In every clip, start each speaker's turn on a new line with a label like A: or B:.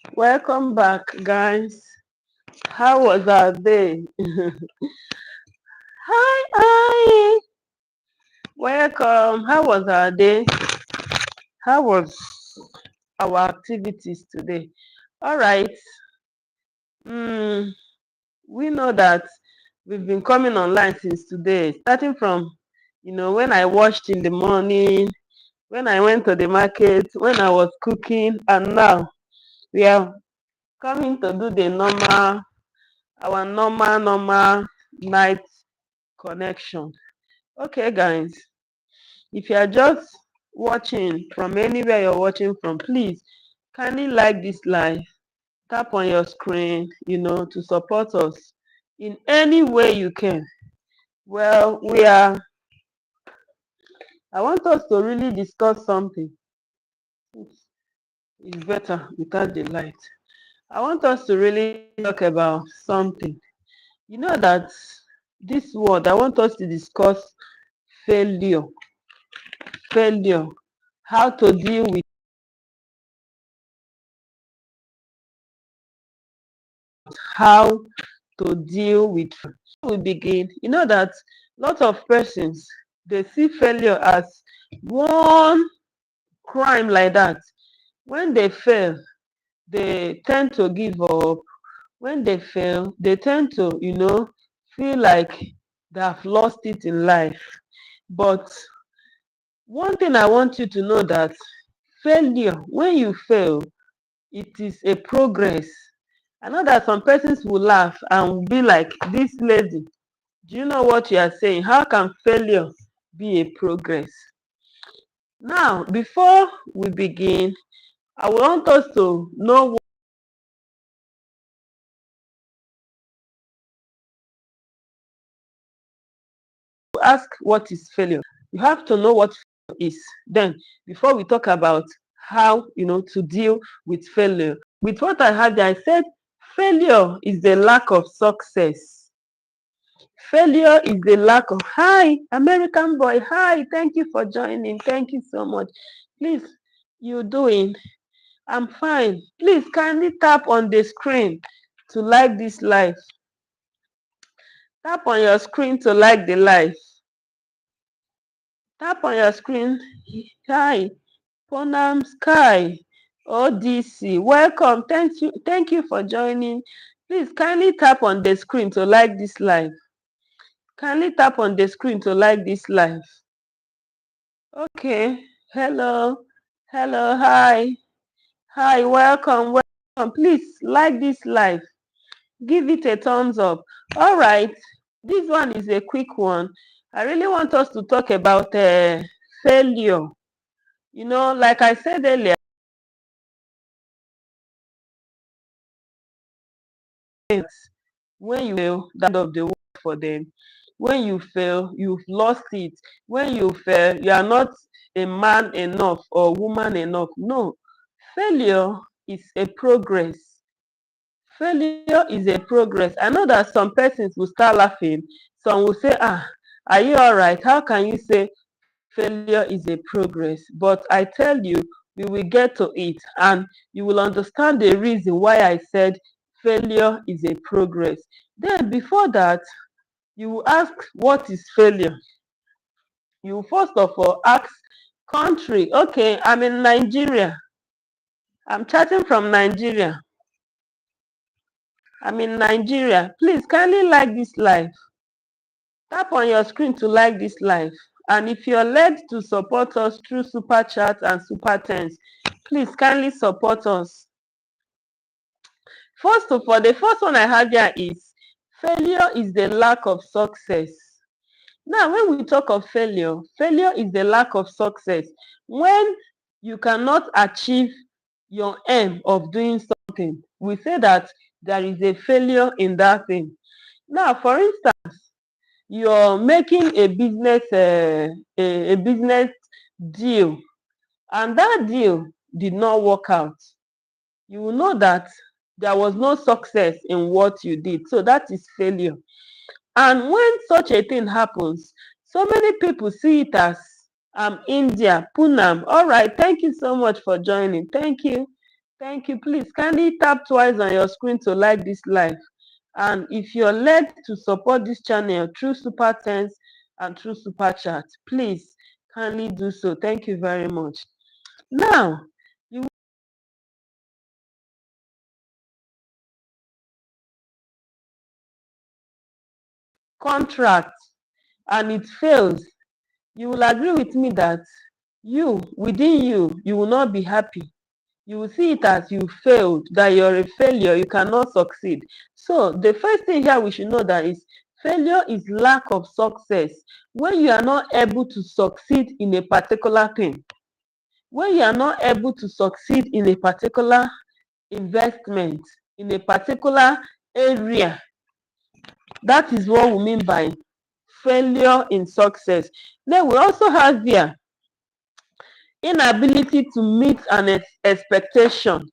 A: Welcome back, guys. How was our day? Hi. Welcome. How was our day? How was our activities today? All right. Mm, we know that we've been coming online since today, starting from, when I washed in the morning, when I went to the market, when I was cooking, and now we are coming to do our normal night connection. Okay, guys, if you are just watching from anywhere you're watching from, please kindly like this live, tap on your screen, to support us in any way you can. Well, I want us to really discuss something. It's better without the light. I want us to really talk about something. You know that this word, I want us to discuss failure. Failure. How to deal with how to deal with. We begin. You know that lots of persons, they see failure as one crime like that. When they fail, they tend to give up. When they fail, they tend to, feel like they have lost it in life. But one thing I want you to know that failure, when you fail, it is a progress. I know that some persons will laugh and be like, this lady, do you know what you are saying? How can failure be a progress? Now, before we begin, I want us to know, ask what is failure. You have to know what failure is. Then, before we talk about how, to deal with failure. With what I had there, I said failure is the lack of success. Failure is the lack of, hi, American boy, hi, thank you for joining. Thank you so much. Please, you doing? I'm fine. Please kindly tap on the screen to like this live. Tap on your screen to like the live. Tap on your screen. Hi, Ponam Sky, ODC. Welcome. Thank you for joining. Please kindly tap on the screen to like this live. Kindly tap on the screen to like this live. Okay. Hello. Hello. Hi. Hi. Welcome. Welcome. Please like this live. Give it a thumbs up. All right. This one is a quick one. I really want us to talk about failure. Like I said earlier, when you fail, that's the end of the world for them. When you fail, you've lost it. When you fail, you are not a man enough or woman enough. No, failure is a progress. Failure is a progress. I know that some persons will start laughing. Some will say, are you all right? How can you say failure is a progress? But I tell you, we will get to it and you will understand the reason why I said failure is a progress. Then before that, you will ask, what is failure? You first of all ask country. Okay, I'm in Nigeria. I'm chatting from Nigeria. I'm in Nigeria. Please kindly like this live. Tap on your screen to like this live. And if you're led to support us through super chat and super thanks, please kindly support us. First of all, the first one I have here is failure is the lack of success. Now, when we talk of failure, failure is the lack of success. When you cannot achieve your aim of doing something, we say that there is a failure in that thing. Now, for instance, you're making a business deal, and that deal did not work out. You will know that there was no success in what you did. So that is failure. And when such a thing happens, so many people see it as India, Punam. All right, thank you so much for joining. Thank you. Thank you. Please kindly tap twice on your screen to like this live. And if you're led to support this channel through super thanks and through super chat, please kindly do so. Thank you very much. Now, you contract and it fails, you will agree with me that within you will not be happy. You will see it as you failed, that you're a failure, you cannot succeed. So the first thing here we should know that is failure is lack of success. When you are not able to succeed in a particular thing, when you are not able to succeed in a particular investment, in a particular area, that is what we mean by failure in success. Then we also have here inability to meet an expectation.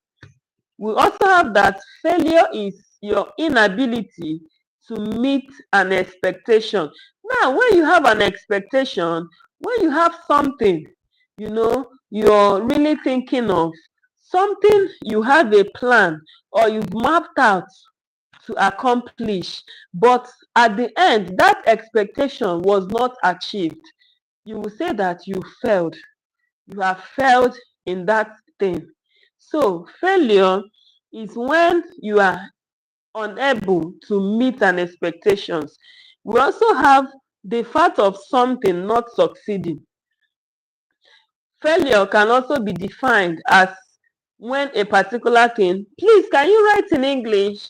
A: We also have that failure is your inability to meet an expectation. Now, when you have an expectation, when you have something, you're really thinking of something, you have a plan or you've mapped out to accomplish, but at the end, that expectation was not achieved, you will say that you failed. You have failed in that thing. So failure is when you are unable to meet an expectations. We also have the fact of something not succeeding. Failure can also be defined as when a particular thing, please can you write in English?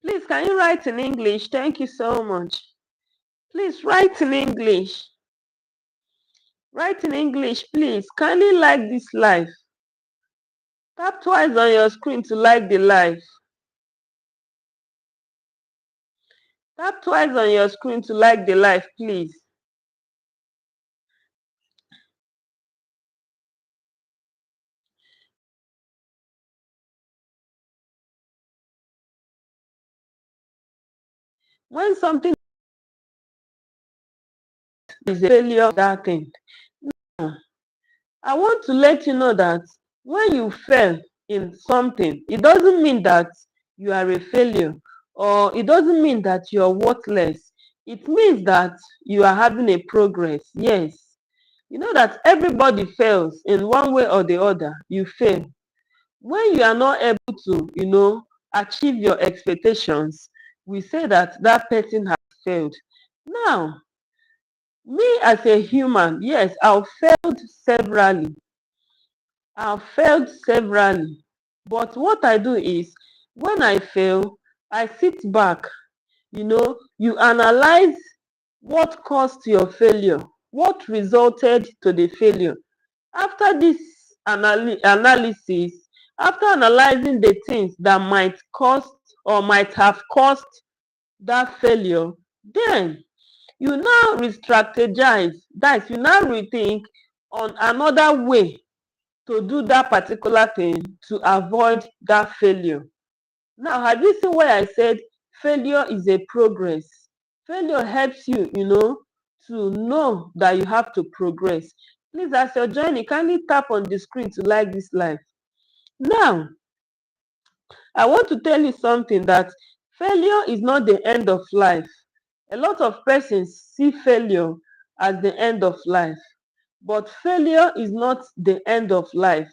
A: Please can you write in English? Thank you so much. Please write in English. Write in English, please. Kindly like this live. Tap twice on your screen to like the live. Tap twice on your screen to like the live, please. When something is a failure, that thing. Now, I want to let you know that when you fail in something, it doesn't mean that you are a failure, or it doesn't mean that you are worthless. It means that you are having a progress. Yes. You know that everybody fails in one way or the other. You fail. When you are not able to, achieve your expectations, we say that that person has failed. Now, me as a human, yes, I've failed severally. I've failed severally. But what I do is, when I fail, I sit back. You analyze what caused your failure, what resulted to the failure. After this analysis, after analyzing the things that might cause or might have caused that failure, then you now re-strategize. That you now rethink on another way to do that particular thing to avoid that failure. Now, have you seen why I said failure is a progress? Failure helps you, to know that you have to progress. Please, as you're joining, kindly tap on the screen to like this live. Now, I want to tell you something, that failure is not the end of life. A lot of persons see failure as the end of life, but failure is not the end of life.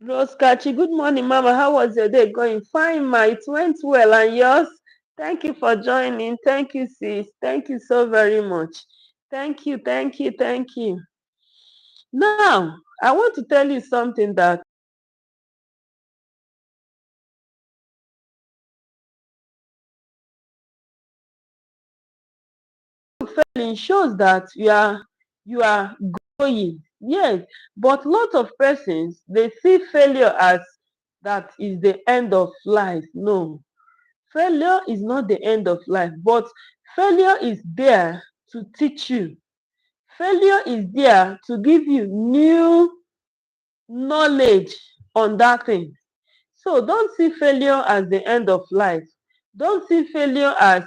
A: Rose Kachi, good morning, Mama. How was your day going? Fine, Ma. It went well. And yours? Thank you for joining. Thank you, sis. Thank you so very much. Thank you, thank you, thank you. Now, I want to tell you something, that failing shows that you are growing. Yes, but lots of persons, they see failure as that is the end of life. No, failure is not the end of life, but failure is there to teach you. Failure is there to give you new knowledge on that thing. So don't see failure as the end of life. Don't see failure as,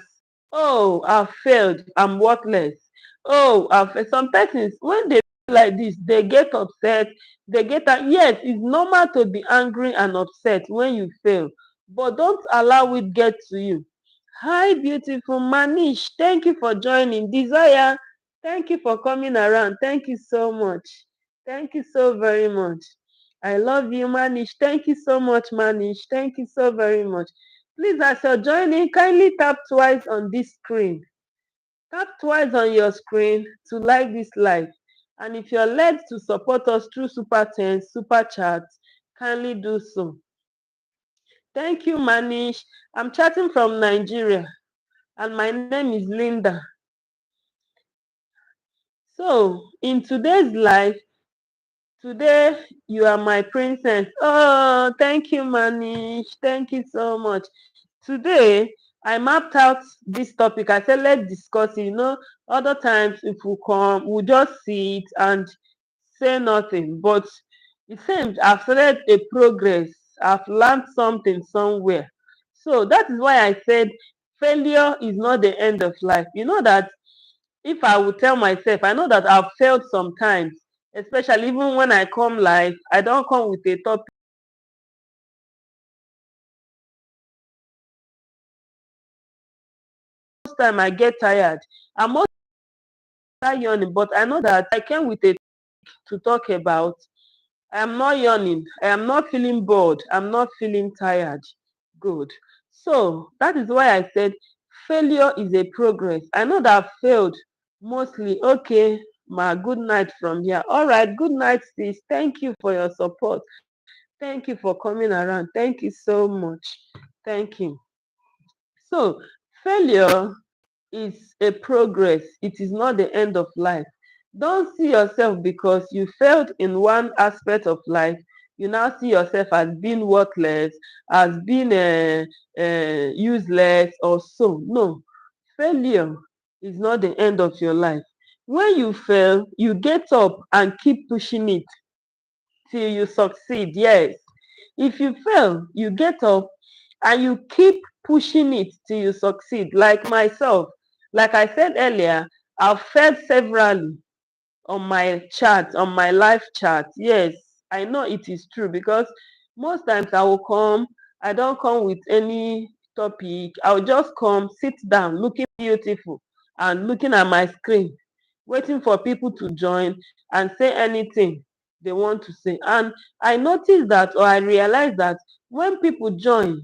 A: oh, I've failed, I'm worthless. Oh, some persons, when they like this, they get upset, yes, it's normal to be angry and upset when you fail, but don't allow it get to you. Hi beautiful Manish, thank you for joining. Desire, thank you for coming around. Thank you so much. Thank you so very much. I love you, Manish. Thank you so much, Manish. Thank you so very much. Please, as you're joining, kindly tap twice on this screen. Tap twice on your screen to like this live. And if you're led to support us through Super Thanks, Super Chats, kindly do so. Thank you, Manish. I'm chatting from Nigeria, and my name is Lynda. So, in today's live, today you are my princess. Oh, thank you, Manish. Thank you so much. Today, I mapped out this topic. I said, let's discuss it. Other times, if we come, we'll just see it and say nothing. But it seems I've started a progress. I've learned something somewhere. So that is why I said failure is not the end of life. You know that if I would tell myself, I know that I've failed sometimes, especially even when I come live, I don't come with a topic. Most time I get tired. I'm most yawning, but I know that I came with a to talk about. I am not yawning. I am not feeling bored. I'm not feeling tired. Good. So that is why I said failure is a progress. I know that I've failed mostly. Okay, ma, good night from here. All right, good night, sis. Thank you for your support. Thank you for coming around. Thank you so much. Thank you. So failure is a progress. It is not the end of life. Don't see yourself because you failed in one aspect of life. You now see yourself as being worthless, as being useless or so. No, failure is not the end of your life. When you fail, you get up and keep pushing it till you succeed. Yes. If you fail, you get up and you keep pushing it till you succeed. Like myself, like I said earlier, I've failed severally on my chart, on my life chart. Yes, I know it is true because most times I will come, I don't come with any topic. I'll just come, sit down, looking beautiful and looking at my screen, waiting for people to join and say anything they want to say. And I noticed that, or I realized that when people join,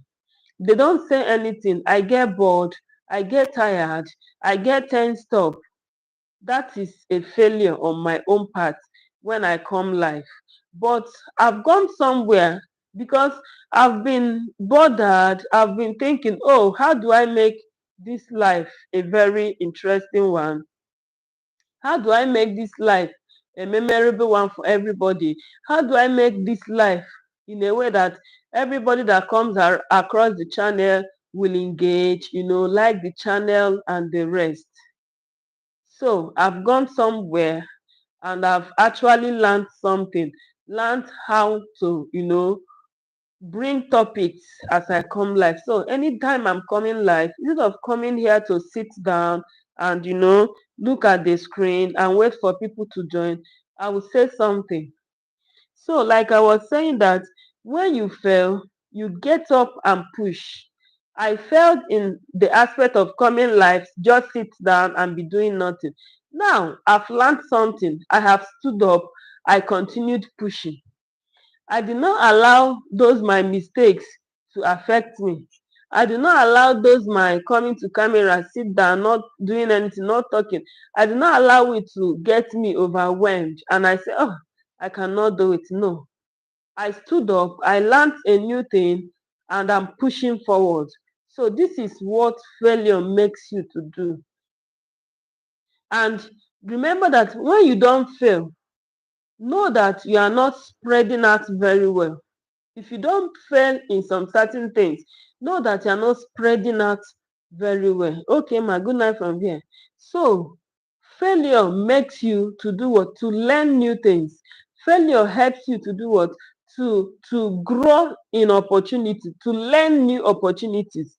A: they don't say anything. I get bored, I get tired, I get tensed up. That is a failure on my own part when I come live. But I've gone somewhere because I've been bothered. I've been thinking, oh, how do I make this life a very interesting one? How do I make this life a memorable one for everybody? How do I make this life in a way that everybody that comes across the channel will engage, like the channel and the rest? So I've gone somewhere and I've actually learned something, learned how to, bring topics as I come live. So anytime I'm coming live, instead of coming here to sit down and, look at the screen and wait for people to join, I will say something. So like I was saying that when you fail, you get up and push. I failed in the aspect of coming live, just sit down and be doing nothing. Now I've learned something. I have stood up. I continued pushing. I did not allow those my mistakes to affect me. I did not allow those my coming to camera, sit down, not doing anything, not talking. I did not allow it to get me overwhelmed. And I said, oh, I cannot do it. No. I stood up, I learned a new thing, and I'm pushing forward. So this is what failure makes you to do. And remember that when you don't fail, know that you are not spreading out very well. If you don't fail in some certain things, know that you're not spreading out very well. Okay, my good night from here. So failure makes you to do what? To learn new things. Failure helps you to do what? To grow in opportunity, to learn new opportunities.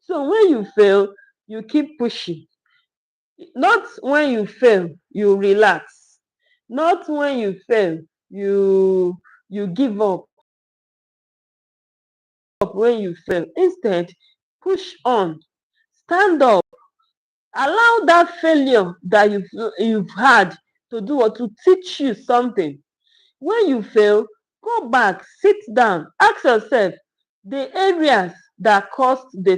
A: So when you fail, you keep pushing. Not when you fail, you relax. Not when you fail, you give up when you fail. Instead, push on, stand up, allow that failure that you've had to do or to teach you something. When you fail, go back, sit down, ask yourself the areas that caused the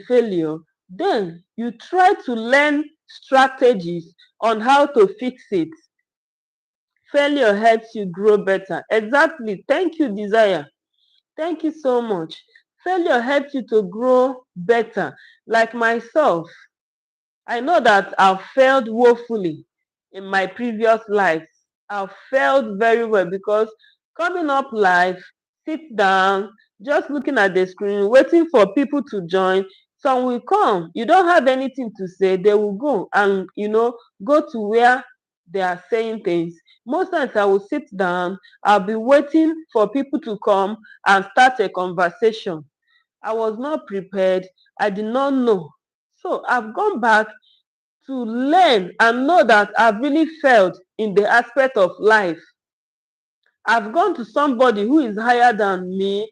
A: failure, then you try to learn strategies on how to fix it. Failure helps you grow better. Exactly. Thank you, Desire. Thank you so much. Failure helps you to grow better. Like myself, I know that I've failed woefully in my previous lives. I've failed very well because coming up live, sit down, just looking at the screen, waiting for people to join. Some will come. You don't have anything to say, they will go and go to where they are saying things. Most times I will sit down, I'll be waiting for people to come and start a conversation. I was not prepared. I did not know. So I've gone back to learn and know that I've really failed in the aspect of life. I've gone to somebody who is higher than me.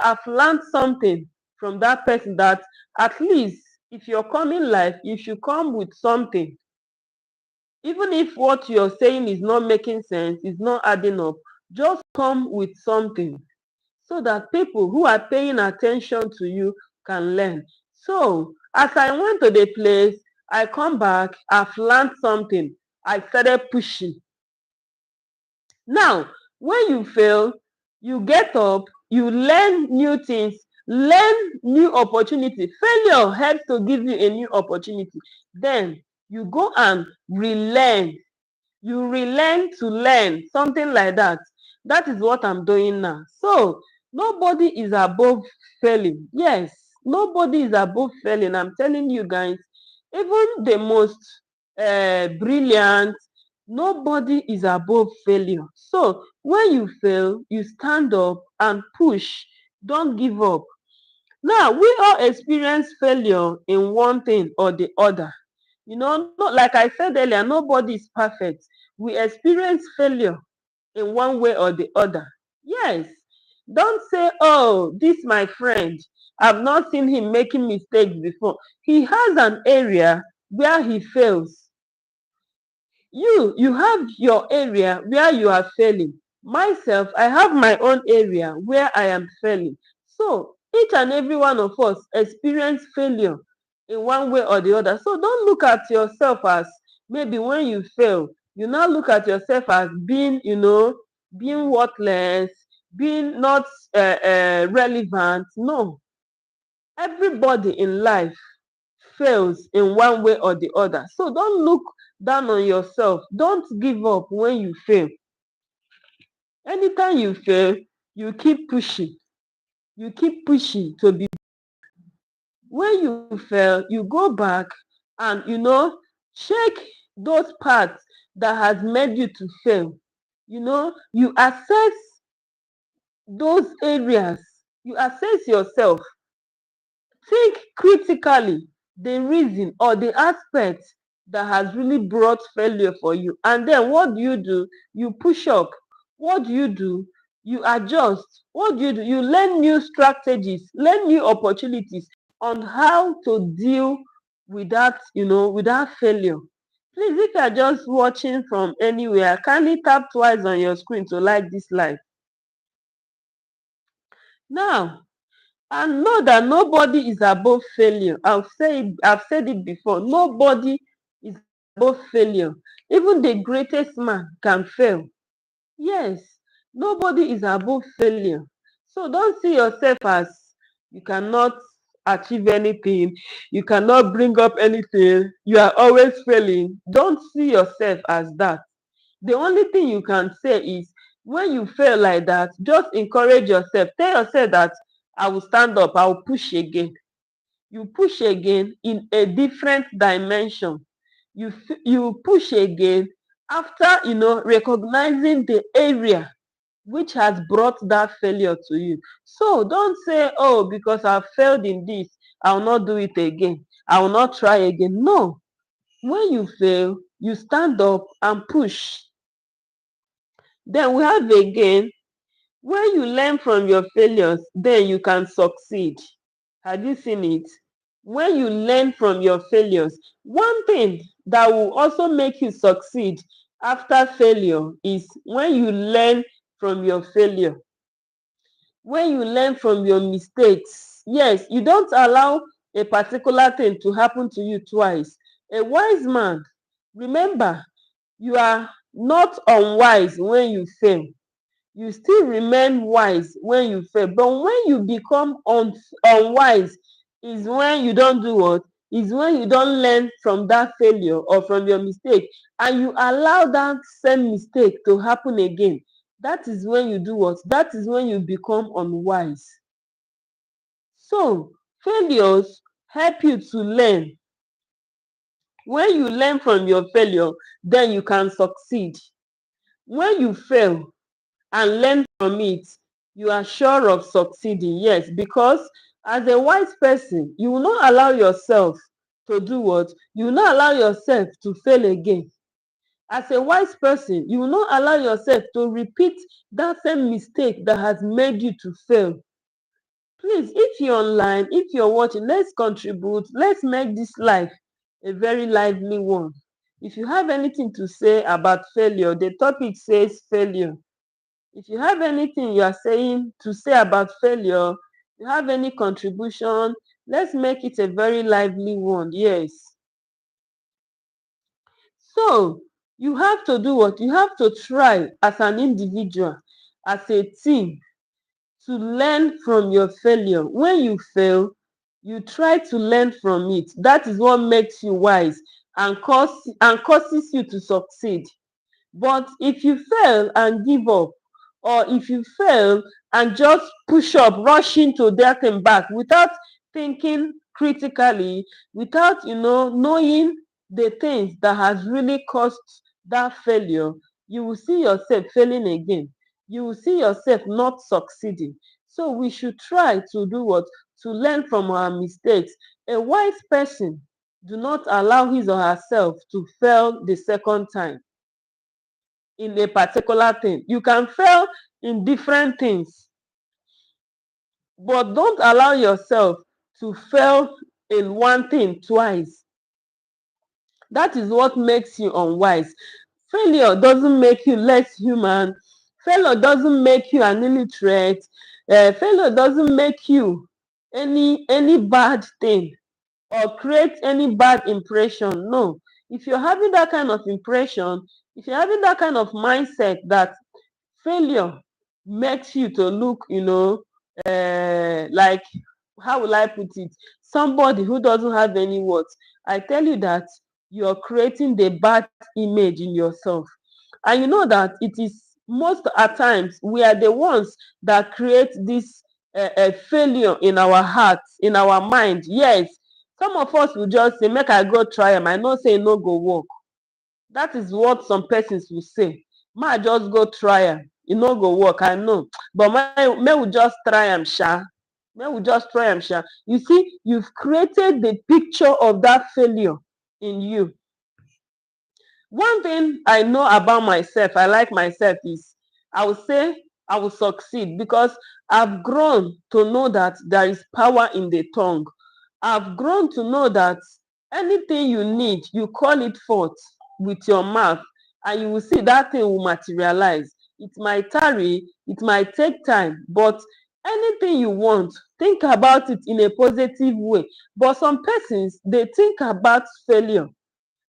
A: I've learned something from that person, that at least if you're coming live, you should come with something. Even if what you're saying is not making sense, is not adding up, just come with something so that people who are paying attention to you can learn. So as I went to the place, I come back, I've learned something. I started pushing. Now, when you fail, you get up, you learn new things, learn new opportunity. Failure helps to give you a new opportunity. Then you go and relearn. You relearn to learn, something like that. That is what I'm doing now. So nobody is above failing. Yes, nobody is above failing. I'm telling you guys, even the most brilliant, nobody is above failure. So when you fail, you stand up and push. Don't give up. Now, we all experience failure in one thing or the other. Not like I said earlier, nobody is perfect. We experience failure in one way or the other. Yes. Don't say, oh, this my friend, I've not seen him making mistakes before. He has an area where he fails. You have your area where you are failing. Myself, I have my own area where I am failing. So each and every one of us experience failure in one way or the other. So don't look at yourself as, maybe when you fail, you now look at yourself as being worthless, being not relevant. No, everybody in life fails in one way or the other. So don't look down on yourself. Don't give up when you fail. Anytime you fail, you keep pushing. You keep pushing to be. When you fail, you go back and check those parts that has made you to fail. You assess those areas. You assess yourself. Think critically the reason or the aspect that has really brought failure for you. And then what do? You push up. What do? You adjust. What do? You learn new strategies, learn new opportunities on how to deal with that failure. Please, if you are just watching from anywhere, kindly tap twice on your screen to like this live. Now, and know that nobody is above failure. I've said it before. Nobody is above failure. Even the greatest man can fail. Yes, nobody is above failure. So don't see yourself as you cannot achieve anything, you cannot bring up anything, you are always failing. Don't see yourself as that. The only thing you can say is, when you fail like that, just encourage yourself. Tell yourself that I will stand up, I will push again. You push again in a different dimension. You push again after recognizing the area which has brought that failure to you. So don't say, oh, because I've failed in this, I will not do it again, I will not try again. No, When you fail, you stand up and push. Then we have again, when you learn from your failures, then you can succeed. Have you seen it? When you learn from your failures, one thing that will also make you succeed after failure is when you learn from your failure. When you learn from your mistakes, yes, you don't allow a particular thing to happen to you twice. A wise man, remember, you are not unwise when you fail. You still remain wise when you fail. But when you become unwise is when you don't do what? Is when you don't learn from that failure or from your mistake and you allow that same mistake to happen again. That is when you do what? That is when you become unwise. So failures help you to learn. When you learn from your failure, then you can succeed. When you fail and learn from it, you are sure of succeeding. Yes, because as a wise person, you will not allow yourself to do what? You will not allow yourself to fail again. As a wise person, you will not allow yourself to repeat that same mistake that has made you to fail. Please, if you're online, if you're watching, let's contribute. Let's make this life a very lively one. If you have anything to say about failure, the topic says failure. If you have anything you are saying to say about failure, you have any contribution, let's make it a very lively one. Yes. So you have to do what? You have to try as an individual, as a team, to learn from your failure. When you fail, you try to learn from it. That is what makes you wise and causes you to succeed. But if you fail and give up, or if you fail and just push up, rush into that thing back without thinking critically, without knowing the things that has really caused that failure, you will see yourself failing again. You will see yourself not succeeding. So we should try to do what? To learn from our mistakes. A wise person do not allow his or herself to fail the second time in a particular thing. You can fail in different things, but don't allow yourself to fail in one thing twice. That is what makes you unwise. Failure doesn't make you less human. Failure doesn't make you an illiterate. Failure doesn't make you any bad thing or create any bad impression. No. If you're having that kind of impression, if you're having that kind of mindset that failure makes you to look, like, how will I put it? Somebody who doesn't have any words. I tell you that you're creating the bad image in yourself. And you know that it is most at times we are the ones that create this failure in our hearts, in our mind. Yes, some of us will just say, make I go try am. I know say no go work. That is what some persons will say. Ma just go try am, e no go work, I know, but may we just try am sha. May we just try am sha. You see, you've created the picture of that failure in you. One thing I know about myself, I like myself, is I will say I will succeed because I've grown to know that there is power in the tongue. I've grown to know that anything you need, you call it forth with your mouth, and you will see that thing will materialize. It might tarry, it might take time, but anything you want, think about it in a positive way. But some persons, they think about failure.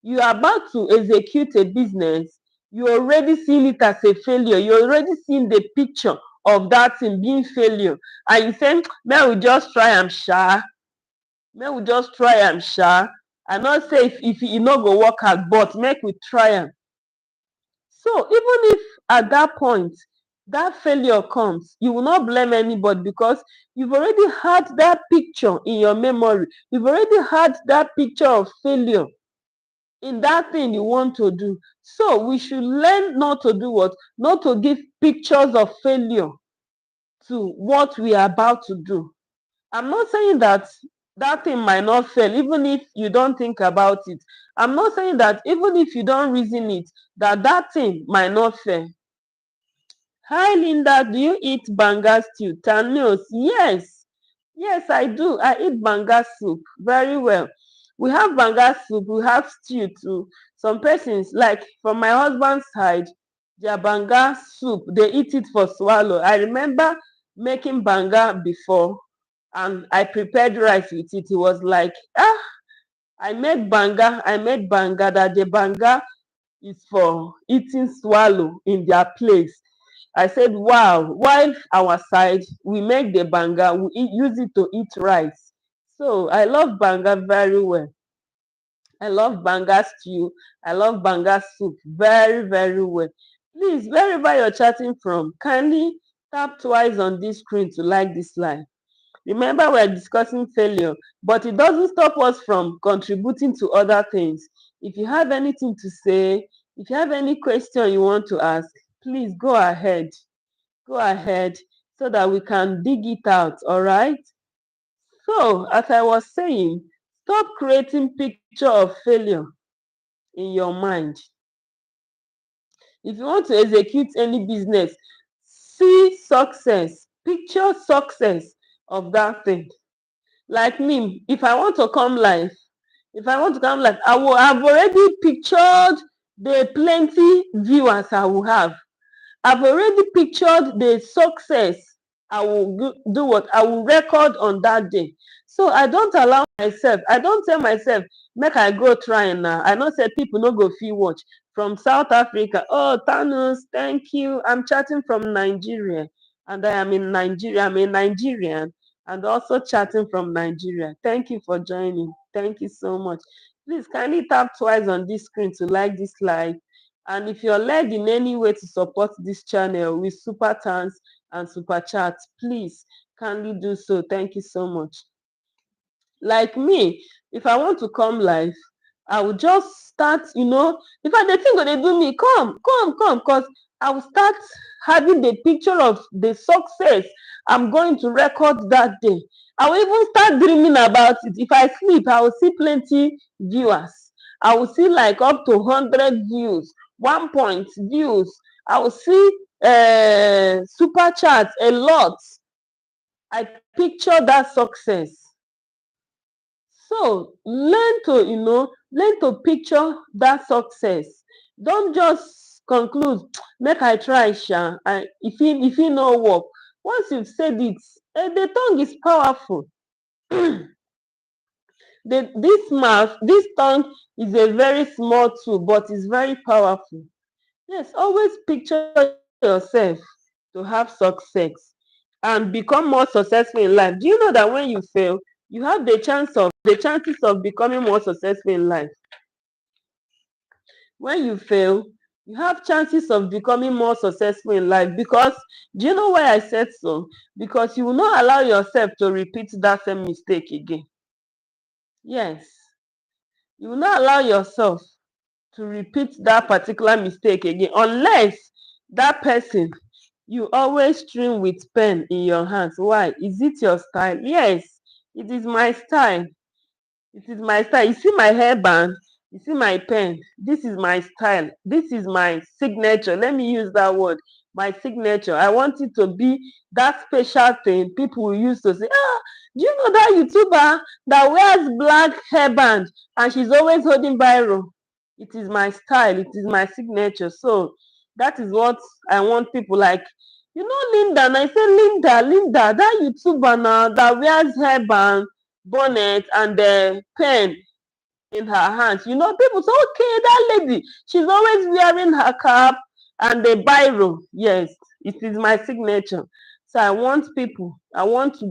A: You are about to execute a business, you already seen it as a failure, you already seen the picture of that thing being failure, and you say, may we just try am sha. Make we just try am sha. I not say if e no go work out, but make we try am. So even if at that point that failure comes, you will not blame anybody because you've already had that picture in your memory. You've already had that picture of failure in that thing you want to do. So we should learn not to do what? Not to give pictures of failure to what we are about to do. I'm not saying that that thing might not fail, even if you don't think about it. I'm not saying that even if you don't reason it, that thing might not fail. Hi Linda, do you eat banga stew? Tanios, yes. Yes, I do. I eat banga soup very well. We have banga soup, we have stew too. Some persons, like from my husband's side, their banga soup, they eat it for swallow. I remember making banga before and I prepared rice with it. It was like, I made banga that the banga is for eating swallow in their place. I said, wow, while our side, we make the banga, we use it to eat rice. So I love banga very well. I love banga stew. I love banga soup very, very well. Please, wherever you're chatting from, kindly tap twice on this screen to like this live. Remember, we're discussing failure, but it doesn't stop us from contributing to other things. If you have anything to say, if you have any question you want to ask, please go ahead. Go ahead so that we can dig it out, all right? So, as I was saying, stop creating picture of failure in your mind. If you want to execute any business, see success, picture success of that thing. Like me, if I want to come live, I will have already pictured the plenty viewers I will have. I've already pictured the success I will do what I will record on that day. So I don't allow myself, I don't tell myself, make I go try now. I know say people no go feel watch from South Africa. Oh, Thanos, thank you. I'm chatting from Nigeria and I am in Nigeria. I'm a Nigerian and also chatting from Nigeria. Thank you for joining. Thank you so much. Please kindly tap twice on this screen to like this live. And if you're led in any way to support this channel with super thanks and super chats, please kindly do so. Thank you so much. Like me, if I want to come live, I will just start, in fact, the thing that they do me, come, because I will start having the picture of the success I'm going to record that day. I will even start dreaming about it. If I sleep, I will see plenty viewers. I will see like up to 100 views, 1 point views. I will see super chats a lot. I picture that success. So learn to picture that success. Don't just conclude, make I try sha, and if it no work. Once you've said it, the tongue is powerful. This tongue is a very small tool, but it's very powerful. Yes, always picture yourself to have success and become more successful in life. Do you know that when you fail, you have the chances of becoming more successful in life? When you fail, you have chances of becoming more successful in life. Because do you know why I said so? Because you will not allow yourself to repeat that same mistake again. Yes, you will not allow yourself to repeat that particular mistake again, unless that person, you always stream with pen in your hands. Why? Is it your style? Yes, it is my style. It is my style. You see my hairband, you see my pen. This is my style. This is my signature. Let me use that word. My signature. I want it to be that special thing people will use to say, do you know that YouTuber that wears black hairband and she's always holding biro? It is my style. It is my signature. So that is what I want people like. Lynda, and I say, Linda, that YouTuber now that wears hairband, bonnet, and the pen in her hands. People say, okay, that lady, she's always wearing her cap and the biro. Yes, it is my signature. So I want to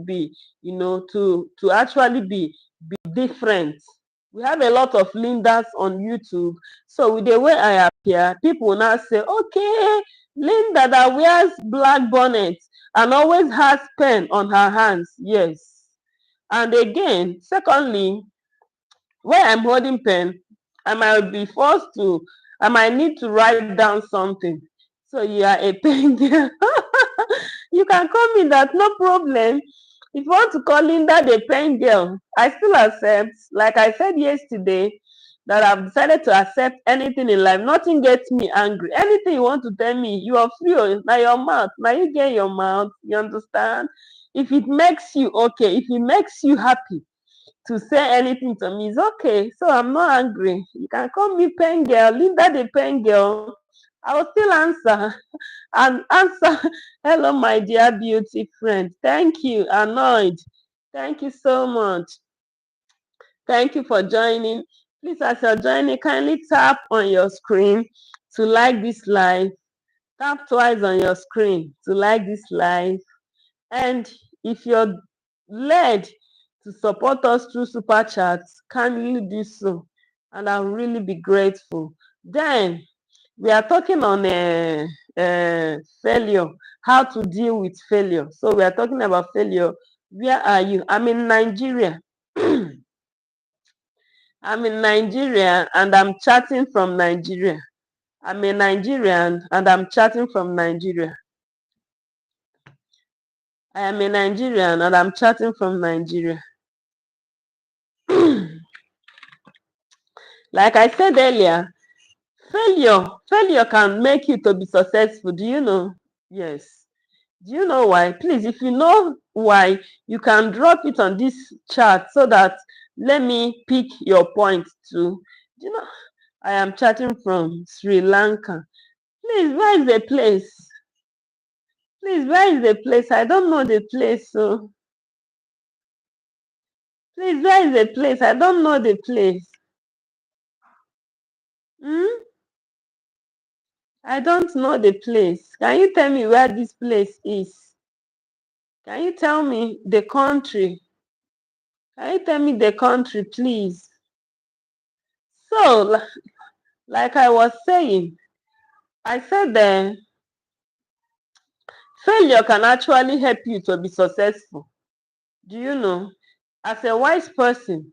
A: be, to actually be different. We have a lot of Lindas on YouTube. So with the way I appear, people will now say, okay, Lynda that wears black bonnet and always has pen on her hands. Yes. And again, secondly, when I'm holding pen, I might need to write down something. So you are a pen girl. You can call me that, no problem. If you want to call Lynda the pen girl, I still accept. Like I said yesterday, that I've decided to accept anything in life. Nothing gets me angry. Anything you want to tell me, you are free. Now your mouth. Now you get your mouth. You understand? If it makes you okay, if it makes you happy to say anything to me, it's okay. So I'm not angry. You can call me pen girl, Lynda the pen girl. I will still answer and answer. Hello, my dear beauty friend. Thank you. Annoyed. Thank you so much. Thank you for joining. Please, as you're joining, kindly tap on your screen to like this live. Tap twice on your screen to like this live. And if you're led to support us through super chats, kindly do so. And I'll really be grateful. Then we are talking on failure, how to deal with failure. So we are talking about failure. Where are you? I'm in Nigeria. I'm in Nigeria and I'm chatting from Nigeria. I'm a Nigerian and I'm chatting from Nigeria. I am a Nigerian and I'm chatting from Nigeria. Like I said earlier, failure can make you to be successful. Do you know? Yes. Do you know why? Please, if you know why, you can drop it on this chat so that let me pick your point too. Do you know? I am chatting from Sri Lanka. Please, where is the place? Please, where is the place? I don't know the place. So, please, where is the place? I don't know the place. Hmm? I don't know the place. Can you tell me where this place is? Can you tell me the country? Can you tell me the country, please? So, like I was saying, I said that failure can actually help you to be successful. Do you know? As a wise person,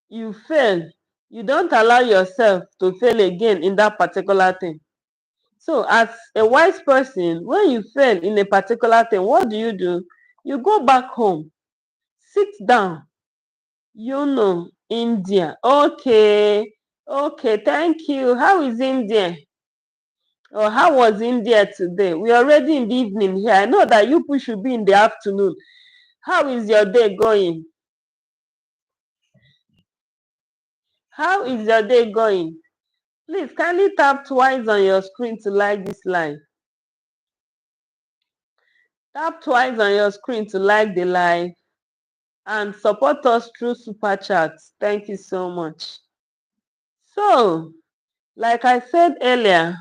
A: you fail. You don't allow yourself to fail again in that particular thing. So, as a wise person, when you fail in a particular thing, what do? You go back home, sit down. You know, India. Okay, okay, thank you. How is India? Or how was India today? We're already in the evening here. I know that you people should be in the afternoon. How is your day going? How is your day going? Please kindly tap twice on your screen to like this live. Tap twice on your screen to like the live and support us through super chats. Thank you so much. So, like I said earlier,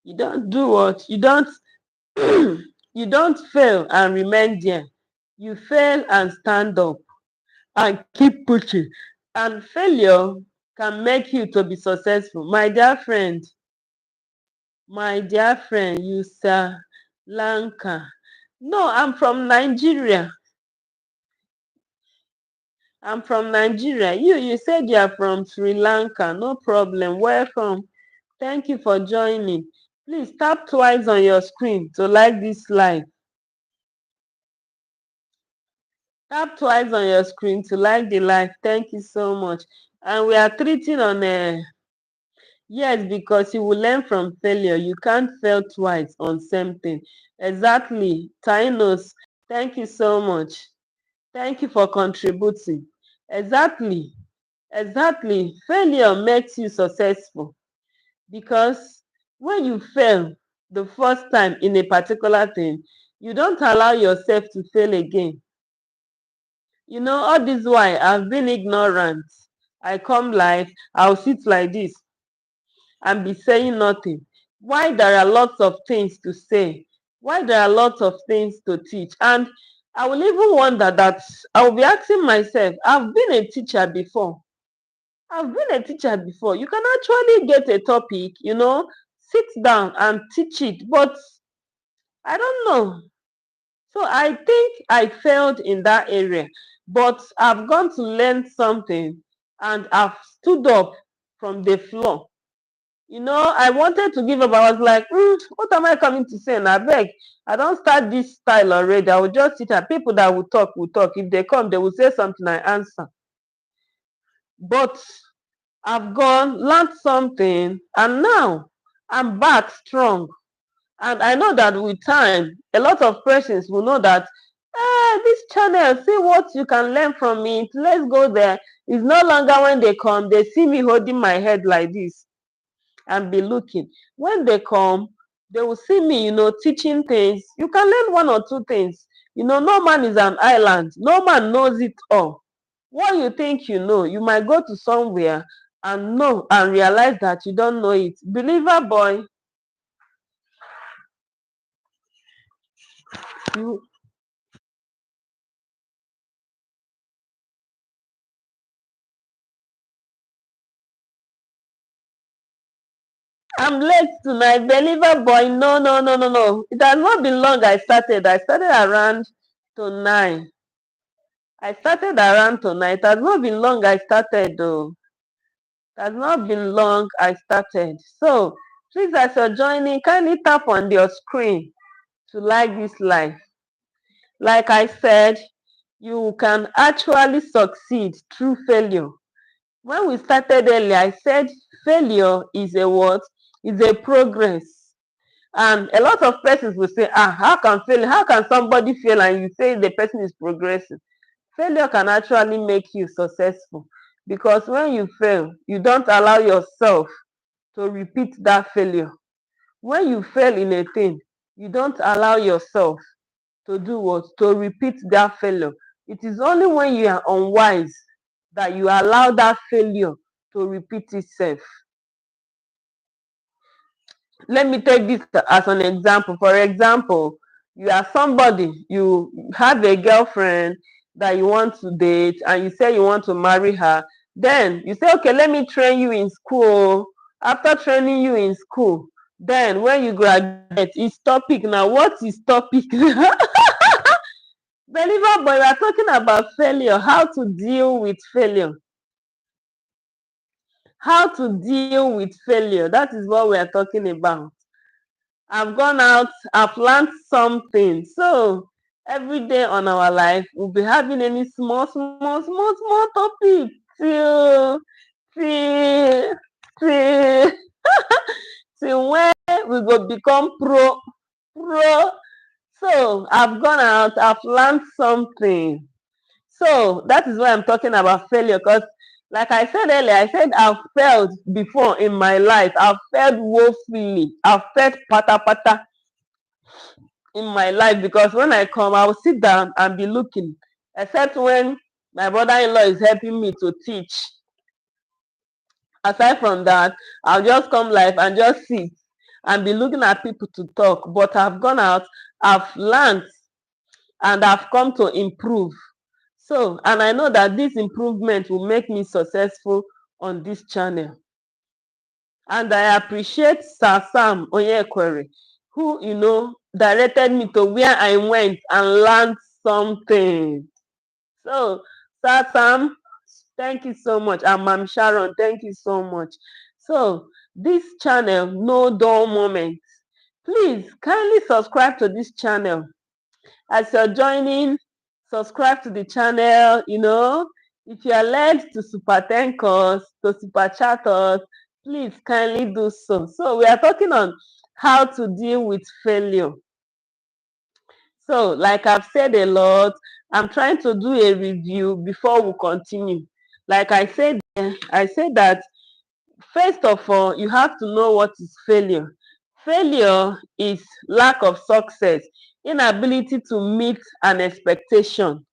A: you don't do what? You don't fail and remain there. You fail and stand up and keep pushing. And failure can make you to be successful. My dear friend, you Sri Lanka. No, I'm from Nigeria. I'm from Nigeria. You said you are from Sri Lanka. No problem. Welcome. Thank you for joining. Please tap twice on your screen to like this live. Tap twice on your screen to like the live. Thank you so much. And we are treating on yes, because you will learn from failure. You can't fail twice on same thing. Exactly. Tainos, thank you so much. Thank you for contributing. Exactly. Exactly. Failure makes you successful because when you fail the first time in a particular thing, you don't allow yourself to fail again. You know, all this while I've been ignorant. I come live, I'll sit like this and be saying nothing. Why there are lots of things to say? Why there are lots of things to teach? And I will even wonder that I will be asking myself, I've been a teacher before. I've been a teacher before. You can actually get a topic, sit down and teach it, but I don't know. So I think I failed in that area, but I've gone to learn something and I've stood up from the floor I wanted to give up. I was like, what am I coming to say? And I beg, I don't start this style already. I will just sit at people that will talk, will talk. If they come, they will say something, I answer. But I've gone, learned something, and now I'm back strong. And I know that with time, a lot of persons will know that this channel, see what you can learn from it. Let's go there. It's no longer when they come, they see me holding my head like this and be looking. When they come, they will see me, teaching things. You can learn one or two things. No man is an island. No man knows it all. What you think you know, you might go to somewhere and know and realize that you don't know it. Believer boy, you, I'm late tonight. Believer boy, no, no, no, no, no. It has not been long I started. I started around to 9. I started around to 9. It has not been long I started though. It has not been long I started. So please, as you're joining, kindly tap on your screen to like this live. Like I said, you can actually succeed through failure. When we started earlier, I said failure is a what? Is a progress. And a lot of persons will say, how can fail? How can somebody fail and you say the person is progressing? Failure can actually make you successful, because when you fail, you don't allow yourself to repeat that failure. When you fail in a thing, you don't allow yourself to do what? To repeat that failure. It is only when you are unwise that you allow that failure to repeat itself. Let me take this as an example. For example, you are somebody, you have a girlfriend that you want to date and you say you want to marry her. Then you say, okay, let me train you in school. After training you in school, then when you graduate, it's topic. Now, what is topic? Believer boy, we are talking about failure, how to deal with failure. How to deal with failure. That is what we are talking about. I've gone out, I've learned something. So every day on our life, we'll be having any small topic till till till till when we go become pro. So I've gone out, I've learned something. So that is why I'm talking about failure, because like I said earlier, I said I've failed before in my life. I've failed woefully. I've failed pata pata in my life, because when I come, I will sit down and be looking, except when my brother-in-law is helping me to teach. Aside from that, I'll just come live and just sit and be looking at people to talk. But I've gone out, I've learned, and I've come to improve. So, and I know that this improvement will make me successful on this channel. And I appreciate Sir Sam Onyekwere, who, directed me to where I went and learned something. So, Sir Sam, thank you so much. And Mam Sharon, thank you so much. So, this channel, No Dull Moment. Please kindly subscribe to this channel. As you're joining, subscribe to the channel. If you are led to super thank us, to super chat us, please kindly do so. So we are talking on how to deal with failure. So like I've said a lot, I'm trying to do a review before we continue. Like I said that first of all, you have to know what is failure. Failure is lack of success, inability to meet an expectation,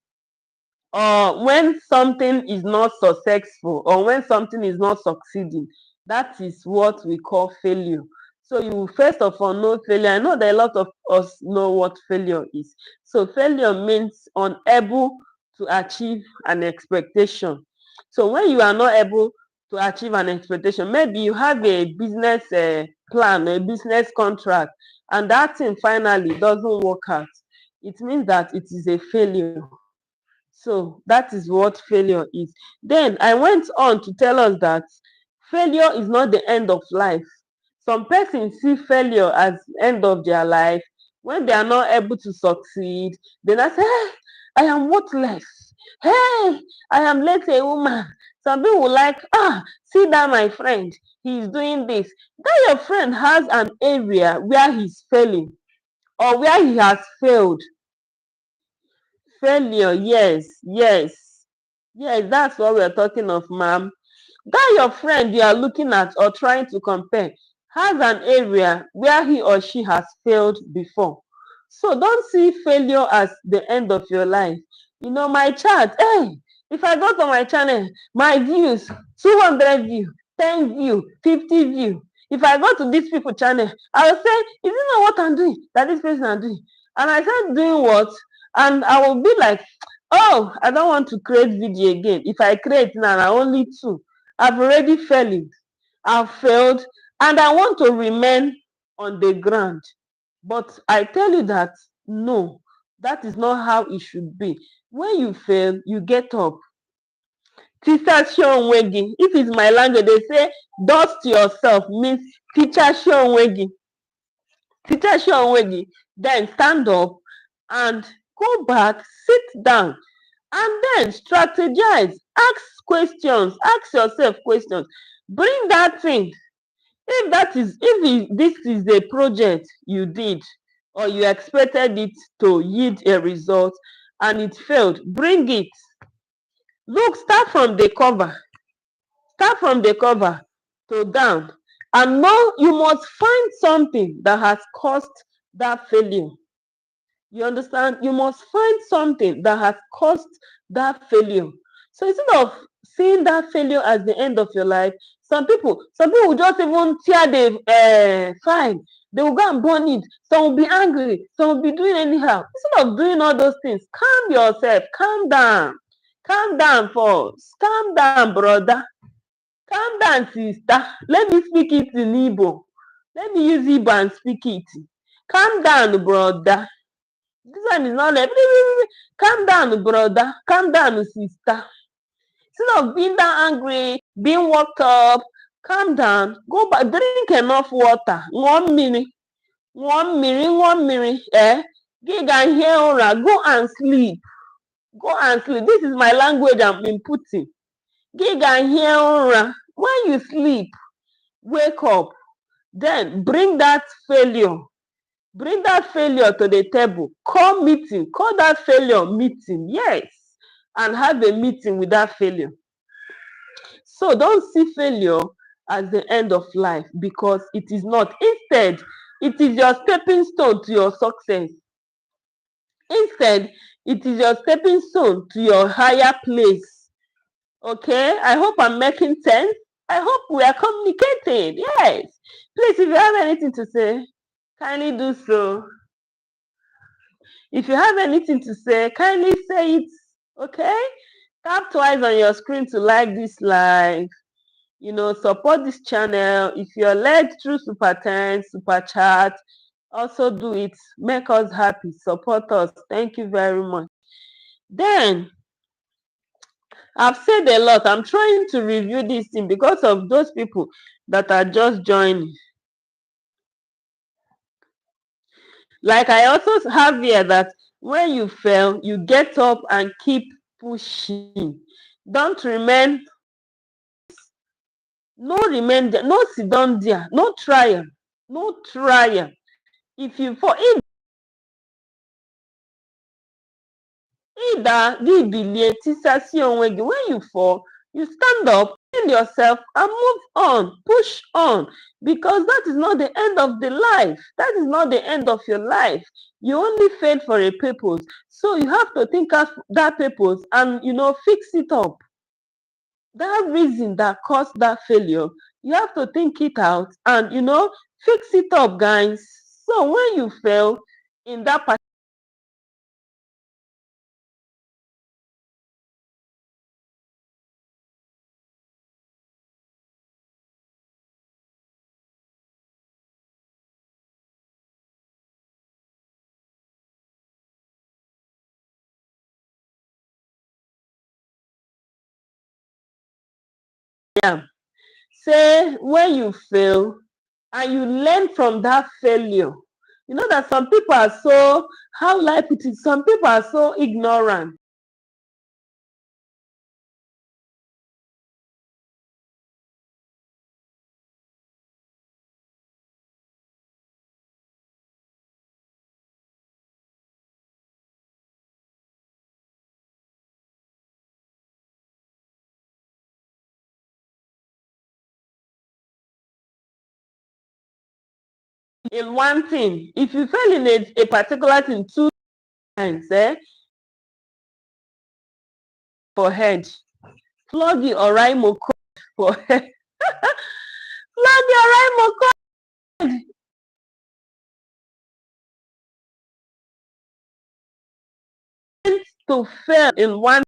A: or when something is not successful, or when something is not succeeding. That is what we call failure. So you first of all know failure. I know that a lot of us know what failure is. So failure means unable to achieve an expectation. So when you are not able to achieve an expectation, maybe you have a business plan, a business contract, and that thing finally doesn't work out. It means that it is a failure. So that is what failure is. Then I went on to tell us that failure is not the end of life. Some persons see failure as end of their life. When they are not able to succeed, they now say, hey, I am worthless. Hey, I am late a woman. Some people will like, see that my friend, he's doing this. That your friend has an area where he's failing or where he has failed. Failure, yes, yes. Yes, that's what we're talking of, ma'am. That your friend you are looking at or trying to compare has an area where he or she has failed before. So don't see failure as the end of your life. My chat, hey, if I go to my channel, my views, 200 view, 10 view, 50 view. If I go to these people channel, I will say, is it not what I'm doing that this person are doing? And I said, doing what? And I will be like, oh, I don't want to create video again. If I create now, I only two. I've already failed. I've failed, and I want to remain on the ground. But I tell you that no, that is not how it should be. When you fail, you get up. Teacher Shonwegi. If it's my language, they say dust yourself means teacher Shonwegi. Teacher Shonwegi. Then stand up and go back, sit down, and then strategize. Ask questions. Ask yourself questions. Bring that thing. If this is a project you did or you expected it to yield a result and it failed, bring it. Look, start from the cover to down, and know you must find something that has caused that failure. You understand? You must find something that has caused that failure. So instead of seeing that failure as the end of your life, some people will just even tear the file. They will go and burn it. Some will be angry. Some will be doing anyhow. Instead of doing all those things, calm yourself. Calm down. Calm down first. Calm down, brother. Calm down, sister. Let me speak it in Igbo. Let me use Igbo and speak it. Calm down, brother. This one is not like, calm down, brother. Calm down, sister. Instead of being that angry, being worked up, calm down. Go back, drink enough water. 1 minute. 1 minute, 1 minute. Gig and hear ora. Go and sleep. Go and sleep. This is my language I'm inputting. Gig and hear ora. When you sleep, wake up. Then bring that failure. Bring that failure to the table. Call meeting. Call that failure meeting. Yes. And have a meeting with that failure. So don't see failure as the end of life, because it is not. Instead, it is your stepping stone to your success. Instead, it is your stepping stone to your higher place. Okay? I hope I'm making sense. I hope we are communicating. Yes. Please, if you have anything to say, kindly do so. If you have anything to say, kindly say it. Okay? Tap twice on your screen to like this live. Support this channel. If you're led through Super 10, Super Chat, also do it. Make us happy. Support us. Thank you very much. Then, I've said a lot. I'm trying to review this thing because of those people that are just joining. Like I also have here that when you fail, you get up and keep pushing. Don't remain, remain there, no sit down there, no trial. If you fall, either when you fall, you stand up, heal yourself, and move on, push on, because that is not the end of the life. That is not the end of your life. You only failed for a purpose, so you have to think of that purpose and fix it up. That reason that caused that failure, you have to think it out and fix it up, guys. So when you fail in that particular, say when you fail, and you learn from that failure. You know that some people are so, how life it is, some people are so ignorant. In one thing, if you fail in a particular thing 2 times, for head, flog the oraimo code for head. Flog the oraimo code to fail in one.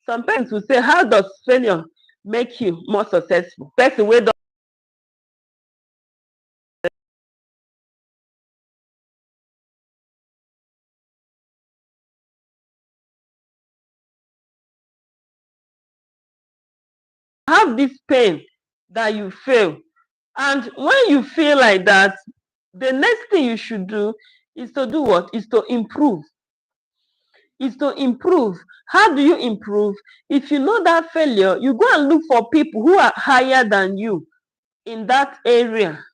A: Some parents will say, how does failure make you more successful? Person wey don have this pain that you fail, and when you feel like that, the next thing you should do is to do what? Is to improve. Is to improve. How do you improve? If you know that failure, you go and look for people who are higher than you in that area.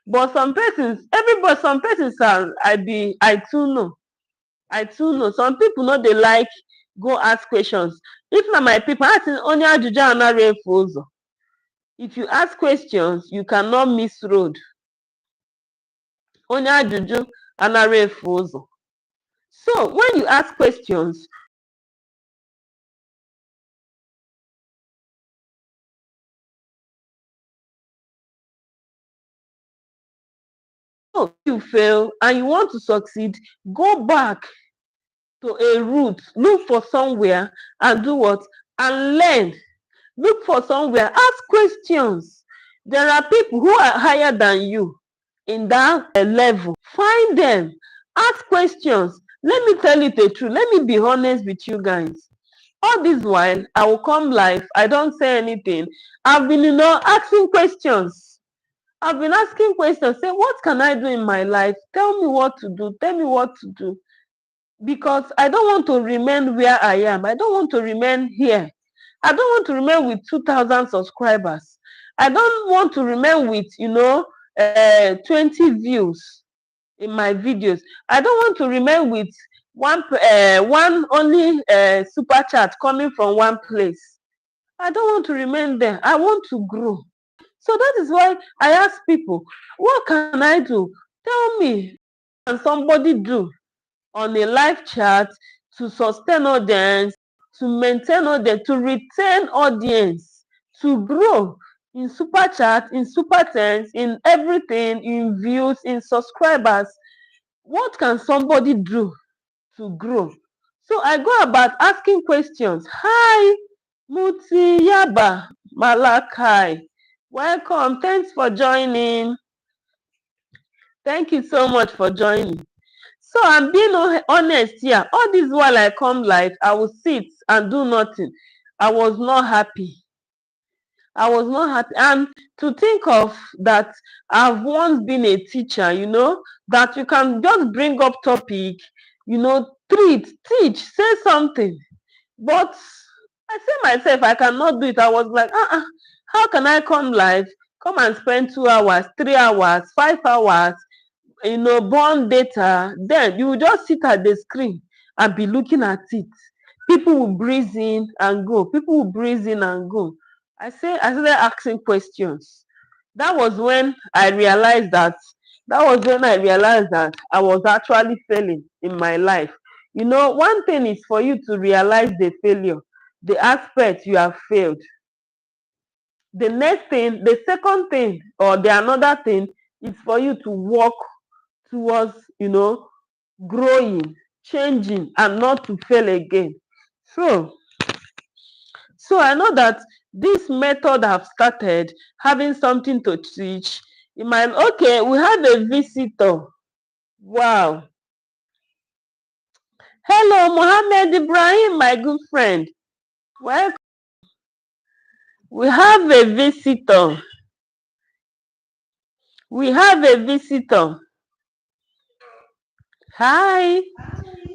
A: But some persons, everybody, some persons are, I too know. Some people no dey like go ask questions. If na my people, asị onye ajụjụ anara efu ụzọ. If you ask questions, you cannot miss road. Onye ajụjụ anara efu ụzọ. So when you ask questions, if you fail and you want to succeed, go back to a route, look for somewhere and do what? And learn. Look for somewhere, ask questions. There are people who are higher than you in that level. Find them, ask questions. Let me tell you the truth. Let me be honest with you guys. All this while, I will come live. I don't say anything. I've been, asking questions. I've been asking questions. Say, what can I do in my life? Tell me what to do. Tell me what to do. Because I don't want to remain where I am. I don't want to remain here. I don't want to remain with 2,000 subscribers. I don't want to remain with, 20 views in my videos. I don't want to remain with one only super chat coming from one place. I don't want to remain there. I want to grow. So that is why I ask people, what can I do? Tell me, what can somebody do on a live chat to sustain audience, to maintain audience, to retain audience, to grow in super chat, in super thanks, in everything, in views, in subscribers? What can somebody do to grow? So I go about asking questions. Hi, Muti Yaba Malakai. Welcome. Thanks for joining. Thank you so much for joining. So I'm being honest here. All this while I come live, I will sit and do nothing. I was not happy. I was not happy. And to think of that, I've once been a teacher, that you can just bring up topic, teach, say something. But I say myself, I cannot do it. I was like, how can I come live, come and spend 2 hours, 3 hours, 5 hours, burn data? Then you will just sit at the screen and be looking at it. People will breeze in and go. People will breeze in and go. I started asking questions. That was when I realized that I was actually failing in my life. One thing is for you to realize the failure, the aspect you have failed. The next thing, the second thing, or the another thing is for you to work towards, growing, changing, and not to fail again. So I know that this method have started having something to teach. Okay, we have a visitor. Wow. Hello, Mohammed Ibrahim, my good friend. Well, we have a visitor. We have a visitor. Hi.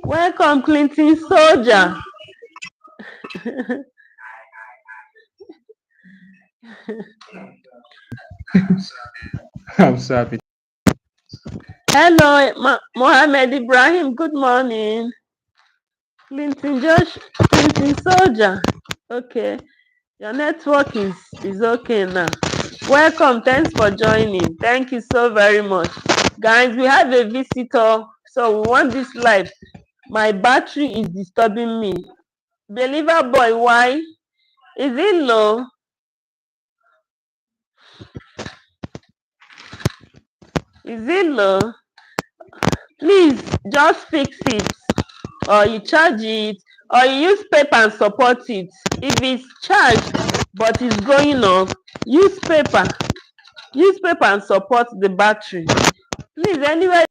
A: Welcome, Clinton Soldier.
B: I'm so happy.
A: Hello, Mohammed Ibrahim. Good morning. Clinton Soldier. Okay. Your network is okay now. Welcome. Thanks for joining. Thank you so very much. Guys, we have a visitor. So we want this live. My battery is disturbing me. Believer boy, why? Is it low? Is it low? Please just fix it. Or you charge it. Or you use paper and support it. If it's charged but it's going off, use paper. Use paper and support the battery. Please, anyway.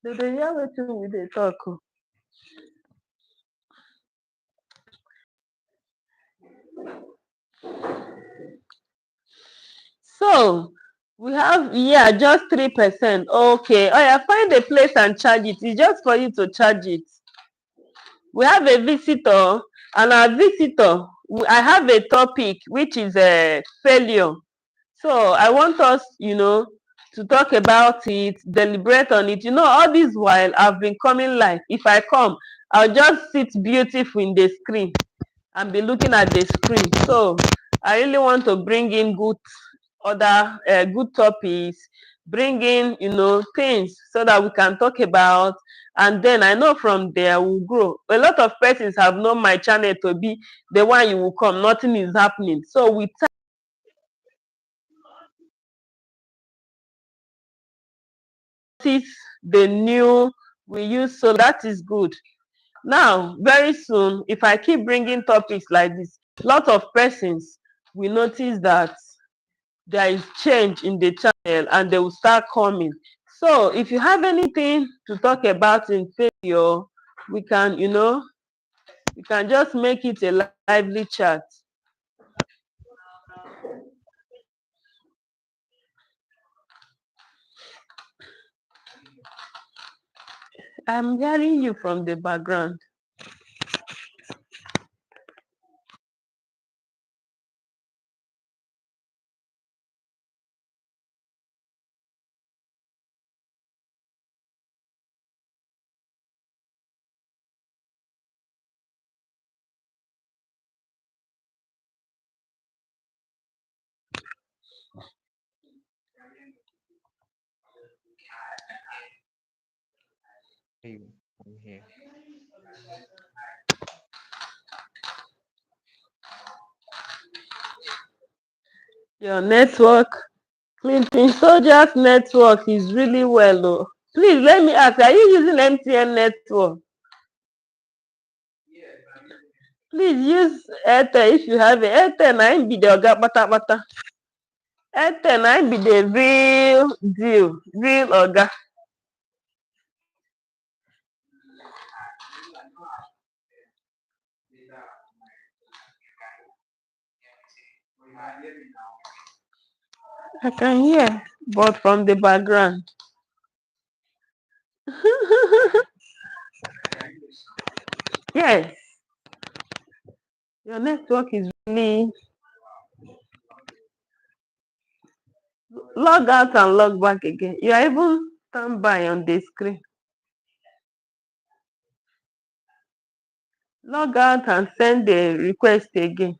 A: They dey hear wetin we dey talk o. So we have just 3%. Okay. Oh yeah, find a place and charge it. It's just for you to charge it. We have a visitor, and our visitor, I have a topic which is a failure. So I want us, to talk about it, deliberate on it. All this while I've been coming live. If I come, I'll just sit beautiful in the screen and be looking at the screen. So I really want to bring in good topics, bring in things so that we can talk about, and then I know from there we'll grow. A lot of persons have known my channel to be the one you will come, nothing is happening. So we practice the new we use, so that is good. Now very soon, if I keep bringing topics like this, lot of persons will notice that there is change in the channel and they will start coming. So if you have anything to talk about in failure, we can we can just make it a lively chat. I'm hearing you from the background.
B: Hey, I'm here.
A: Your network, Clinton Soldier's network is really well though. Please let me ask, are you using MTN network? Please use Airtel if you have it. Airtel na im be the oga patapata. Airtel na im be the real deal, real oga. I can hear, but from the background. Yes, your network is really. Log out and log back again. You are even standby on the screen. Log out and send the request again.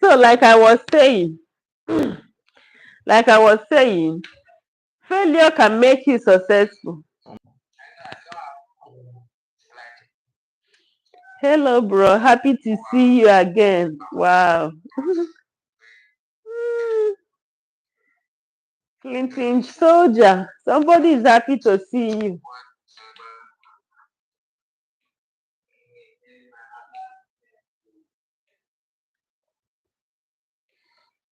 A: So like I was saying, failure can make you successful. Hello, bro. Happy to see you again. Wow. Clinton soldier, somebody is happy to see you.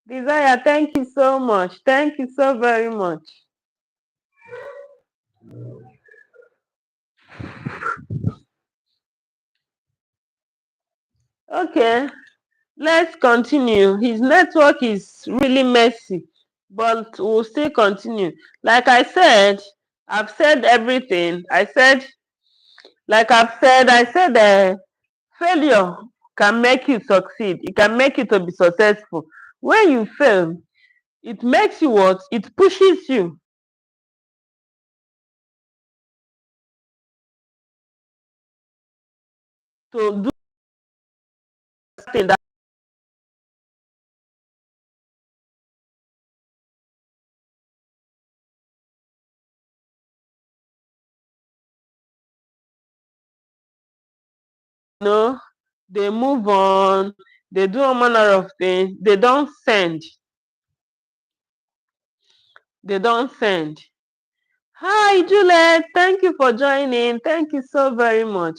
A: Desire, thank you so much. Thank you so very much. Okay, let's continue. His network is really messy, but we'll still continue. Like I said, I've said everything. I said failure can make you succeed. It can make you to be successful. When you fail, it makes you what? It pushes you to do something that you know, they move on, they do all manner of things, they don't send. They don't send. Hi, Juliet. Thank you for joining. Thank you so very much.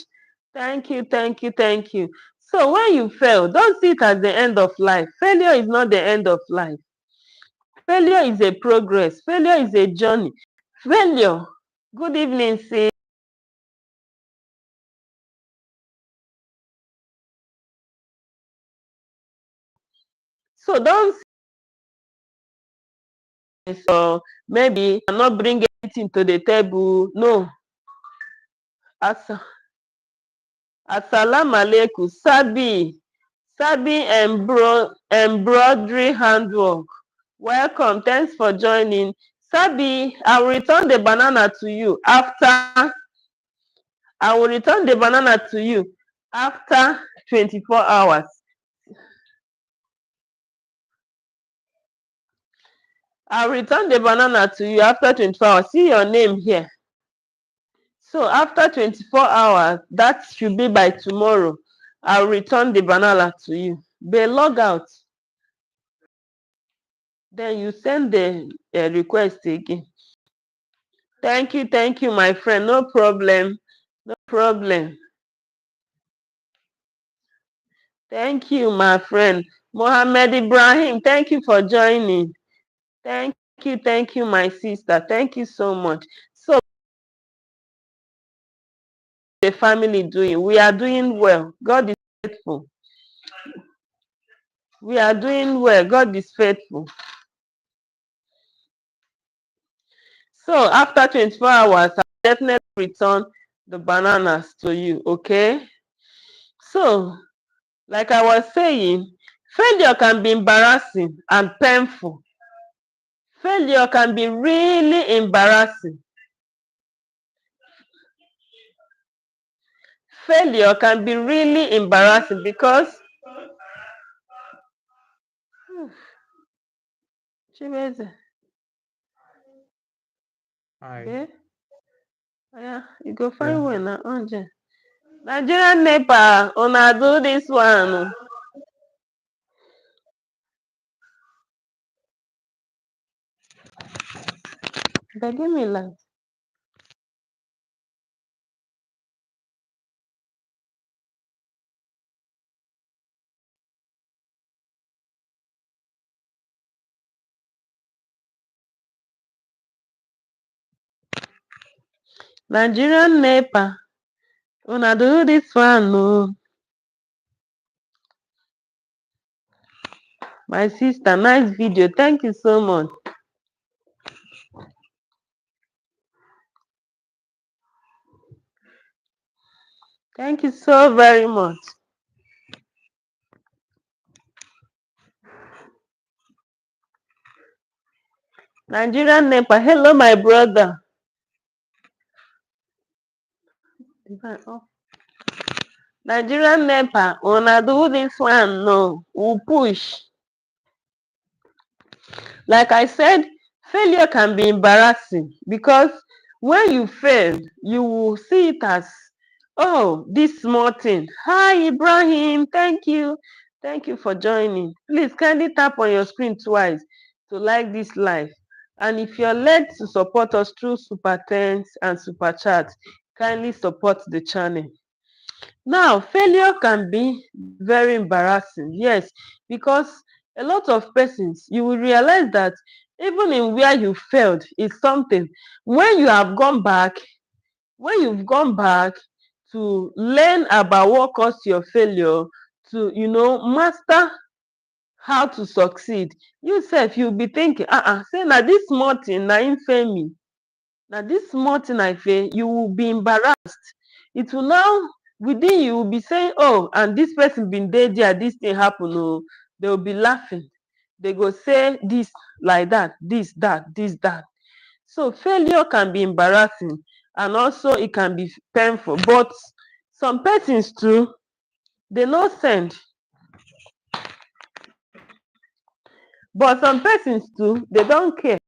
A: Thank you, thank you, thank you. So when you fail, don't see it as the end of life. Failure is not the end of life. Failure is a progress. Failure is a journey. Failure. Good evening, sis. So don't say so maybe I'm not bringing anything to the table. No. As Assalamu alaikum. Sabi embroidery handwork. Welcome. Thanks for joining. Sabi, I will return the banana to you after 24 hours. I'll return the banana to you after 24 hours. See your name here. So after 24 hours, that should be by tomorrow, I'll return the banana to you. But log out. Then you send the request again. Thank you, my friend. No problem. No problem. Thank you, my friend. Mohammed Ibrahim, thank you for joining. Thank you, my sister. Thank you so much. So the family doing? We are doing well. God is faithful. We are doing well. God is faithful. So after 24 hours, I'll definitely return the bananas to you, okay? So, like I was saying, failure can be embarrassing and painful. Failure can be really embarrassing. Failure can be really embarrassing because Chibeze,
B: Hi.
A: babe, yeah, you go
B: Yeah.
A: find one na Anje. Nigerian NEPA, una do this one. But give me light. Nigerian NEPA, una do this one, no. My sister, nice video. Thank you so much. Thank you so very much. Nigerian NEPA, hello, my brother. Nigerian NEPA, una do this one, no. We'll push. Like I said, failure can be embarrassing because when you fail, you will see it as, oh, this small thing. Hi, Ibrahim. Thank you. Thank you for joining. Please kindly tap on your screen twice to like this live. And if you're led to support us through super thanks and super chat, kindly support the channel. Now, failure can be very embarrassing, yes, because a lot of persons, you will realize that even in where you failed is something. When you have gone back, when you've gone back to learn about what caused your failure, to master how to succeed, you sef you'll be thinking, say na this small thing na im fail me, na this small thing I fail. You will be embarrassed. It will now, within you will be saying, oh, and this person been dey there, this thing happen. Oh, they will be laughing. They go say this like that, this that, this that. So failure can be embarrassing, and also it can be painful. But some persons too, they no send. But some persons too, they don't care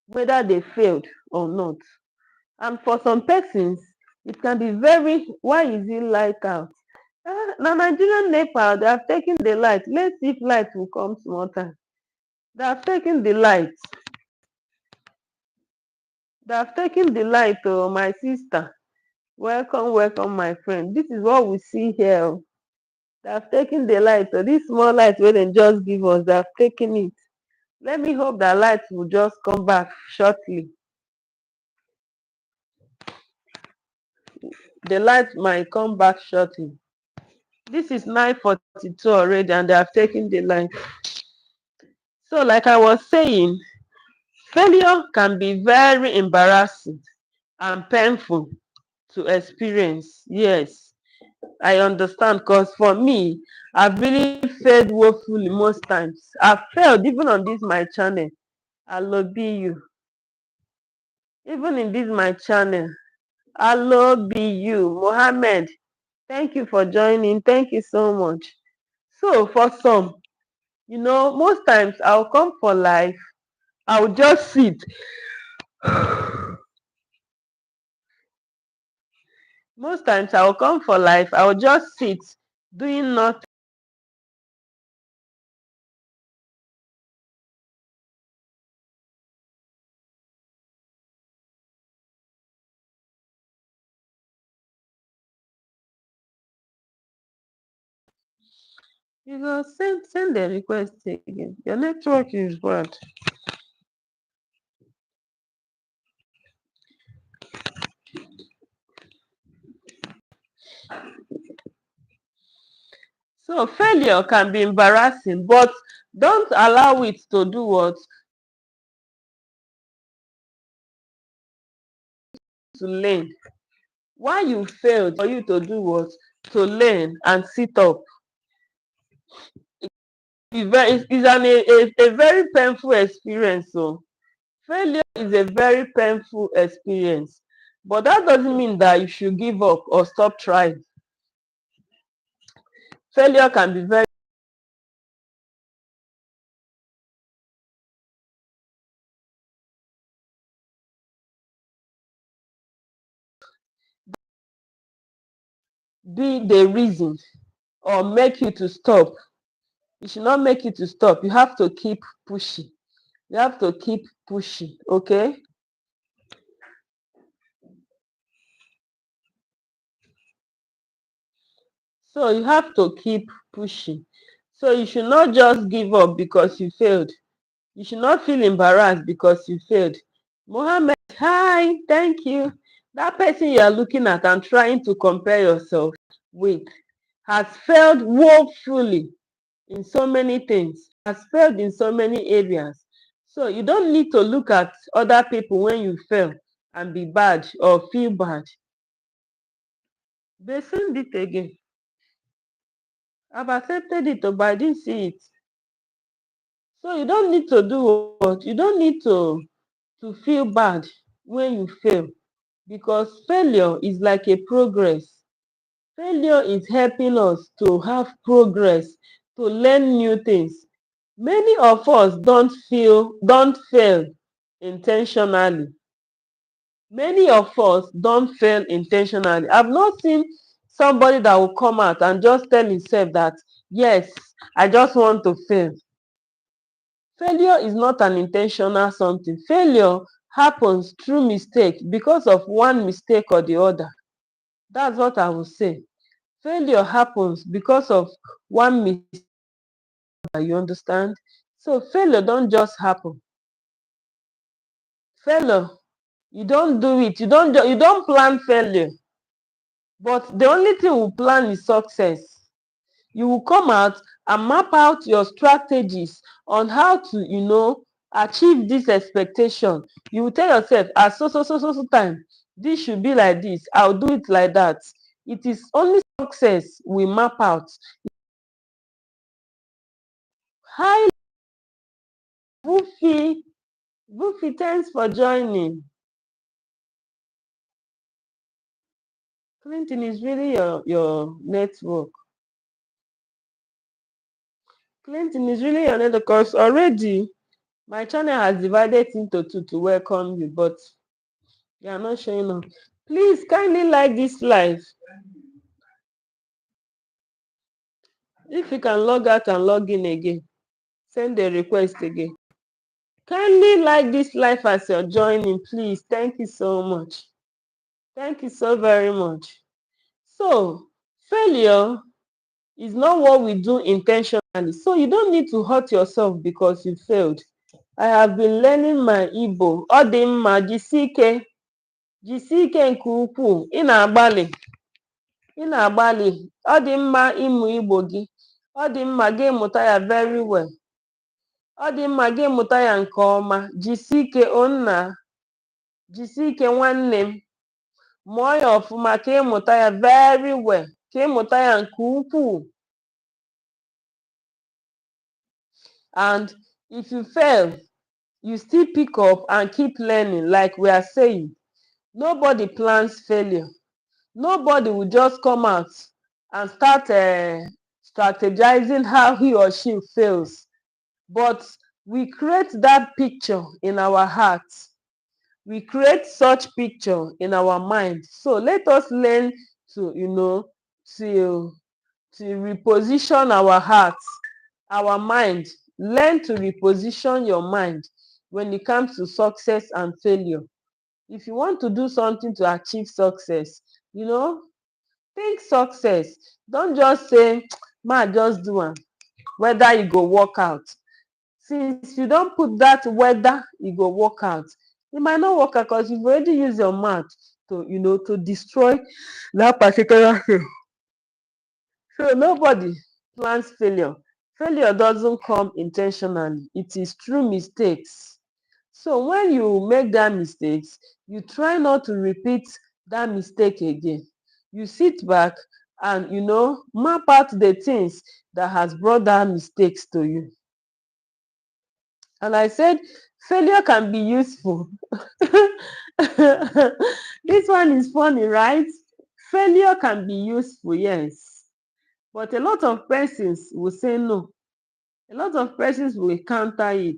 A: whether they failed or not. And for some persons, it can be very, why is it light out? Now Nigerian NEPA, they have taken the light. Let's see if light will come small time. They have taken the light. They have taken the light, oh, my sister. Welcome, welcome, my friend. This is what we see here. Oh. They have taken the light. So this small light where they just give us, they have taken it. Let me hope that light will just come back shortly. The light might come back shortly. This is 9:42 already, and they have taken the light. So, like I was saying, failure can be very embarrassing and painful to experience. Yes, I understand, because for me, I've really failed woefully most times. I've failed even on this my channel. I love you. Even in this my channel. I love you. Mohammed, thank you for joining. Thank you so much. So for some, most times I'll come for life. I'll just sit. Most times I will come for life, I will just sit doing nothing. You go send the request again. Your network is bad. So failure can be embarrassing, but don't allow it to do what? To learn. Why you failed for you to do what? To learn and sit up. It's a very painful experience. So failure is a very painful experience. But that doesn't mean that you should give up or stop trying. Failure can be very be the reason or make you to stop. It should not make you to stop. You have to keep pushing. You have to keep pushing. Okay. So you have to keep pushing. So you should not just give up because you failed. You should not feel embarrassed because you failed. Mohammed, hi, thank you. That person you are looking at and trying to compare yourself with has failed woefully in so many things, has failed in so many areas. So you don't need to look at other people when you fail and be bad or feel bad. They send it again. I've accepted it, but I didn't see it. So you don't need to do what? You don't need to feel bad when you fail, because failure is like a progress. Failure is helping us to have progress, to learn new things. Many of us don't fail intentionally. Many of us don't fail intentionally. I've not seen somebody that will come out and just tell himself that, yes, I just want to fail. Failure is not an intentional something. Failure happens through mistake because of one mistake or the other. That's what I will say. Failure happens because of one mistake, you understand? So failure don't just happen. Failure, you don't do it. You don't plan failure. But the only thing we plan is success. You will come out and map out your strategies on how to achieve this expectation. You will tell yourself, at so time, this should be like this, I'll do it like that. It is only success we map out. Hi Buffy. Buffy, thanks for joining. Clinton, is really your network. Clinton, is really your network, because already my channel has divided into two to welcome you, but you are not showing up. Please kindly like this live. If you can log out and log in again, send a request again. Kindly like this live as you're joining, please. Thank you so much. Thank you so very much. So, failure is not what we do intentionally. So you don't need to hurt yourself because you failed. I have been learning my Igbo. Ọ dị mma, jisie ike nke ukwuu. Ị na-agbalị. Ọ dị mma ịmụ Igbo gị. Ọ dị mma gị mụta ya very well. Ọ dị mma gị mụta ya nke ọma. Jisie ike onna. Jisie ike nwanne m. Mụọ ya ọfụma ka ịmụta ya very well. Ka ịmụta ya nke ukwuu. And if you fail, you still pick up and keep learning, like we are saying. Nobody plans failure. Nobody will just come out and start strategizing how he or she fails. But we create that picture in our hearts. We create such picture in our mind. So let us learn to reposition our hearts, our mind. Learn to reposition your mind when it comes to success and failure. If you want to do something to achieve success, think success. Don't just say, ma, just do am, whether you go work out. Since you don't put that whether you go work out, it might not work out because you've already used your mouth to destroy that particular thing. So nobody plans failure. Failure doesn't come intentionally. It is through mistakes. So when you make that mistakes, you try not to repeat that mistake again. You sit back and map out the things that has brought that mistakes to you. And I said failure can be useful. This one is funny, right? Failure can be useful, yes. But a lot of persons will say no. A lot of persons will counter it.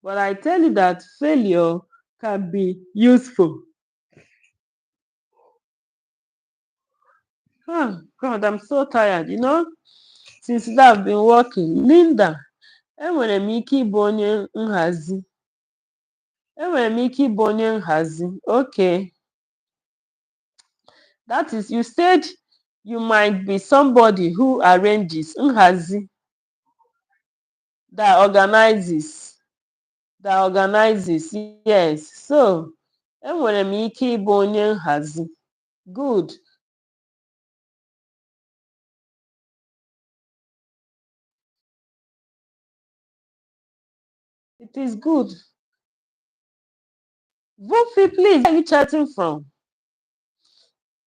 A: But I tell you that failure can be useful. Oh, God, I'm so tired. Since I've been working. Lynda, enwere m ike ịbụ onye nhazi. Okay. That is, you said you might be somebody who arranges, nhazi, that organizes. Yes. So, enwere m ike ịbụ onye nhazi. Good. It is good. Vufi, please, where are you chatting from?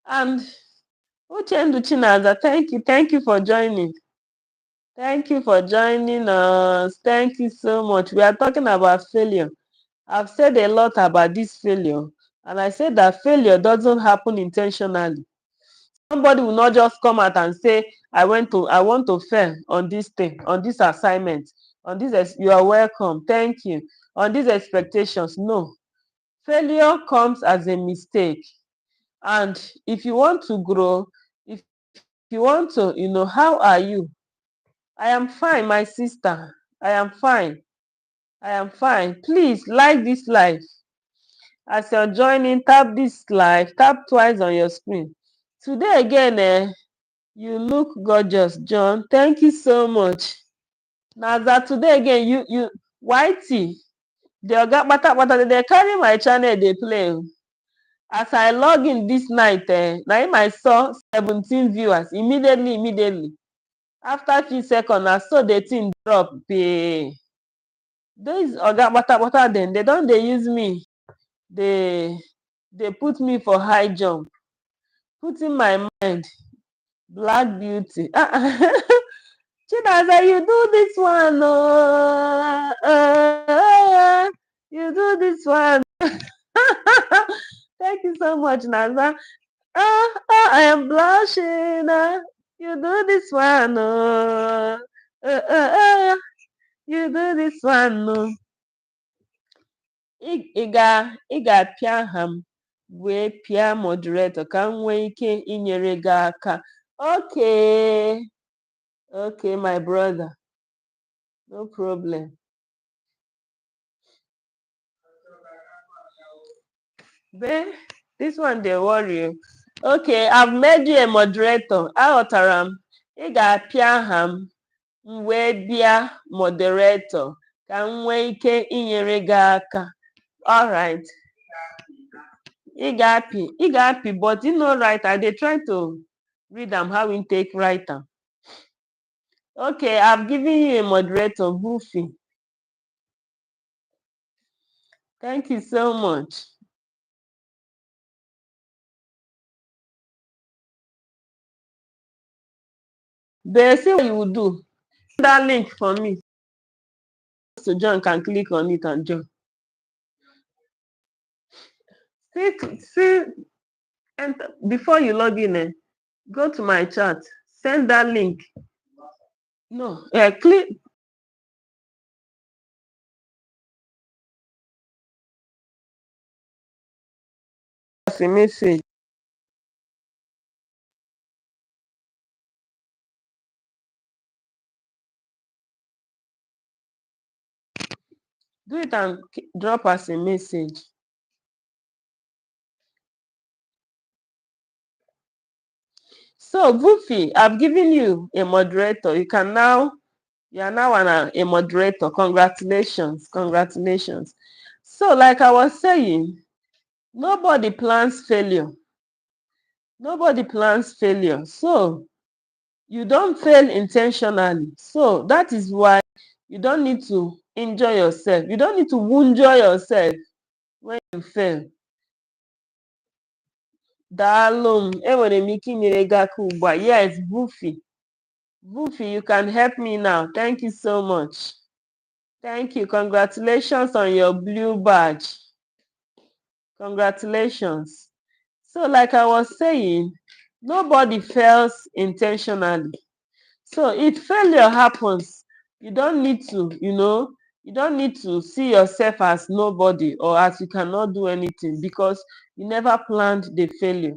A: And Uchendu Chinaza, thank you for joining. Thank you for joining us. Thank you so much. We are talking about failure. I've said a lot about this failure, and I said that failure doesn't happen intentionally. Somebody will not just come out and say, I want to fail on this thing, on this assignment, on this, you are welcome, thank you, on these expectations. No. Failure comes as a mistake. And if you want to grow, if you want to, how are you? I am fine, my sister. I am fine. I am fine. Please like this live. As you're joining, tap this live, tap twice on your screen. Today again, you look gorgeous, John. Thank you so much. Now that today again, you Whitey, the oga kpata they carry my channel, they play. As I log in this night, now I saw 17 viewers immediately. After a few seconds, I saw the thing drop. Those oga kpata then they don't they use me. They put me for high jump, put in my mind black beauty. Chinaza, you do this one, you do this one. Thank you so much, Naza. I am blushing. You do this one, you do this one. Ị ga-apịa aha m wee pịa moderator ka m nwee ike inyere gị aka. Okay, my brother, no problem. Babe, this one dey worry you. Okay, I've made you a moderator. Aghọtara m. Ị ga-apịa aha m wee bịa moderator ka m nwee ike inyere gị aka. All right. Ị ga-apị, but you know right, I dey try to read am how we take write am. Okay, I've given you a moderator, Buffy. Thank you so much. But see what you will do. Send that link for me. So John can click on it and join. See, enter, before you log in, go to my chat. Send that link. No, click. As a message. Do it and drop as a message. So, Buffy, I've given you a moderator. You are now a moderator. Congratulations. So, like I was saying, nobody plans failure. So, you don't fail intentionally. So, that is why you don't need to injure yourself. You don't need to wunjure yourself when you fail. Daalụ m, enwere m ike inyere gị aka ugbu a. Yes, Buffy, you can help me now. Thank you so much. Thank you. Congratulations on your blue badge. Congratulations. So, like I was saying, nobody fails intentionally. So, if failure happens, you don't need to, you don't need to see yourself as nobody or as you cannot do anything because you never planned the failure.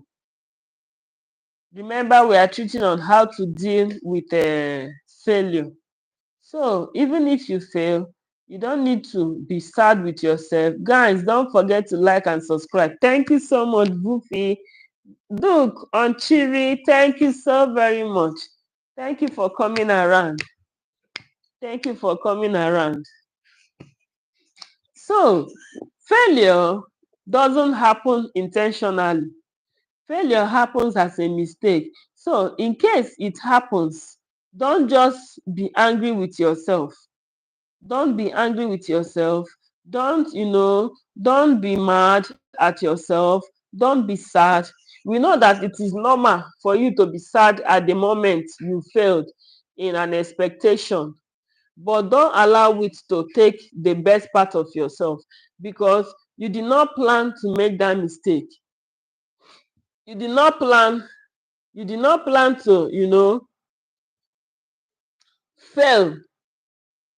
A: Remember, we are treating on how to deal with failure. So even if you fail, you don't need to be sad with yourself. Guys, don't forget to like and subscribe. Thank you so much, Buffy. Duke on Chiri, thank you so very much. Thank you for coming around. So, failure doesn't happen intentionally. Failure happens as a mistake. So, in case it happens, don't just be angry with yourself. Don't be angry with yourself. Don't be mad at yourself. Don't be sad. We know that it is normal for you to be sad at the moment you failed in an expectation. But don't allow it to take the best part of yourself because you did not plan to make that mistake. You did not plan to, fail.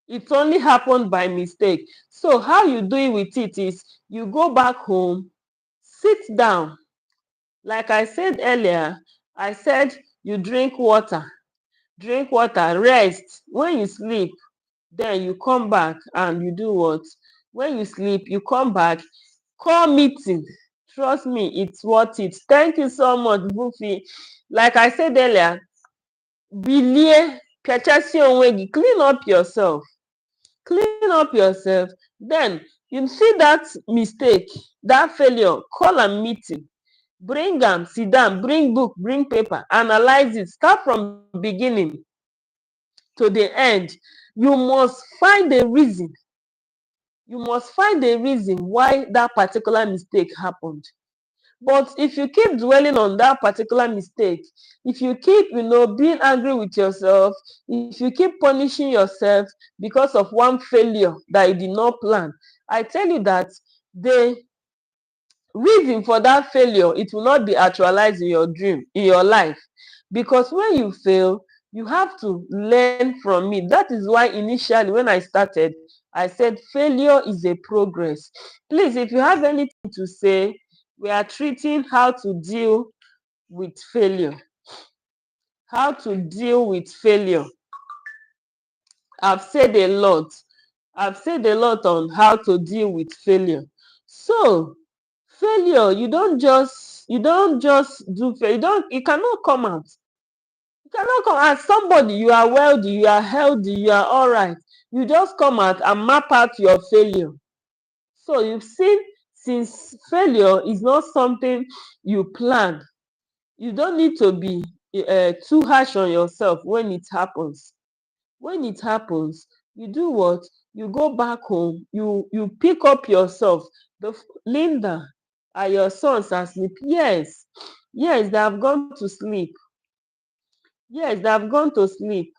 A: It only happened by mistake. So how you do it with it is you go back home, sit down. Like I said earlier, I said you drink water, rest. When you sleep, Then you come back and you do what? When you sleep, you come back, call meeting. Trust me, it's worth it. Thank you so much, Buffy. Like I said earlier, bilie, piachasi onwe, clean up yourself. Clean up yourself. Then you see that mistake, that failure, call a meeting. Bring am, sit down, bring book, bring paper, analyze it. Start from beginning to the end. You must find a reason. You must find a reason why that particular mistake happened. But if you keep dwelling on that particular mistake, if you keep, being angry with yourself, if you keep punishing yourself because of one failure that you did not plan, I tell you that the reason for that failure, it will not be actualized in your dream, in your life. Because when you fail, you have to learn from it. That is why initially when I started, I said failure is a progress. Please, if you have anything to say, we are treating how to deal with failure. How to deal with failure. I've said a lot. I've said a lot on how to deal with failure. So failure, you don't just do failure. You cannot come out. You cannot come as somebody, you are wealthy, you are healthy, you are all right. You just come out and map out your failure. So you've seen, since failure is not something you plan, you don't need to be too harsh on yourself when it happens. When it happens, you do what? You go back home, you pick up yourself. Lynda, are your sons asleep? Yes. Yes, they have gone to sleep. Yes, they have gone to sleep.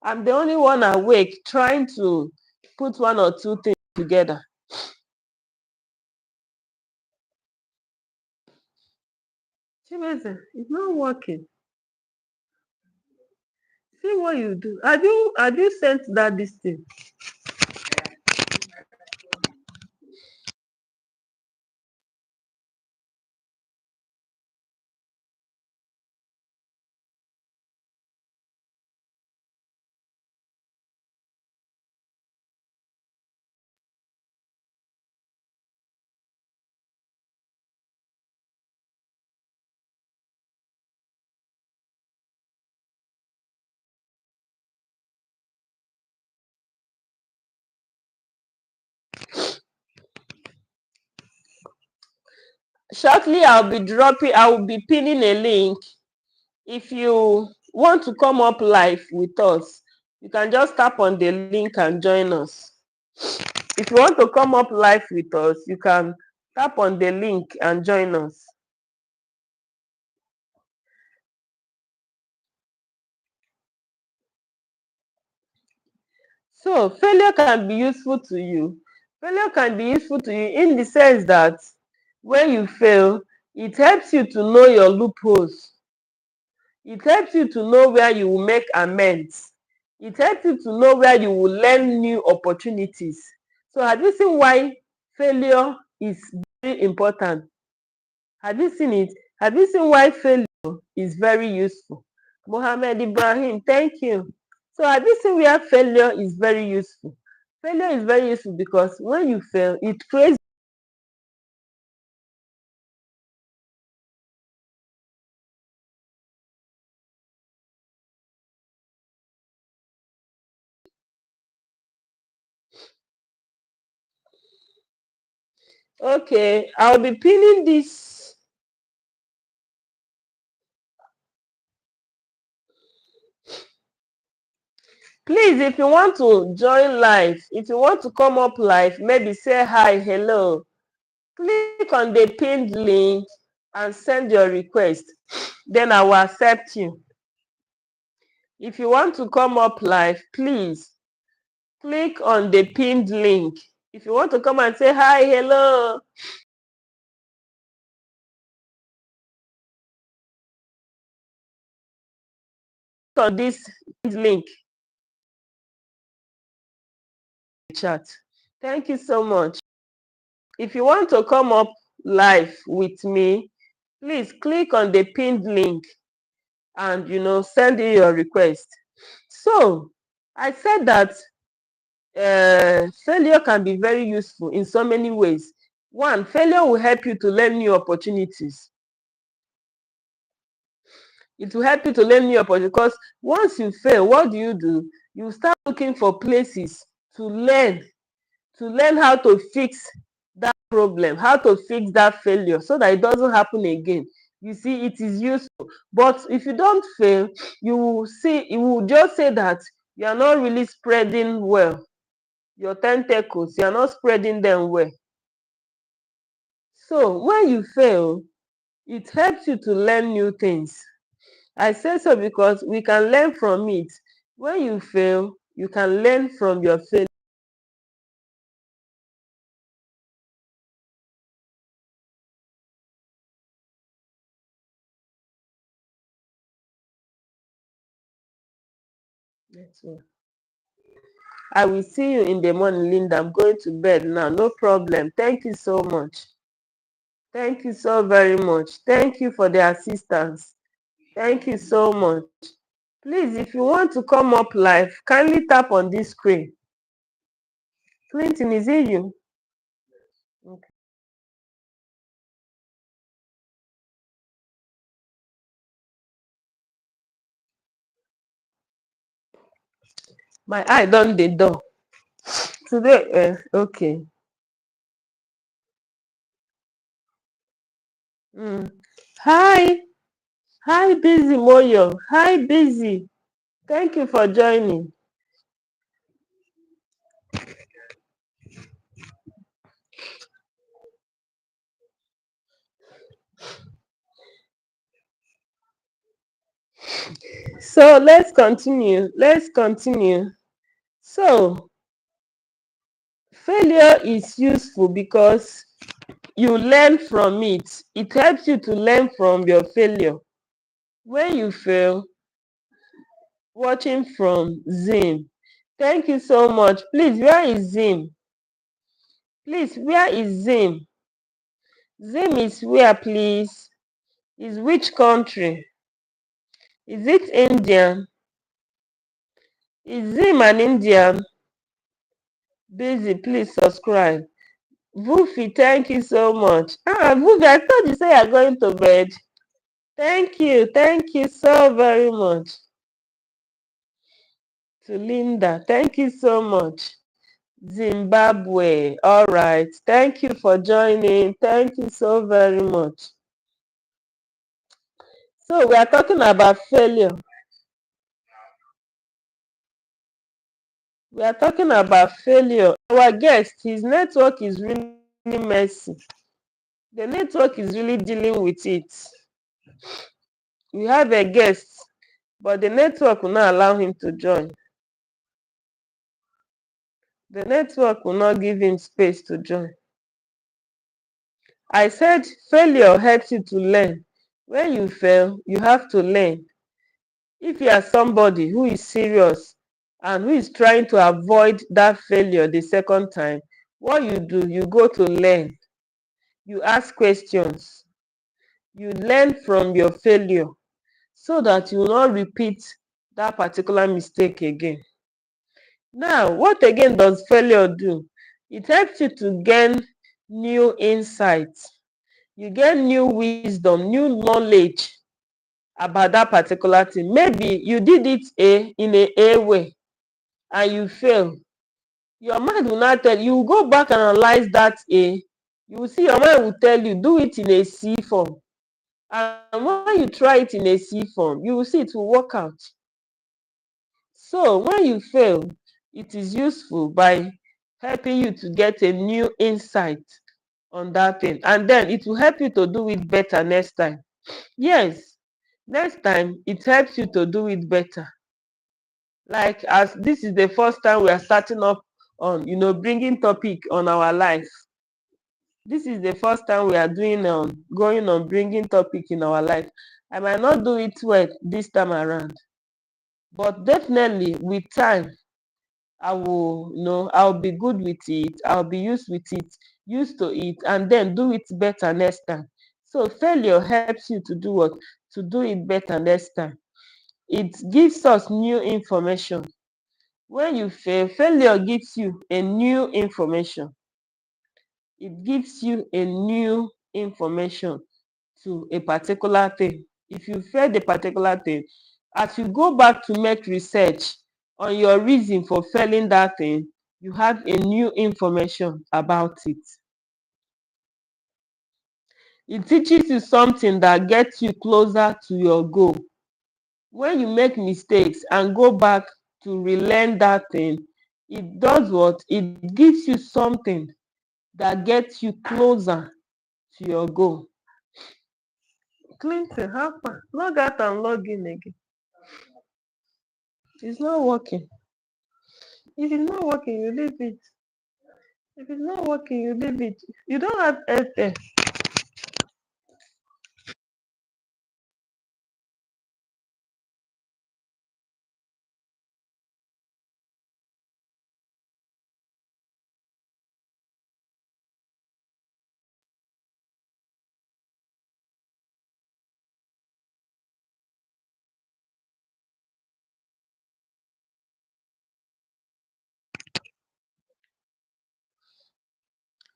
A: I'm the only one awake trying to put one or two things together. Chimeze, it's not working. See what you do. Have you sent that this thing? Shortly, I will be pinning a link. If you want to come up live with us, you can just tap on the link and join us. If you want to come up live with us, you can tap on the link and join us. So failure can be useful to you. Failure can be useful to you in the sense that when you fail, it helps you to know your loopholes. It helps you to know where you will make amends. It helps you to know where you will learn new opportunities. So have you seen why failure is very important? Have you seen it? Have you seen why failure is very useful? Mohammed Ibrahim, thank you. So have you seen where failure is very useful? Failure is very useful because when you fail, it creates okay. I'll be pinning this. Please, if you want to join live, if you want to come up live, maybe say hi, hello. Click on the pinned link and send your request. Then I will accept you. If you want to come up live, please click on the pinned link. If you want to come and say hi, hello. On this link chat. Thank you so much. If you want to come up live with me, please click on the pinned link and send in your request. So I said that failure can be very useful in so many ways. One, failure will help you to learn new opportunities. It will help you to learn new opportunities, because once you fail, what do? You start looking for places to learn how to fix that problem, how to fix that failure, so that it doesn't happen again. You see, it is useful. But if you don't fail, you will just say that you are not really spreading well. Your tentacles, you are not spreading them well. So when you fail, it helps you to learn new things. I say so because we can learn from it. When you fail, you can learn from your failure. I will see you in the morning, Lynda. I'm going to bed now. No problem. Thank you so much. Thank you so very much. Thank you for the assistance. Thank you so much. Please, if you want to come up live, kindly tap on this screen. Clinton, is it you? Okay. My eye done the door. Today, okay. Hi. Hi, Busy Moyo. Hi, Busy. Thank you for joining. So let's continue. Let's continue. So failure is useful because you learn from it. It helps you to learn from your failure. When you fail, watching from Zim. Thank you so much. Please, where is Zim? Please, where is Zim? Zim is where, please? Is which country? Is it Indian? Is Zim an Indian? Busy, please subscribe. Vufi, thank you so much. Vufi, I thought you said you're going to bed. Thank you so very much. To Lynda, thank you so much. Zimbabwe, all right. Thank you for joining. Thank you so very much. So we are talking about failure. We are talking about failure. Our guest, his network is really messy. The network is really dealing with it. We have a guest, but the network will not allow him to join. The network will not give him space to join. I said failure helps you to learn. When you fail, you have to learn. If you are somebody who is serious and who is trying to avoid that failure the second time, what you do, you go to learn. You ask questions. You learn from your failure so that you will not repeat that particular mistake again. Now, what again does failure do? It helps you to gain new insights. You gain new wisdom, new knowledge about that particular thing. Maybe you did it in a way and you fail. Your mind will not tell you, go back and analyze that A. You will see your mind will tell you, do it in a C form. And when you try it in a C form, you will see it will work out. So when you fail, it is useful by helping you to get a new insight on that thing. And then it will help you to do it better next time. Yes, next time it helps you to do it better. Like, as this is the first time we are starting up on, bringing topic on our life. This is the first time we are going on bringing topic in our life. I might not do it well this time around, but definitely with time, I'll be good with it. I'll be used to it, and then do it better next time. So failure helps you to do what? To do it better next time. It gives us new information. When you fail, failure gives you a new information. It gives you a new information to a particular thing. If you fail the particular thing, as you go back to make research on your reason for failing that thing, you have a new information about it. It teaches you something that gets you closer to your goal. When you make mistakes and go back to relearn that thing, it does what? It gives you something that gets you closer to your goal. Clinton, how far? Log out and log in again. It's not working. If it's not working, you leave it. If it's not working, you leave it. You don't have Airtel.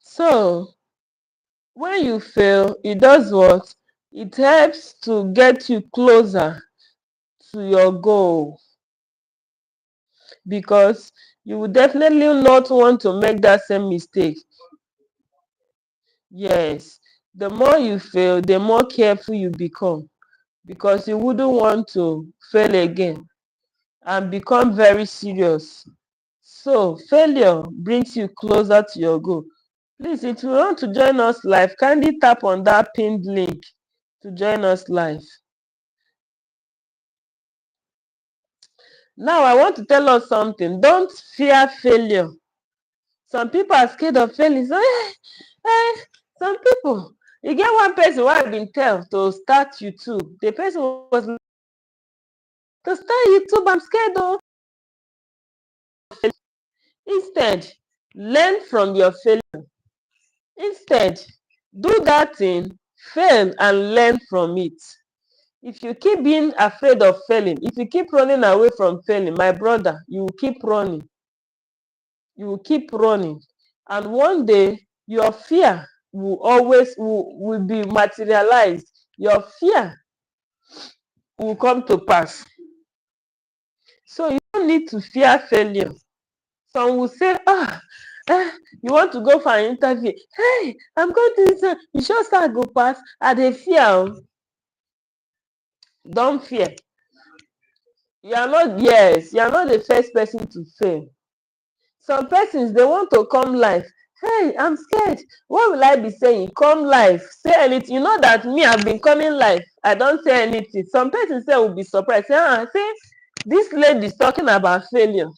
A: So when you fail, it does what? It helps to get you closer to your goal, because you will definitely not want to make that same mistake. Yes, the more you fail, the more careful you become, because you wouldn't want to fail again and become very serious. So failure brings you closer to your goal. Please, if you want to join us live, kindly tap on that pinned link to join us live. Now I want to tell us something. Don't fear failure. Some people are scared of failing. So, some people, you get one person who I've been tell to start YouTube. The person was like, to start YouTube, I'm scared though. Instead, learn from your failure. Instead, do that thing, fail and learn from it. If you keep being afraid of failing, if you keep running away from failing, my brother, you will keep running. You will keep running. And one day, your fear will be materialized. Your fear will come to pass. So you don't need to fear failure. Some will say, you want to go for an interview. Hey, I'm going to this. You sure start go pass? Are they fear? Don't fear. You are not, yes, you are not the first person to fail. Some persons, they want to come live. Hey, I'm scared. What will I be saying? Come live. Say anything. You know that me, I've been coming live. I don't say anything. Some persons say will be surprised. Say, this lady is talking about failure.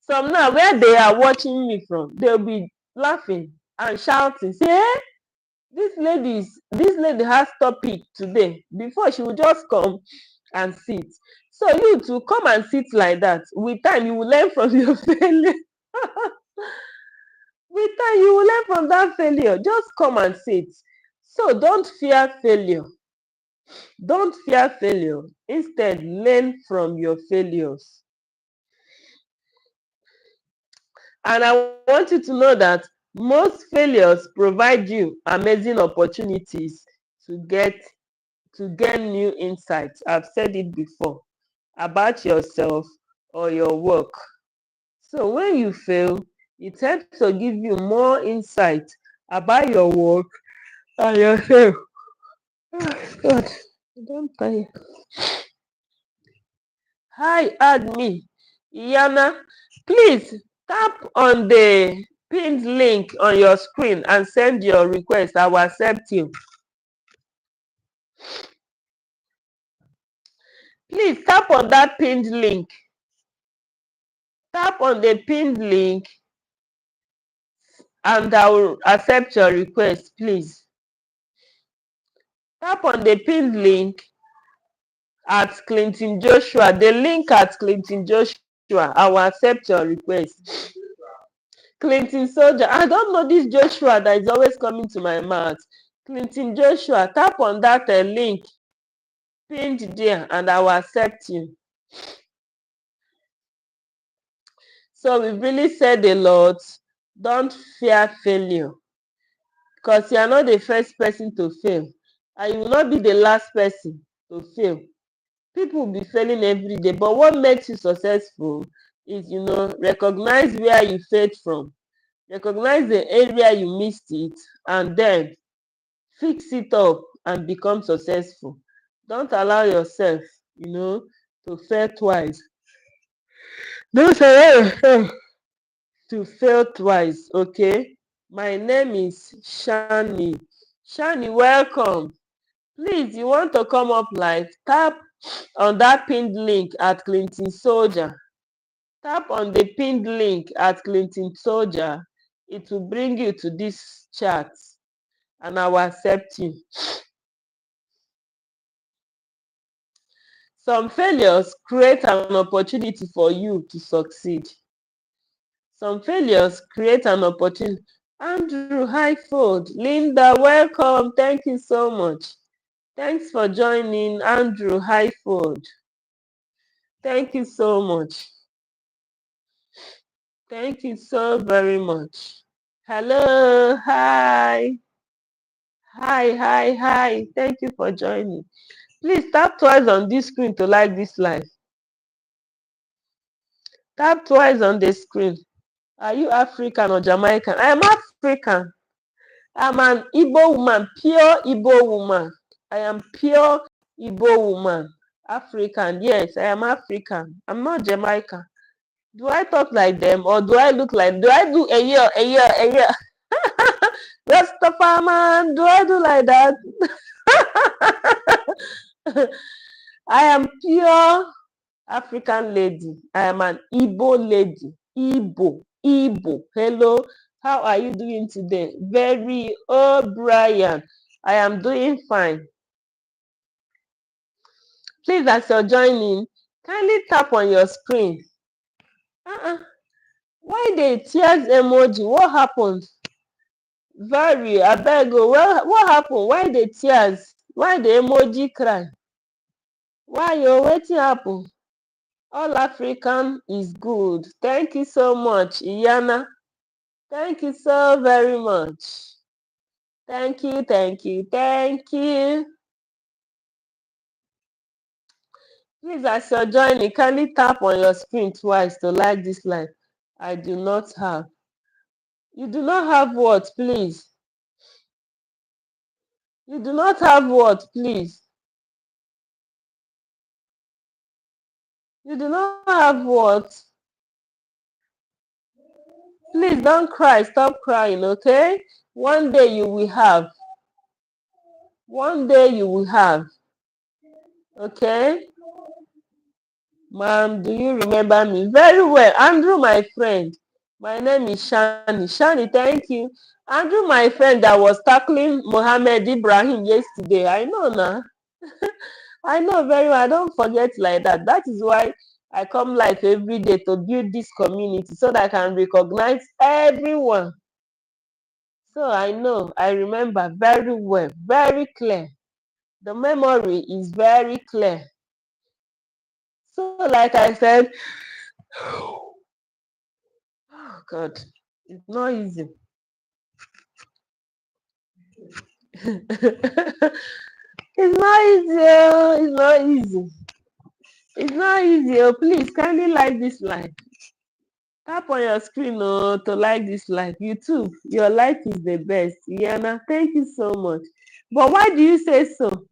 A: Some now, where they are watching me from, they'll be laughing and shouting. Say, hey, this lady has topic today. Before, she will just come and sit. So you to come and sit like that. With time, you will learn from your failure. With time, you will learn from that failure. Just come and sit. So don't fear failure. Don't fear failure. Instead, learn from your failures. And I want you to know that most failures provide you amazing opportunities to gain new insights. I've said it before about yourself or your work. So when you fail, it helps to give you more insight about your work and yourself. Oh, God, I don't tire. Hi, admin. Iyana, please tap on the pinned link on your screen and send your request. I will accept you. Please tap on that pinned link. Tap on the pinned link and I will accept your request, please. Tap on the pinned link at Clinton Joshua. The link at Clinton Joshua. I will accept your request. Clinton Soldier. I don't know this Joshua that is always coming to my mouth. Clinton Joshua. Tap on that link pinned there and I will accept you. So we've really said a lot. Don't fear failure, because you are not the first person to fail, and you will not be the last person to fail. People will be failing every day, but what makes you successful is, recognize where you failed from, recognize the area you missed it, and then fix it up and become successful. Don't allow yourself, to fail twice. Don't allow yourself to fail twice, okay? My name is Shani. Shani, welcome. Please, you want to come up live? Tap on that pinned link at Clinton Soldier. Tap on the pinned link at Clinton Soldier. It will bring you to this chat and I will accept you. Some failures create an opportunity for you to succeed. Some failures create an opportunity. Andrew Highfield, Lynda, welcome. Thank you so much. Thanks for joining, Andrew Highfield. Thank you so much. Thank you so very much. Hello, hi. Hi. Thank you for joining. Please tap twice on this screen to like this live. Tap twice on the screen. Are you African or Jamaican? I am African. I'm an Igbo woman, pure Igbo woman. I am pure Igbo woman. African, yes, I am African. I'm not Jamaican. Do I talk like them or do I look like, do I do a year? Rastafari, do I do like that? I am pure African lady. I am an Igbo lady. Igbo. Hello, how are you doing today? Brian. I am doing fine. Please, as you're joining, kindly tap on your screen. Why the tears emoji? What happened? Abeg o, what happened? Why the tears? Why the emoji cry? Why o? Wetin happen? All African is good. Thank you so much, Iyana. Thank you so very much. Thank you. Please, as you're joining, kindly tap on your screen twice to like this live. I do not have. You do not have what, please? You do not have what, please? You do not have what? Please don't cry. Stop crying, okay? One day you will have. One day you will have. Okay? Ma'am, do you remember me? Very well. Andrew, my friend. My name is Shani. Shani, thank you. Andrew, my friend that was tackling Mohammed Ibrahim yesterday. I know now. I know very well. I don't forget like that. That is why I come live every day to build this community so that I can recognize everyone. So I know, I remember very well, very clear. The memory is very clear. So like I said, oh God, it's not easy. It's not easy. It's not easy. It's not easy. Oh, please kindly like this live. Tap on your screen to like this live. YouTube, your life is the best. Yana, thank you so much. But why do you say so?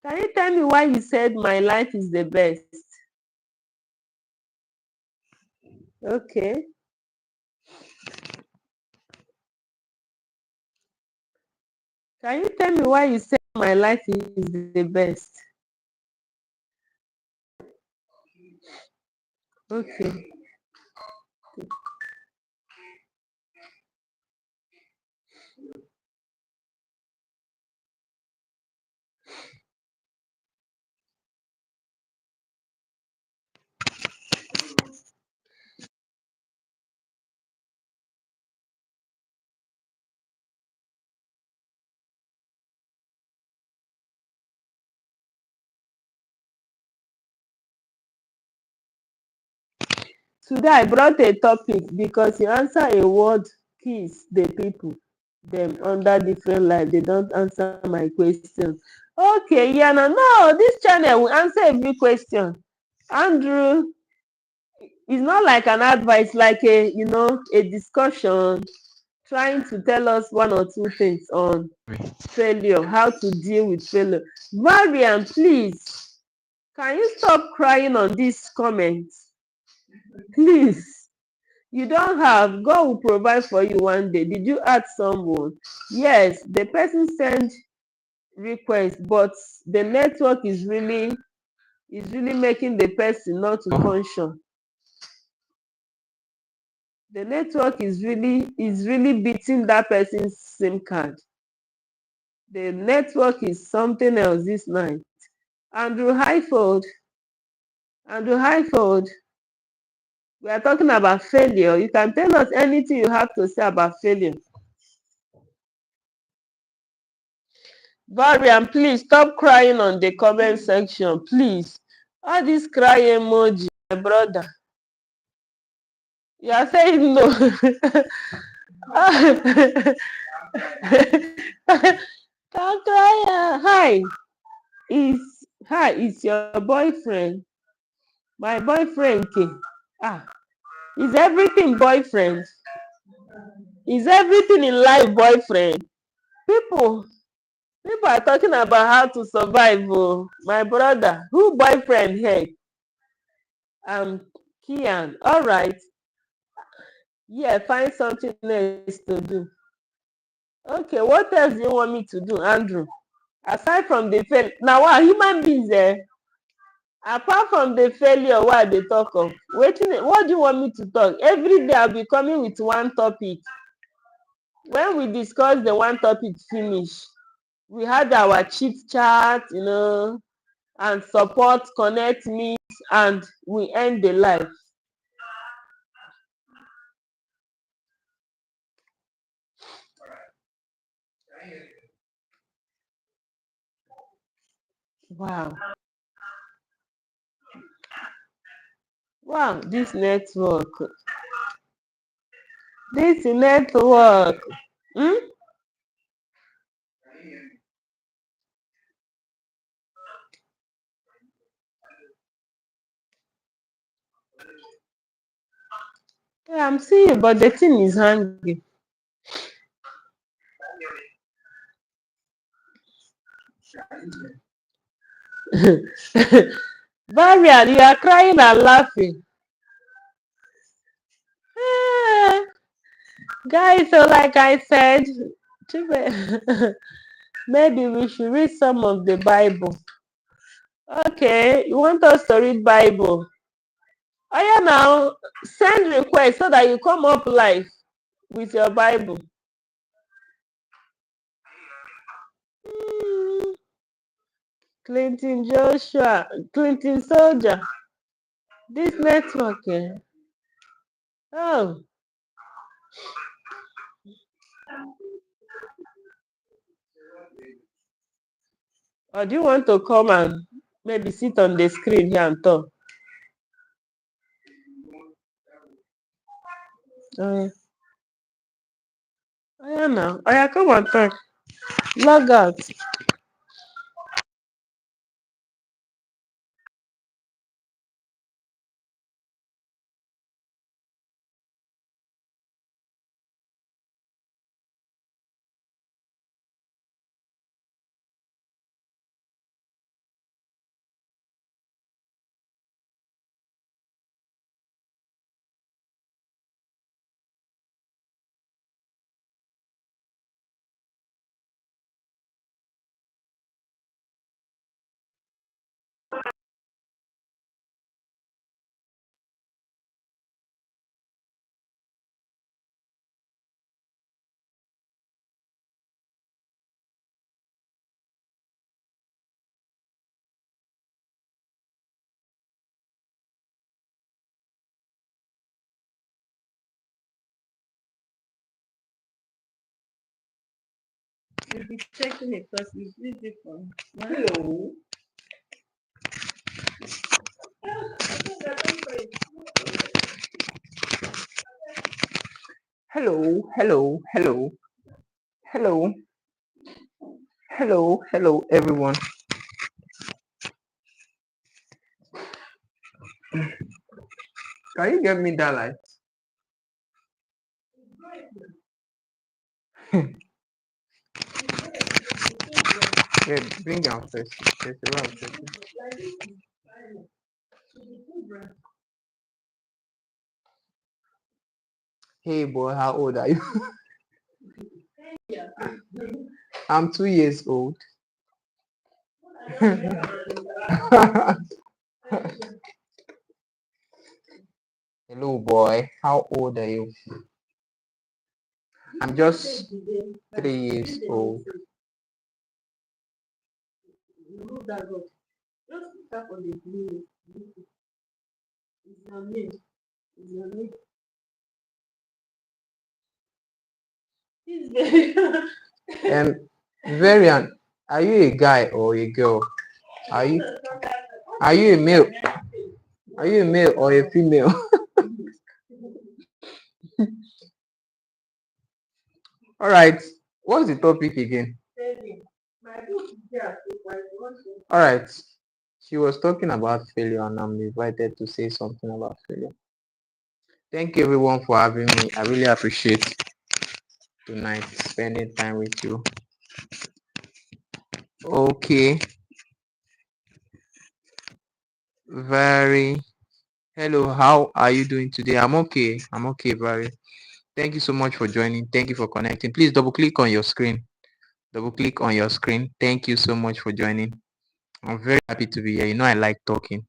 A: Can you tell me why you said my life is the best? Okay. Can you tell me why you said my life is the best? Okay. Today I brought a topic because you answer a word kiss the people them under different life. They don't answer my question. Okay, yeah, no, this channel will answer every question. Andrew, it's not like an advice, like a discussion, trying to tell us one or two things on failure, how to deal with failure. Marian, please, can you stop crying on this comment? Please. You don't have, God will provide for you one day. Did you add someone? Yes, the person sent request, but the network is really making the person not to function. The network is really beating that person's SIM card. The network is something else this night. Andrew Highfield, we are talking about failure. You can tell us anything you have to say about failure. Varian, please stop crying on the comment section, please. All this cry emoji, my brother. You are saying no. Don't cry. It's your boyfriend. My boyfriend came. Is everything boyfriend? Is everything in life boyfriend? People are talking about how to survive. Oh, my brother. Who boyfriend here? Kian. All right. Yeah, find something else to do. Okay, what else do you want me to do, Andrew? Aside from the failure, now what human beings apart from the failure, what they talk of? What do you want me to talk? Every day I'll be coming with one topic. When we discuss the one topic finish, we had our chit chat, and support, connect me, and we end the life. Wow. Wow, this network. Hmm? Yeah, I'm seeing you, but the thing is hanging. Varian, you are crying and laughing. Guys, so like I said, maybe we should read some of the Bible. Okay, you want us to read Bible? Oh yeah, now send request so that you come up live with your Bible. Clinton Joshua, Clinton Soldier. This network. Oh. Or do you want to come and maybe sit on the screen here and talk? Oh yeah. Oh yeah, now. Oh yeah, come and talk. Log out. You'll be checking it because it's easy for me. Hello.
B: Hello, hello, hello, hello, hello, hello, everyone. Can you get me that light? Yeah, bring down first. There's a lot of people. Hey boy, how old are you? I'm 2 years old. Hello boy, how old are you? I'm just 3 years old. And Varian, are you a guy or a girl? Are you are you a male? Are you a male or a female? All right. What's the topic again? All right. She was talking about failure, and I'm invited to say something about failure. Thank you everyone for having me. I really appreciate tonight spending time with you. Okay. Very. Hello. How are you doing today? I'm okay. I'm okay. Very. Thank you so much for joining. Thank you for connecting. Please double click on your screen. Double click on your screen. Thank you so much for joining. I'm very happy to be here. You know, I like talking.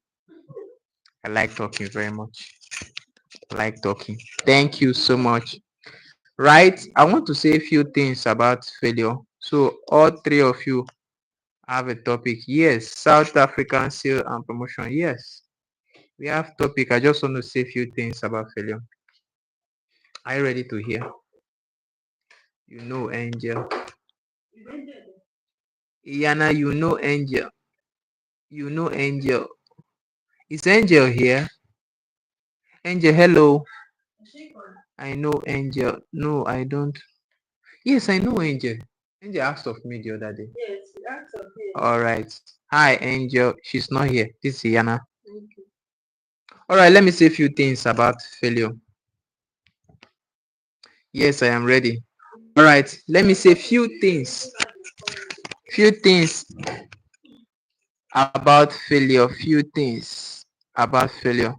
B: I like talking very much. I like talking. Thank you so much. Right. I want to say a few things about failure. So all three of you have a topic. Yes. South African sale and promotion. Yes. We have topic. I just want to say a few things about failure. Are you ready to hear? You know Angel. Iana, you know Angel. You know Angel. Is Angel here? Angel, hello. I know Angel. No, I don't. Yes, I know Angel. Angel asked of me the other day. Yes, she asked of me. All right. Hi, Angel. She's not here. This is Iana. Okay. All right, let me say a few things about failure. Yes, I am ready. All right, let me say a few things. Few things about failure. Few things about failure.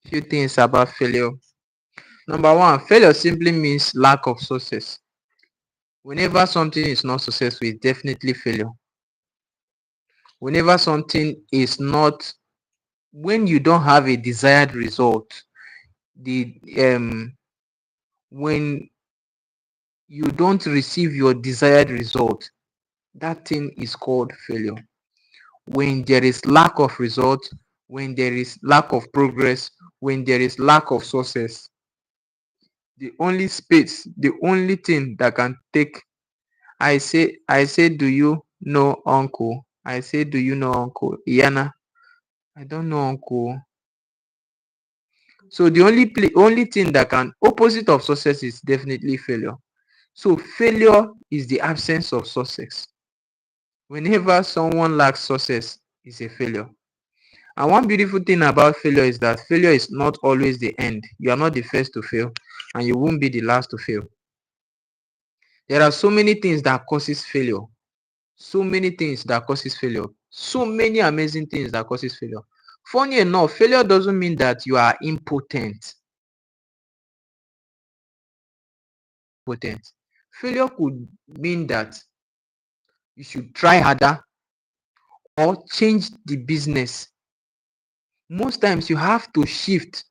B: Few things about failure. Number one, failure simply means lack of success. Whenever something is not successful, it's definitely failure. Whenever something is not, when you don't have a desired result, the when you don't receive your desired result, that thing is called failure. When there is lack of result, when there is lack of progress, when there is lack of success, the only space, the only thing that can take, I say, do you know uncle? I say, do you know uncle? Iana, I don't know uncle. So the only thing that can opposite of success is definitely failure. So failure is the absence of success. Whenever someone lacks success, it's a failure. And one beautiful thing about failure is that failure is not always the end. You are not the first to fail, and you won't be the last to fail. There are so many things that causes failure. So many things that causes failure. So many amazing things that causes failure. Funny enough, failure doesn't mean that you are impotent. Failure could mean that you should try harder or change the business. Most times you have to shift.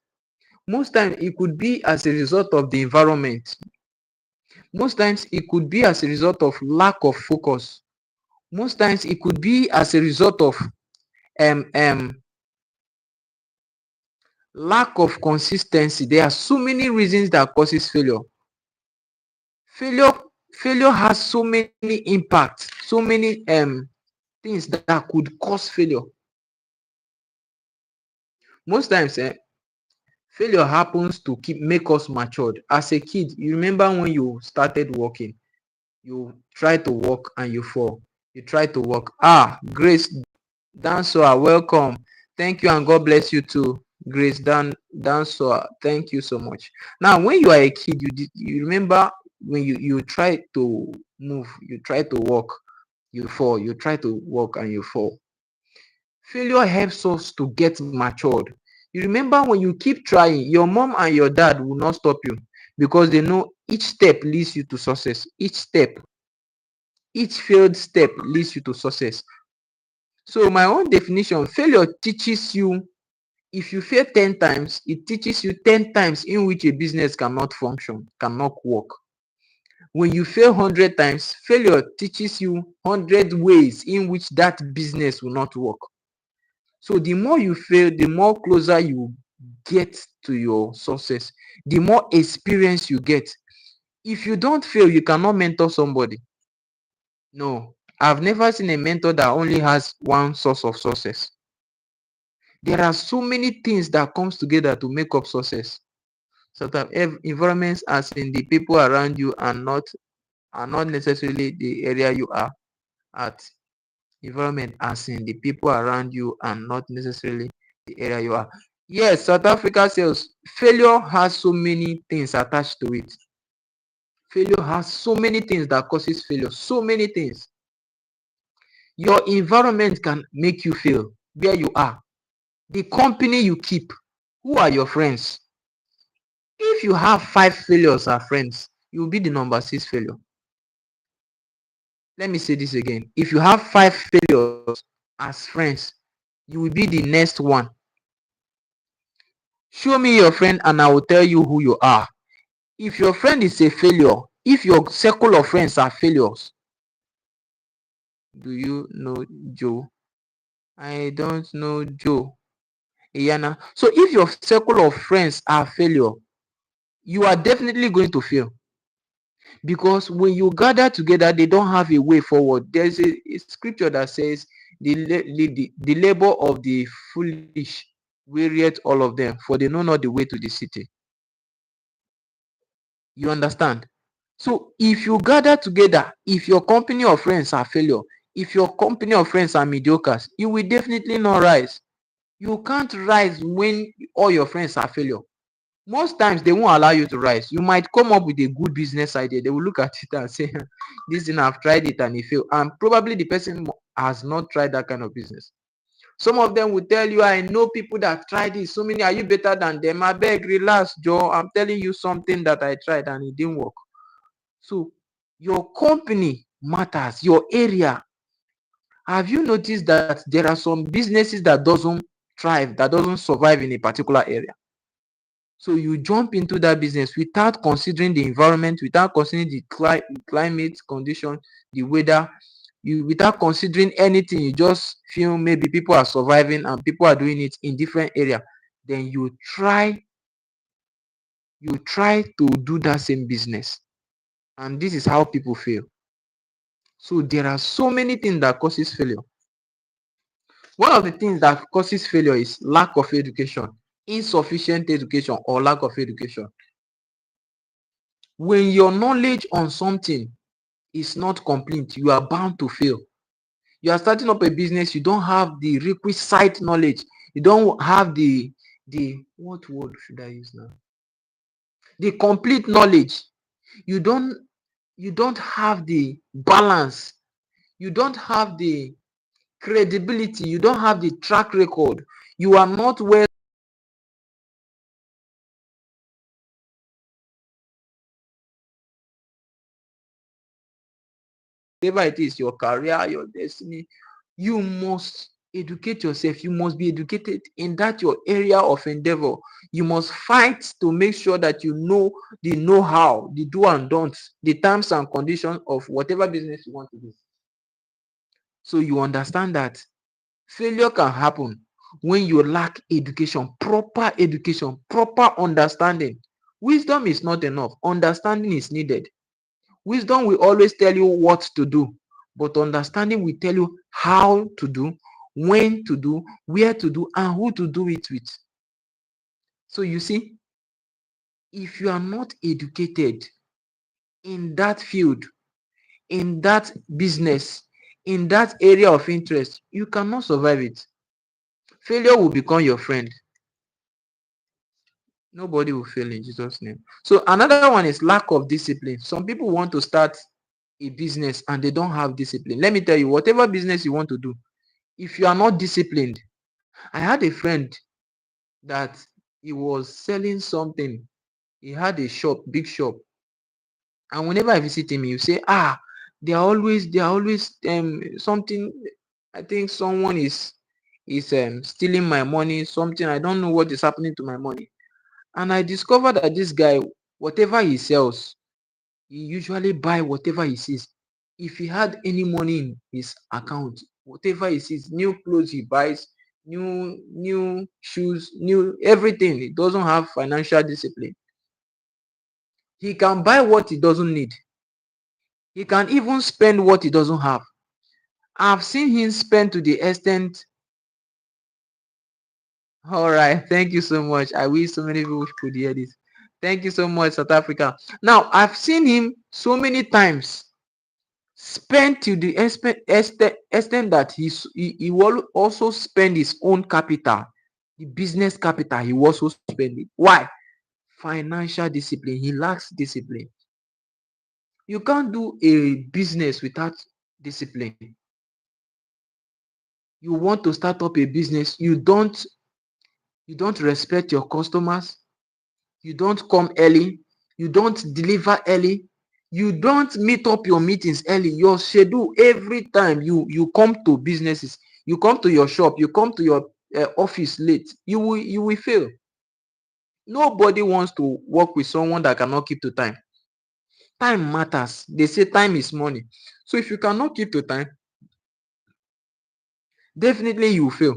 B: Most times it could be as a result of the environment. Most times it could be as a result of lack of focus. Most times it could be as a result of um, um, lack of consistency. There are so many reasons that causes failure. Failure, failure has so many impacts, so many things that could cause failure. Most times, Failure happens to make us matured. As a kid, you remember when you started walking, you try to walk and you fall. You try to walk. Grace Dansoa, welcome. Thank you and God bless you too. Grace Dansoa, thank you so much. Now, when you are a kid, you remember when you try to move, you try to walk, you fall. You try to walk and you fall. Failure helps us to get matured. You remember when you keep trying, your mom and your dad will not stop you because they know each step leads you to success. Each failed step leads you to success. So my own definition, failure teaches you, if you fail 10 times, it teaches you 10 times in which a business cannot function, cannot work. When you fail 100 times, failure teaches you 100 ways in which that business will not work. So the more you fail, the more closer you get to your success, the more experience you get. If you don't fail, you cannot mentor somebody. No, I've never seen a mentor that only has one source of success. There are so many things that comes together to make up success. Sometimes environments as in the people around you are not necessarily the area you are at. Environment as in the people around you and not necessarily the area you are. Yes, South Africa says failure has so many things attached to it. Failure has so many things that causes failure. So many things. Your environment can make you fail where you are. The company you keep. Who are your friends? If you have 5 failures as friends, you will be the number 6 failure. Let me say this again. If you have 5 failures as friends, you will be the next one. Show me your friend and I will tell you who you are. If your friend is a failure, if your circle of friends are failures, do you know Joe? I don't know Joe. Iyana. So if your circle of friends are failure, you are definitely going to fail. Because when you gather together, they don't have a way forward. There's a scripture that says the labor of the foolish wearieth all of them, for they know not the way to the city. You understand? So if you gather together, if your company of friends are failure, if your company of friends are mediocres, you will definitely not rise. You can't rise when all your friends are failure. Most times they won't allow you to rise. You might come up with a good business idea. They will look at it and say, this thing, I've tried it and it failed. And probably the person has not tried that kind of business. Some of them will tell you, I know people that tried this. So many, are you better than them? I beg, relax, Joe. I'm telling you something that I tried and it didn't work. So your company matters, your area. Have you noticed that there are some businesses that doesn't thrive, that doesn't survive in a particular area? So you jump into that business without considering the environment, without considering the climate condition, the weather, without considering anything. You just feel maybe people are surviving and people are doing it in different area. Then you try to do that same business. And this is how people fail. So there are so many things that causes failure. One of the things that causes failure is lack of education, insufficient education or lack of education. When your knowledge on something is not complete, you are bound to fail. You are starting up a business, you don't have the requisite knowledge. You don't have the what word should I use now? The complete knowledge. You don't have the balance. You don't have the credibility. You don't have the track record. You are not well. Whatever it is, your career, your destiny, you must educate yourself. You must be educated in that your area of endeavor. You must fight to make sure that you know the know-how, the do and don'ts, the terms and conditions of whatever business you want to do. So you understand that failure can happen when you lack education, proper understanding. Wisdom is not enough. Understanding is needed. Wisdom will always tell you what to do, but understanding will tell you how to do, when to do, where to do, and who to do it with. So you see, if you are not educated in that field, in that business, in that area of interest, you cannot survive it. Failure will become your friend. Nobody will fail in Jesus' name. So another one is lack of discipline. Some people want to start a business and they don't have discipline. Let me tell you, whatever business you want to do, if you are not disciplined, I had a friend that he was selling something. He had a shop, big shop. And whenever I visit him, you say, they are always something. I think someone is stealing my money, something. I don't know what is happening to my money. And I discovered that this guy, whatever he sells, he usually buy whatever he sees. If he had any money in his account, whatever he sees, new clothes he buys, new shoes, new everything. He doesn't have financial discipline. He can buy what he doesn't need. He can even spend what he doesn't have. I've seen him spend to the extent. All right, thank you so much. I wish so many people could hear this. Thank you so much, South Africa. Now, I've seen him so many times spend to the extent that he will also spend his own capital, the business capital. He will also spend it. Why? Financial discipline. He lacks discipline. You can't do a business without discipline. You want to start up a business, you don't respect your customers, you don't come early, you don't deliver early, you don't meet up your meetings early. Your schedule, every time you come to businesses, you come to your shop, you come to your office late, you will fail. Nobody wants to work with someone that cannot keep to time. Time matters. They say time is money. So if you cannot keep to time, definitely you will fail.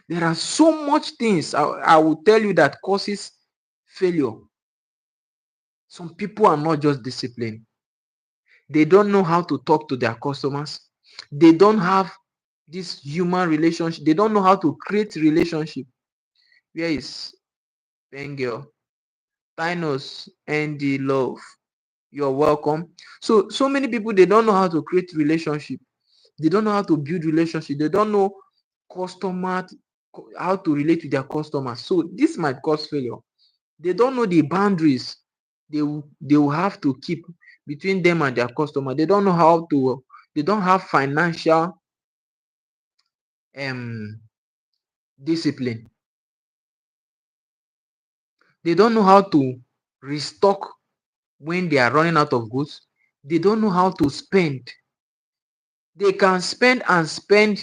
B: There are so much things I will tell you that causes failure. Some people are not just disciplined. They don't know how to talk to their customers. They don't have this human relationship. They don't know how to create relationship. Where is Bengel? Thanos and the love. You're welcome. So many people, they don't know how to create relationship. They don't know how to build relationship. They don't know customer how to relate with their customers. So this might cause failure. They don't know the boundaries they will have to keep between them and their customer. They don't know how to. They don't have financial um discipline. They don't know how to restock when they are running out of goods. They don't know how to spend. They can spend and spend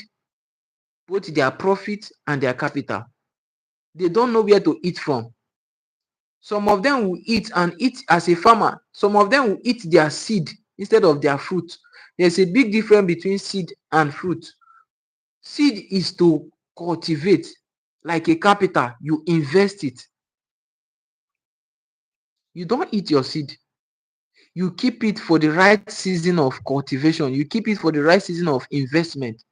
B: both their profit and their capital. They don't know where to eat from. Some of them will eat and eat as a farmer. Some of them will eat their seed instead of their fruit. There's a big difference between seed and fruit. Seed is to cultivate, like a capital. You invest it. You don't eat your seed. You keep it for the right season of cultivation. You keep it for the right season of investment.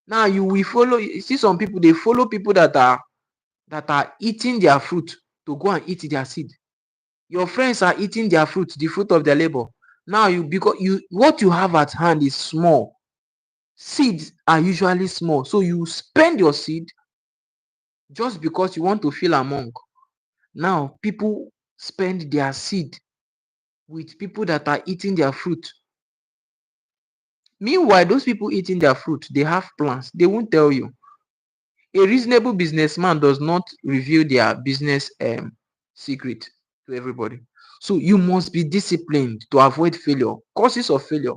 B: Now you will follow. You see, some people, they follow people that are eating their fruit to go and eat their seed. Your friends are eating their fruit, the fruit of their labor. Now because what you have at hand is small. Seeds are usually small. So you spend your seed just because you want to feel among. Now people spend their seed with people that are eating their fruit. Meanwhile, those people eating their fruit, they have plans. They won't tell you. A reasonable businessman does not reveal their business secret to everybody. So you must be disciplined to avoid failure. Causes of failure.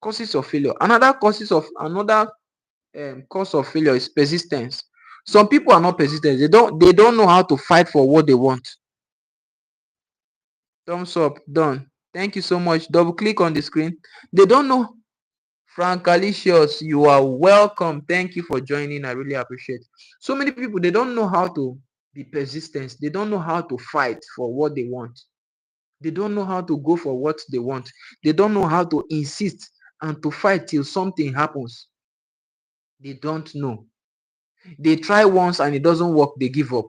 B: Causes of failure. Another cause of failure is persistence. Some people are not persistent. They don't know how to fight for what they want. Thumbs up, done. Thank you so much. Double click on the screen. They don't know. Frank Alicious, you are welcome. Thank you for joining. I really appreciate it. So many people, they don't know how to be persistent. They don't know how to fight for what they want. They don't know how to go for what they want. They don't know how to insist and to fight till something happens. They don't know. They try once and it doesn't work, they give up.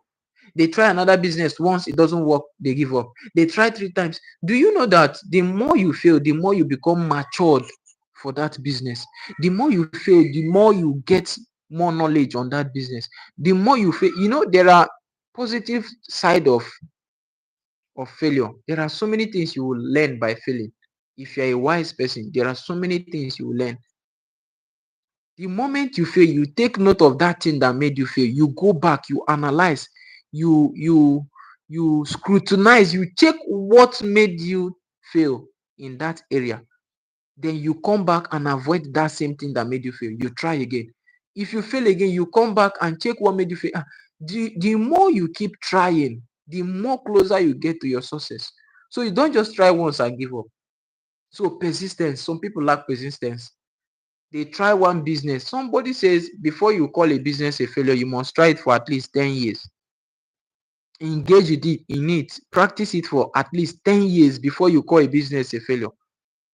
B: They try another business. Once it doesn't work, they give up. They try 3 times. Do you know that the more you fail, the more you become matured for that business? The more you fail, the more you get more knowledge on that business. The more you fail, there are positive side of failure. There are so many things you will learn by failing. If you're a wise person, there are so many things you will learn. The moment you fail, you take note of that thing that made you fail. You go back, you analyze, you scrutinize, you check what made you fail in that area. Then you come back and avoid that same thing that made you fail. You try again. If you fail again, you come back and check what made you fail. The more you keep trying, the more closer you get to your success. So you don't just try once and give up. So persistence. Some people lack persistence. They try one business. Somebody says before you call a business a failure, you must try it for at least 10 years. Engage in it. Practice it for at least 10 years before you call a business a failure.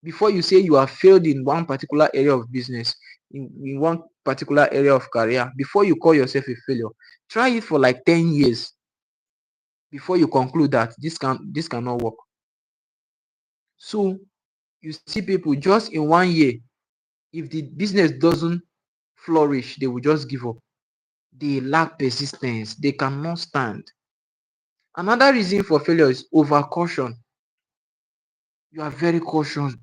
B: Before you say you have failed in one particular area of business, in one particular area of career, before you call yourself a failure, try it for like 10 years before you conclude that this cannot work. So you see people just in 1 year, if the business doesn't flourish, they will just give up. They lack persistence. They cannot stand. Another reason for failure is over caution. You are very cautious.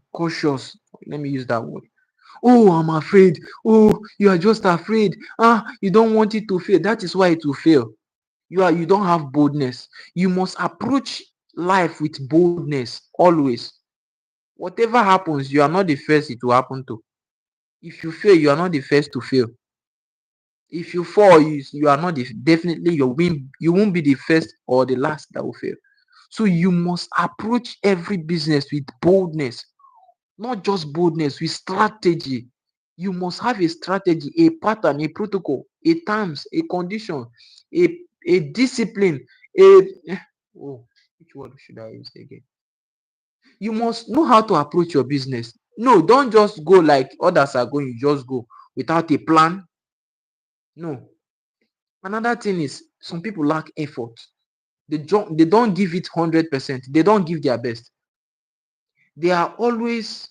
B: Let me use that word. Oh, I'm afraid. Oh, you are just afraid. You don't want it to fail. That is why it will fail. You don't have boldness. You must approach life with boldness always. Whatever happens, you are not the first it will happen to. If you fail, you are not the first to fail. If you fall, you are not definitely you won't be the first or the last that will fail. So you must approach every business with boldness, not just boldness, with strategy. You must have a strategy, a pattern, a protocol, a terms, a condition, a discipline, a oh, which word should I use again? You must know how to approach your business. No, don't just go like others are going, you just go without a plan. No. Another thing is some people lack effort. They don't give it 100%. They don't give their best. They are always,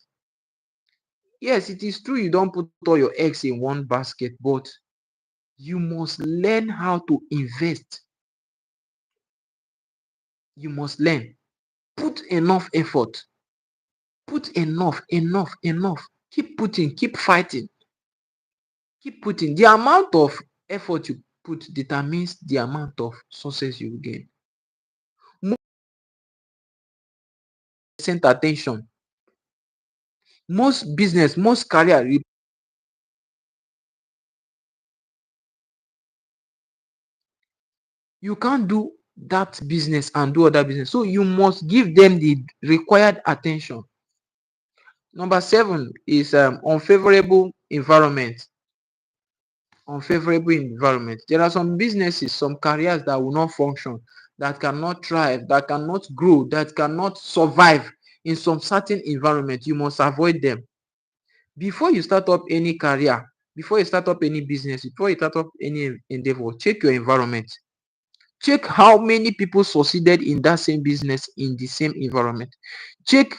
B: yes, it is true you don't put all your eggs in one basket, but you must learn how to invest. You must learn. Put enough effort. Put enough. Keep putting, keep fighting. Keep putting. The amount of effort you put determines the amount of success you will gain. Most attention. Most career. You can't do that business and do other business. So you must give them the required attention. Number 7 is unfavorable environment. Unfavorable environment. There are some businesses, some careers that will not function, that cannot thrive, that cannot grow, that cannot survive in some certain environment. You must avoid them. Before you start up any career, before you start up any business, before you start up any endeavor, check your environment. Check how many people succeeded in that same business in the same environment. Check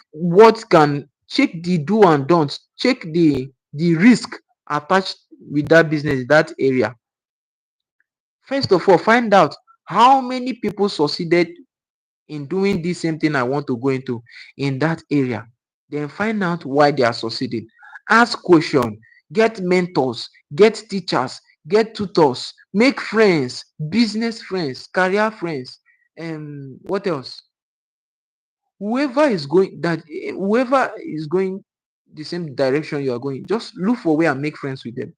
B: check the do and don'ts. Check the risk attached with that business, that area. First of all, find out how many people succeeded in doing this same thing I want to go into in that area. Then find out why they are succeeding. Ask questions, get mentors, get teachers, get tutors, make friends, business friends, career friends. What else? Whoever is going the same direction you are going, just look for way and make friends with them.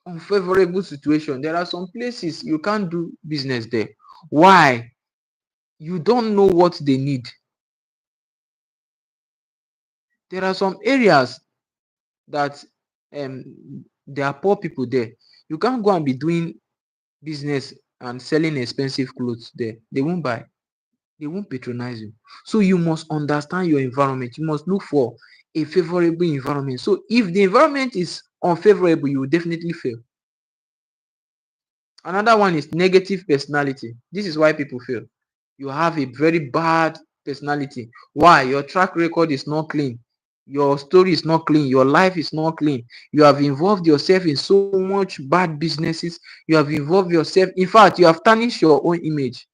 B: Unfavorable situation. There are some places you can't do business there. Why? You don't know what they need. There are some areas that there are poor people there. You can't go and be doing business and selling expensive clothes there. They won't buy. They won't patronize you. So you must understand your environment. You must look for a favorable environment. So if the environment is unfavorable, you will definitely fail. Another one is negative personality. This is why people fail. You have a very bad personality. Why? Your track record is not clean. Your story is not clean. Your life is not clean. You have involved yourself in so much bad businesses. You have involved yourself. In fact, you have tarnished your own image,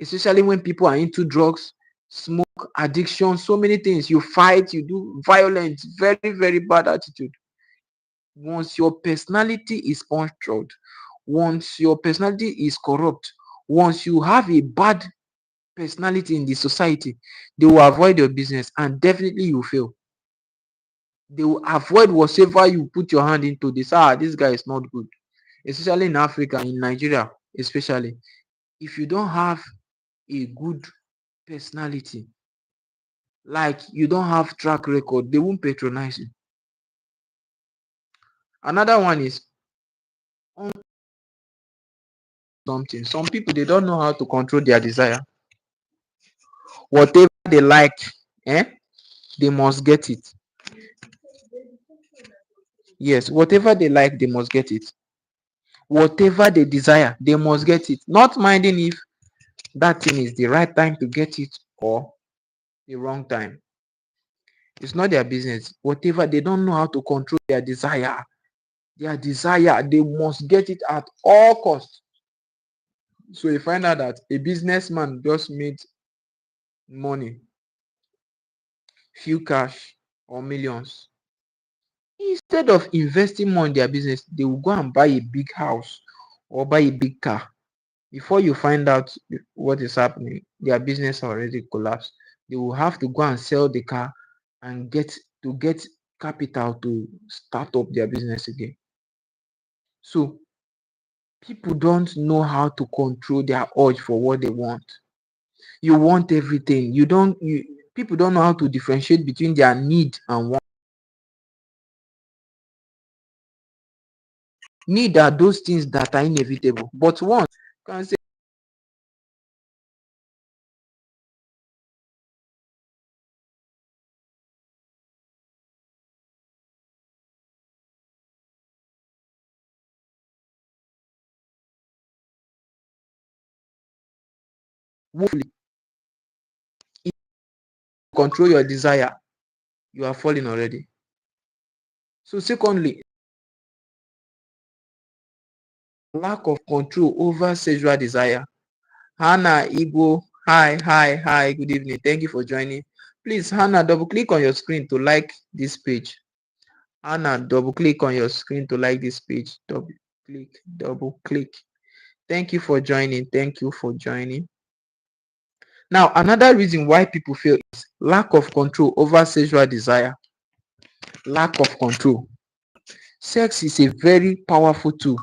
B: especially when people are into drugs, smoke, addiction, so many things. You fight, you do violence, very, very bad attitude. Once your personality is punctured, once your personality is corrupt, once you have a bad personality in the society, they will avoid your business and definitely you fail. They will avoid whatever you put your hand into. This this guy is not good. Especially in Africa, in Nigeria, especially. If you don't have a good personality, like you don't have track record, they won't patronize you. Another one is something. Some people they don't know how to control their desire. Whatever they like, eh, they must get it. Yes, whatever they like, they must get it. Whatever they desire, they must get it. Not minding if that thing is the right time to get it or the wrong time. It's not their business. Whatever they don't know how to control their desire, they must get it at all costs. So you find out that a businessman just made money, few cash or millions. Instead of investing more in their business, they will go and buy a big house or buy a big car. Before you find out what is happening, their business already collapsed. They will have to go and sell the car and get capital to start up their business again. So people don't know how to control their urge for what they want. You want everything. People don't know how to differentiate between their need and want. Need are those things that are inevitable. But want can say woefully. If you control your desire, you are falling already. So secondly, lack of control over sexual desire. Hannah Igbo, hi, good evening. Thank you for joining. Please, Hannah, double click on your screen to like this page. Hannah, double click on your screen to like this page. Double click. Thank you for joining. Thank you for joining. Now, another reason why people fail is lack of control over sexual desire. Lack of control. Sex is a very powerful tool.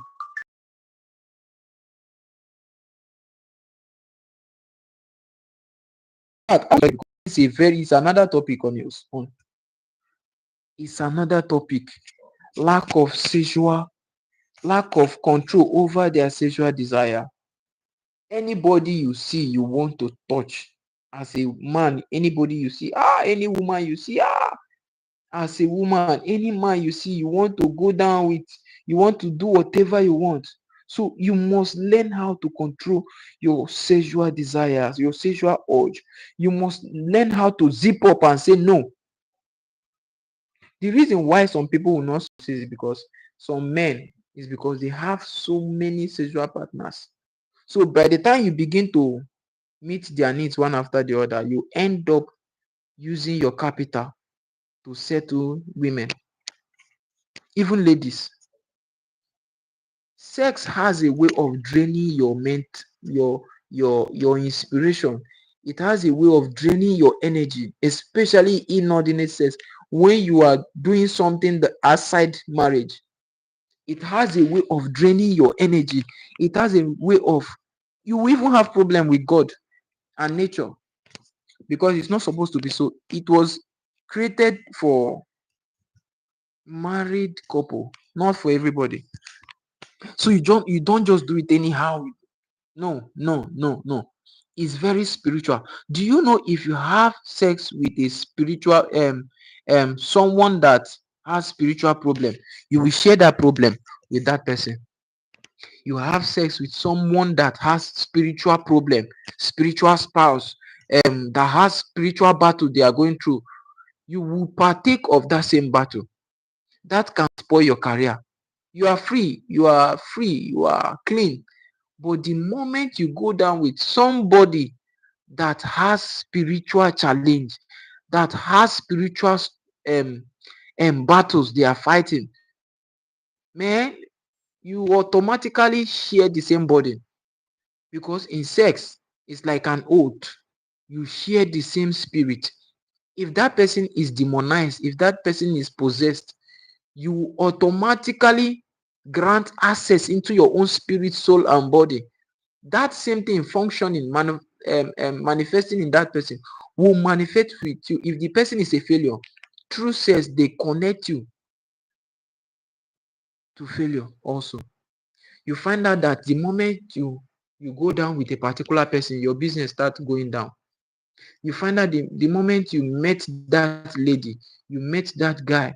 B: It's another topic on your own. It's another topic. Lack of lack of control over their sexual desire. Anybody you see you want to touch as a man, anybody you see, any woman you see, as a woman, any man you see, you want to go down with, you want to do whatever you want. So you must learn how to control your sexual desires, your sexual urge. You must learn how to zip up and say no. The reason why some people will not succeed is because some men is because they have so many sexual partners. So by the time you begin to meet their needs one after the other, you end up using your capital to settle women, even ladies. Sex has a way of draining your your inspiration. It has a way of draining your energy, especially inordinate sex. When you are doing something that outside marriage, it has a way of draining your energy. It has a way of, you even have problem with God and nature, because it's not supposed to be so. It was created for married couple, not for everybody. So you don't just do it anyhow. No. It's very spiritual. Do you know if you have sex with a spiritual someone that has spiritual problem, you will share that problem with that person. You have sex with someone that has spiritual problem, spiritual spouse, that has spiritual battle they are going through. You will partake of that same battle. That can spoil your career. You are free, you are clean. But the moment you go down with somebody that has spiritual challenge, that has spiritual um, battles they are fighting, man, you automatically share the same burden. Because in sex, it's like an oath. You share the same spirit. If that person is demonized, if that person is possessed, you automatically grant access into your own spirit, soul, and body. That same thing functioning, manifesting in that person will manifest with you. If the person is a failure, true says they connect you to failure also. You find out that the moment you go down with a particular person, your business starts going down. You find out the moment you met that lady, you met that guy,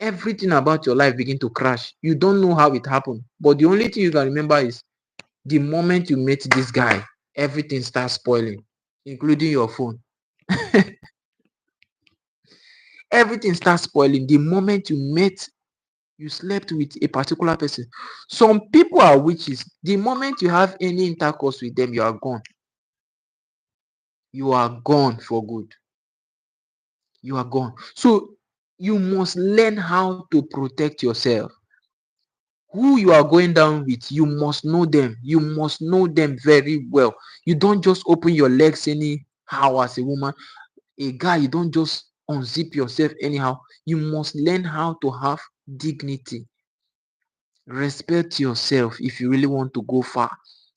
B: everything about your life begin to crash. You don't know how it happened, but the only thing you can remember is the moment you met this guy, everything starts spoiling, including your phone. Everything starts spoiling the moment you slept with a particular person. Some people are witches. The moment you have any intercourse with them, you are gone. You are gone for good. You are gone. So you must learn how to protect yourself. Who you are going down with, you must know them. You must know them very well. You don't just open your legs anyhow as a woman. A guy, you don't just unzip yourself anyhow. You must learn how to have dignity. Respect yourself if you really want to go far.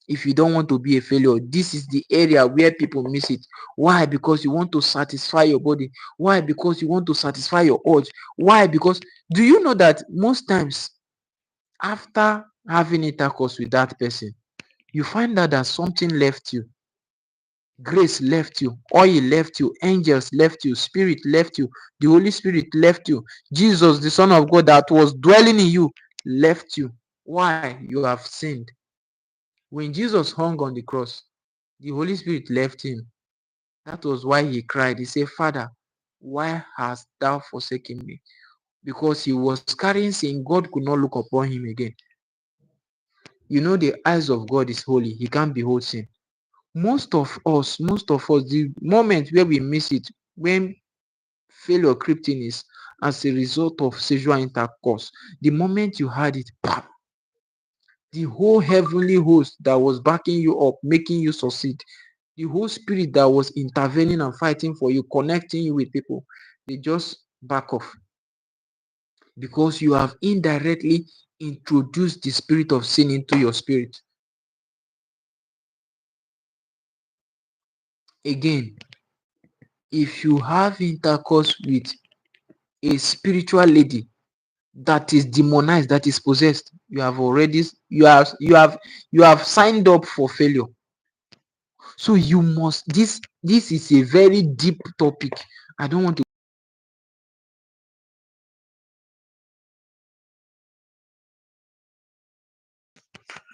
B: If you don't want to be a failure, this is the area where people miss it. Why? Because you want to satisfy your body. Why? Because you want to satisfy your urge. Why? Because do you know that most times after having intercourse with that person, you find out that something left you. Grace left you, oil left you, angels left you, spirit left you, the Holy Spirit left you, Jesus, the Son of God that was dwelling in you, left you. Why? You have sinned. When Jesus hung on the cross, the Holy Spirit left him. That was why he cried. He said, Father, why hast thou forsaken me? Because he was carrying sin, God could not look upon him again. You know, the eyes of God is holy. He can't behold sin. Most of us, the moment where we miss it, when failure crept in is as a result of sexual intercourse. The moment you had it, pap, the whole heavenly host that was backing you up, making you succeed, the whole spirit that was intervening and fighting for you, connecting you with people, they just back off because you have indirectly introduced the spirit of sin into your spirit. Again, if you have intercourse with a spiritual lady that is demonized, that is possessed, you have already you have signed up for failure. So you must, this is a very deep topic. I don't want to.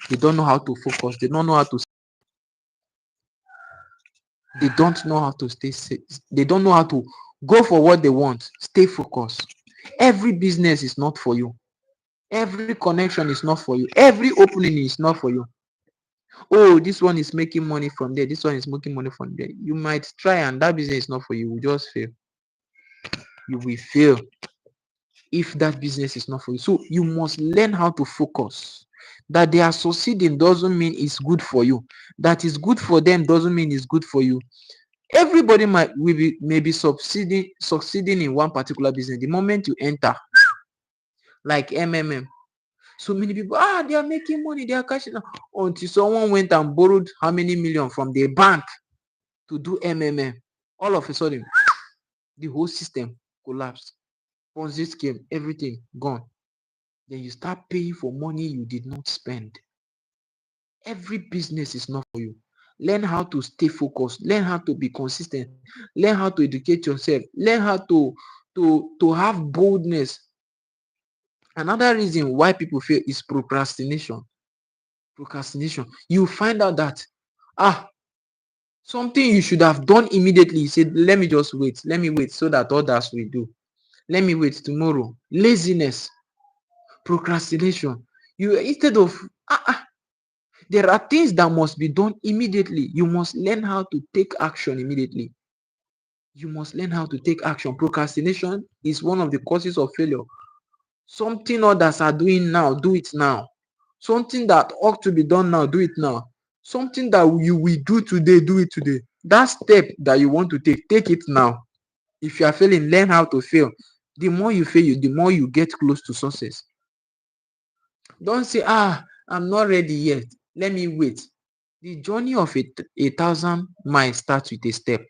B: They don't know how to focus. They don't know how to. They don't know how to stay safe. They don't know how to go for what they want. Stay focused. Every business is not for you. Every connection is not for you. Every opening is not for you. Oh, this one is making money from there. This one is making money from there. You might try and that business is not for you. You will just fail. You will fail if that business is not for you. So you must learn how to focus. That they are succeeding doesn't mean it's good for you. That is good for them doesn't mean it's good for you. Everybody maybe succeeding in one particular business. The moment you enter, like MMM, so many people, they are making money, they are cashing out. Until someone went and borrowed how many million from the bank to do MMM. All of a sudden, the whole system collapsed. Ponzi scheme, everything gone. Then you start paying for money you did not spend. Every business is not for you. Learn how to stay focused. Learn how to be consistent. Learn how to educate yourself. Learn how to have boldness. Another reason why people fail is procrastination. Procrastination. You find out that something you should have done immediately. You said, let me just wait. Let me wait so that others will do. Let me wait tomorrow. Laziness, procrastination. You instead of there are things that must be done immediately. You must learn how to take action immediately. You must learn how to take action. Procrastination is one of the causes of failure. Something others are doing now, do it now. Something that ought to be done now, do it now. Something that you will do today, do it today. That step that you want to take it now. If you are failing, learn how to fail. The more you fail, the more you get close to success. Don't say, I'm not ready yet. Let me wait. The journey of a 1,000 miles starts with a step.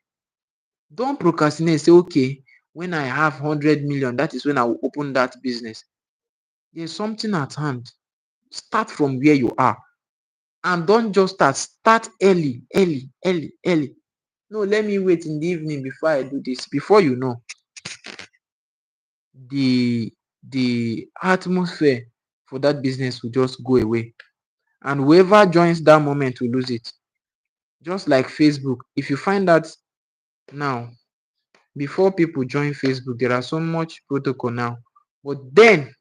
B: Don't procrastinate. Say, okay, when I have 100 million, that is when I will open that business. There's something at hand. Start from where you are. And don't just start. Start early, early, early, early. No, let me wait in the evening before I do this. Before you know, the atmosphere for that business will just go away. And whoever joins that moment will lose it. Just like Facebook. If you find that now, before people join Facebook, there are so much protocol now. But then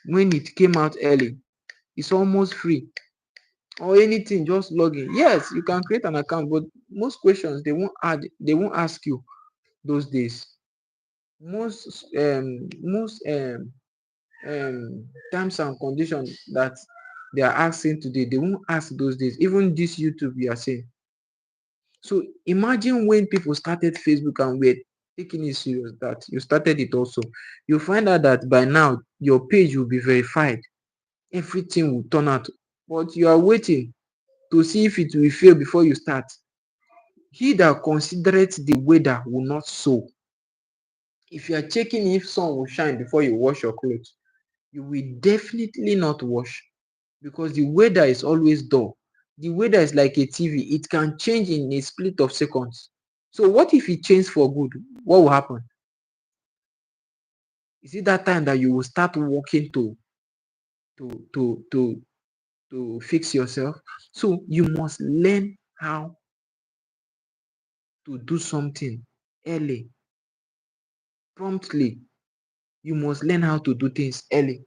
B: when it came out early, it's almost free. Or anything, just log in. Yes, you can create an account, but most questions they won't ask you those days. Most terms and conditions that they are asking today, they won't ask those days. Even this YouTube we are saying. So imagine when people started Facebook and were taking it serious that you started it also. You find out that by now your page will be verified. Everything will turn out. But you are waiting to see if it will fail before you start. He that considereth the weather will not sow. If you are checking if sun will shine before you wash your clothes, you will definitely not wash because the weather is always dull. The weather is like a TV. It can change in a split of seconds. So what if it changes for good? What will happen? Is it that time that you will start working to to to to fix yourself? So you must learn how to do something early, promptly. You must learn how to do things early.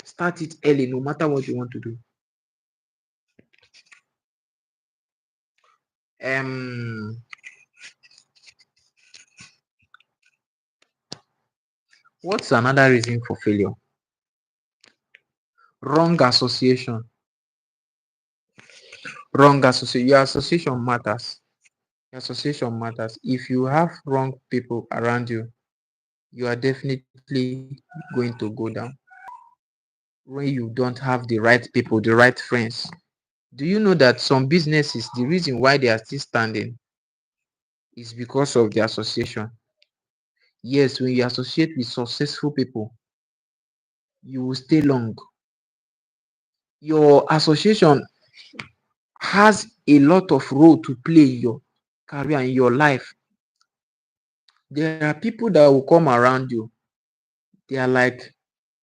B: Start it early, no matter what you want to do. Um, what's another reason for failure? Wrong association. Wrong association. Your association matters. Your association matters. If you have wrong people around you, you are definitely going to go down. When you don't have the right people, the right friends. Do you know that some businesses, the reason why they are still standing is because of the association? Yes, when you associate with successful people, you will stay long. Your association has a lot of role to play in your career, in your life. There are people that will come around you. They are like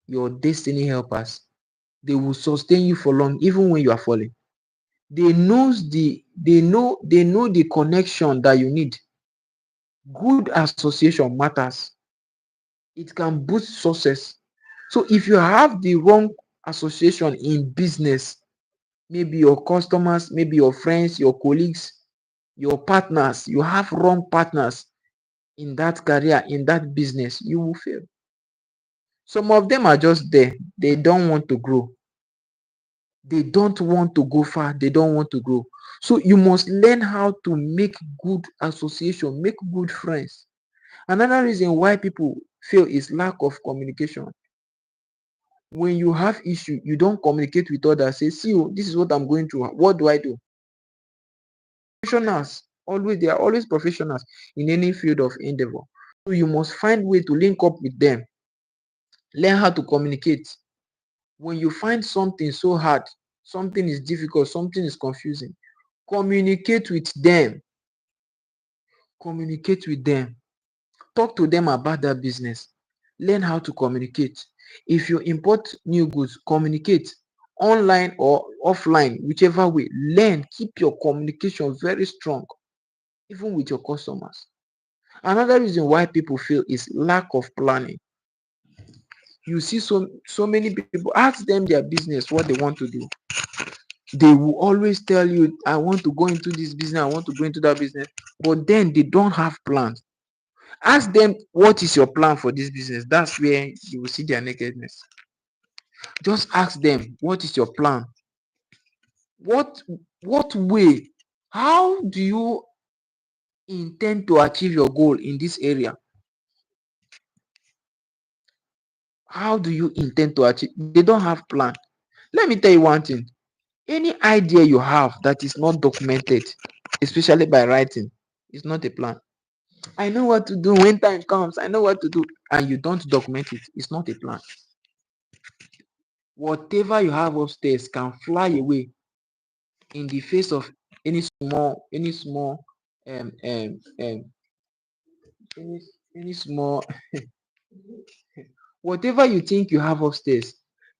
B: your destiny helpers. They will sustain you for long, even when you are falling. They know the connection that you need. Good association matters. It can boost success. So if you have the wrong association in business, maybe your customers, maybe your friends, your colleagues, your partners, you have wrong partners in that career, in that business, you will fail. Some of them are just there. They don't want to grow. They don't want to go far. They don't want to grow. So you must learn how to make good association, make good friends. Another reason why people fail is lack of communication. When you have issue, you don't communicate with others. Say, see, oh, this is what I'm going through. What do I do? Professionals, always they are always professionals in any field of endeavor. So you must find way to link up with them. Learn how to communicate. When you find something so hard, something is difficult, something is confusing, communicate with them. Communicate with them. Talk to them about that business. Learn how to communicate. If you import new goods, communicate. online or offline, whichever way. Learn, keep your communication very strong, even with your customers. Another reason why people feel is lack of planning. You see so many people, ask them their business, what they want to do. They will always tell you, I want to go into this business, I want to go into that business, but then they don't have plans. Ask them, what is your plan for this business? That's where you will see their nakedness. Just ask them, what is your plan? what what way, how do you intend to achieve your goal in this area? How do you intend to achieve? They don't have plan. Let me tell you one thing. Any idea you have that is not documented, especially by writing, is not a plan. I know what to do when time comes, I know what to do, and you don't document it, it's not a plan. Whatever you have upstairs can fly away in the face of any small um um um any, any small whatever you think you have upstairs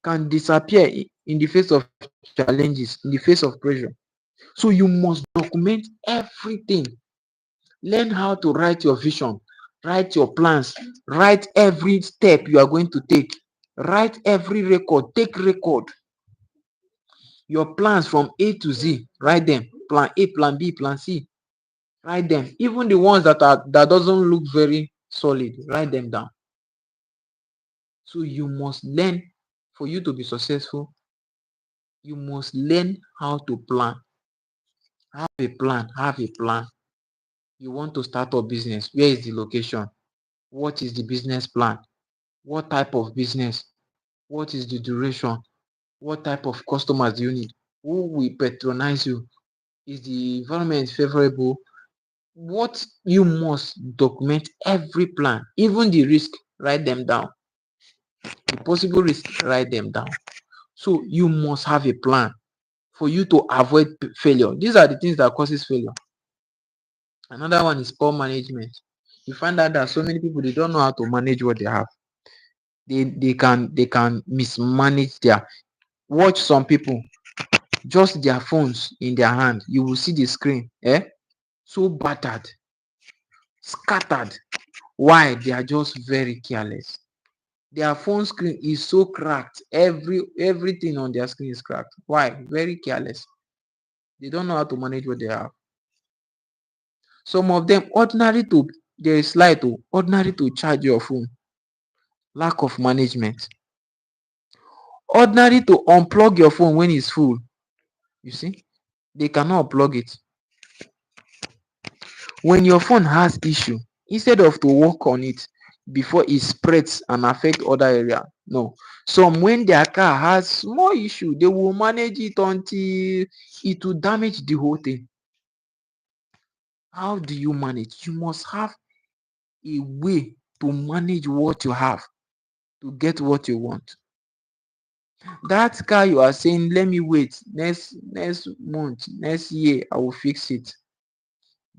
B: can disappear in the face of challenges, in the face of pressure. So you must document everything. Learn how to write your vision, write your plans, write every step you are going to take, write every record, take record your plans from A to Z, write them. Plan A, plan B, plan C, write them. Even the ones that doesn't look very solid, write them down. So you must learn. For you to be successful, you must learn how to plan. Have a plan. You want to start a business, where is the location? What is the business plan? What type of business? What is the duration? What type of customers do you need? Who will patronize you? Is the environment favorable? What you must document every plan, even the risk, write them down. The possible risk, write them down. So you must have a plan for you to avoid failure. These are the things that causes failure. Another one is poor management. You find out that so many people, they don't know how to manage what they have. They can mismanage their. Watch some people, just their phones in their hand. You will see the screen, so battered, scattered. Why? They are just very careless. Their phone screen is so cracked. Everything on their screen is cracked. Why? Very careless. They don't know how to manage what they have. Some of them, ordinary to there is light, ordinary to charge your phone. Lack of management. Ordinary to unplug your phone when it's full. You see, they cannot plug it. When your phone has issue, instead of to work on it before it spreads and affect other area, no. Some, when their car has small issue, they will manage it until it will damage the whole thing. How do you manage? You must have a way to manage what you have to get what you want. That car you are saying, let me wait, next month, next year, I will fix it.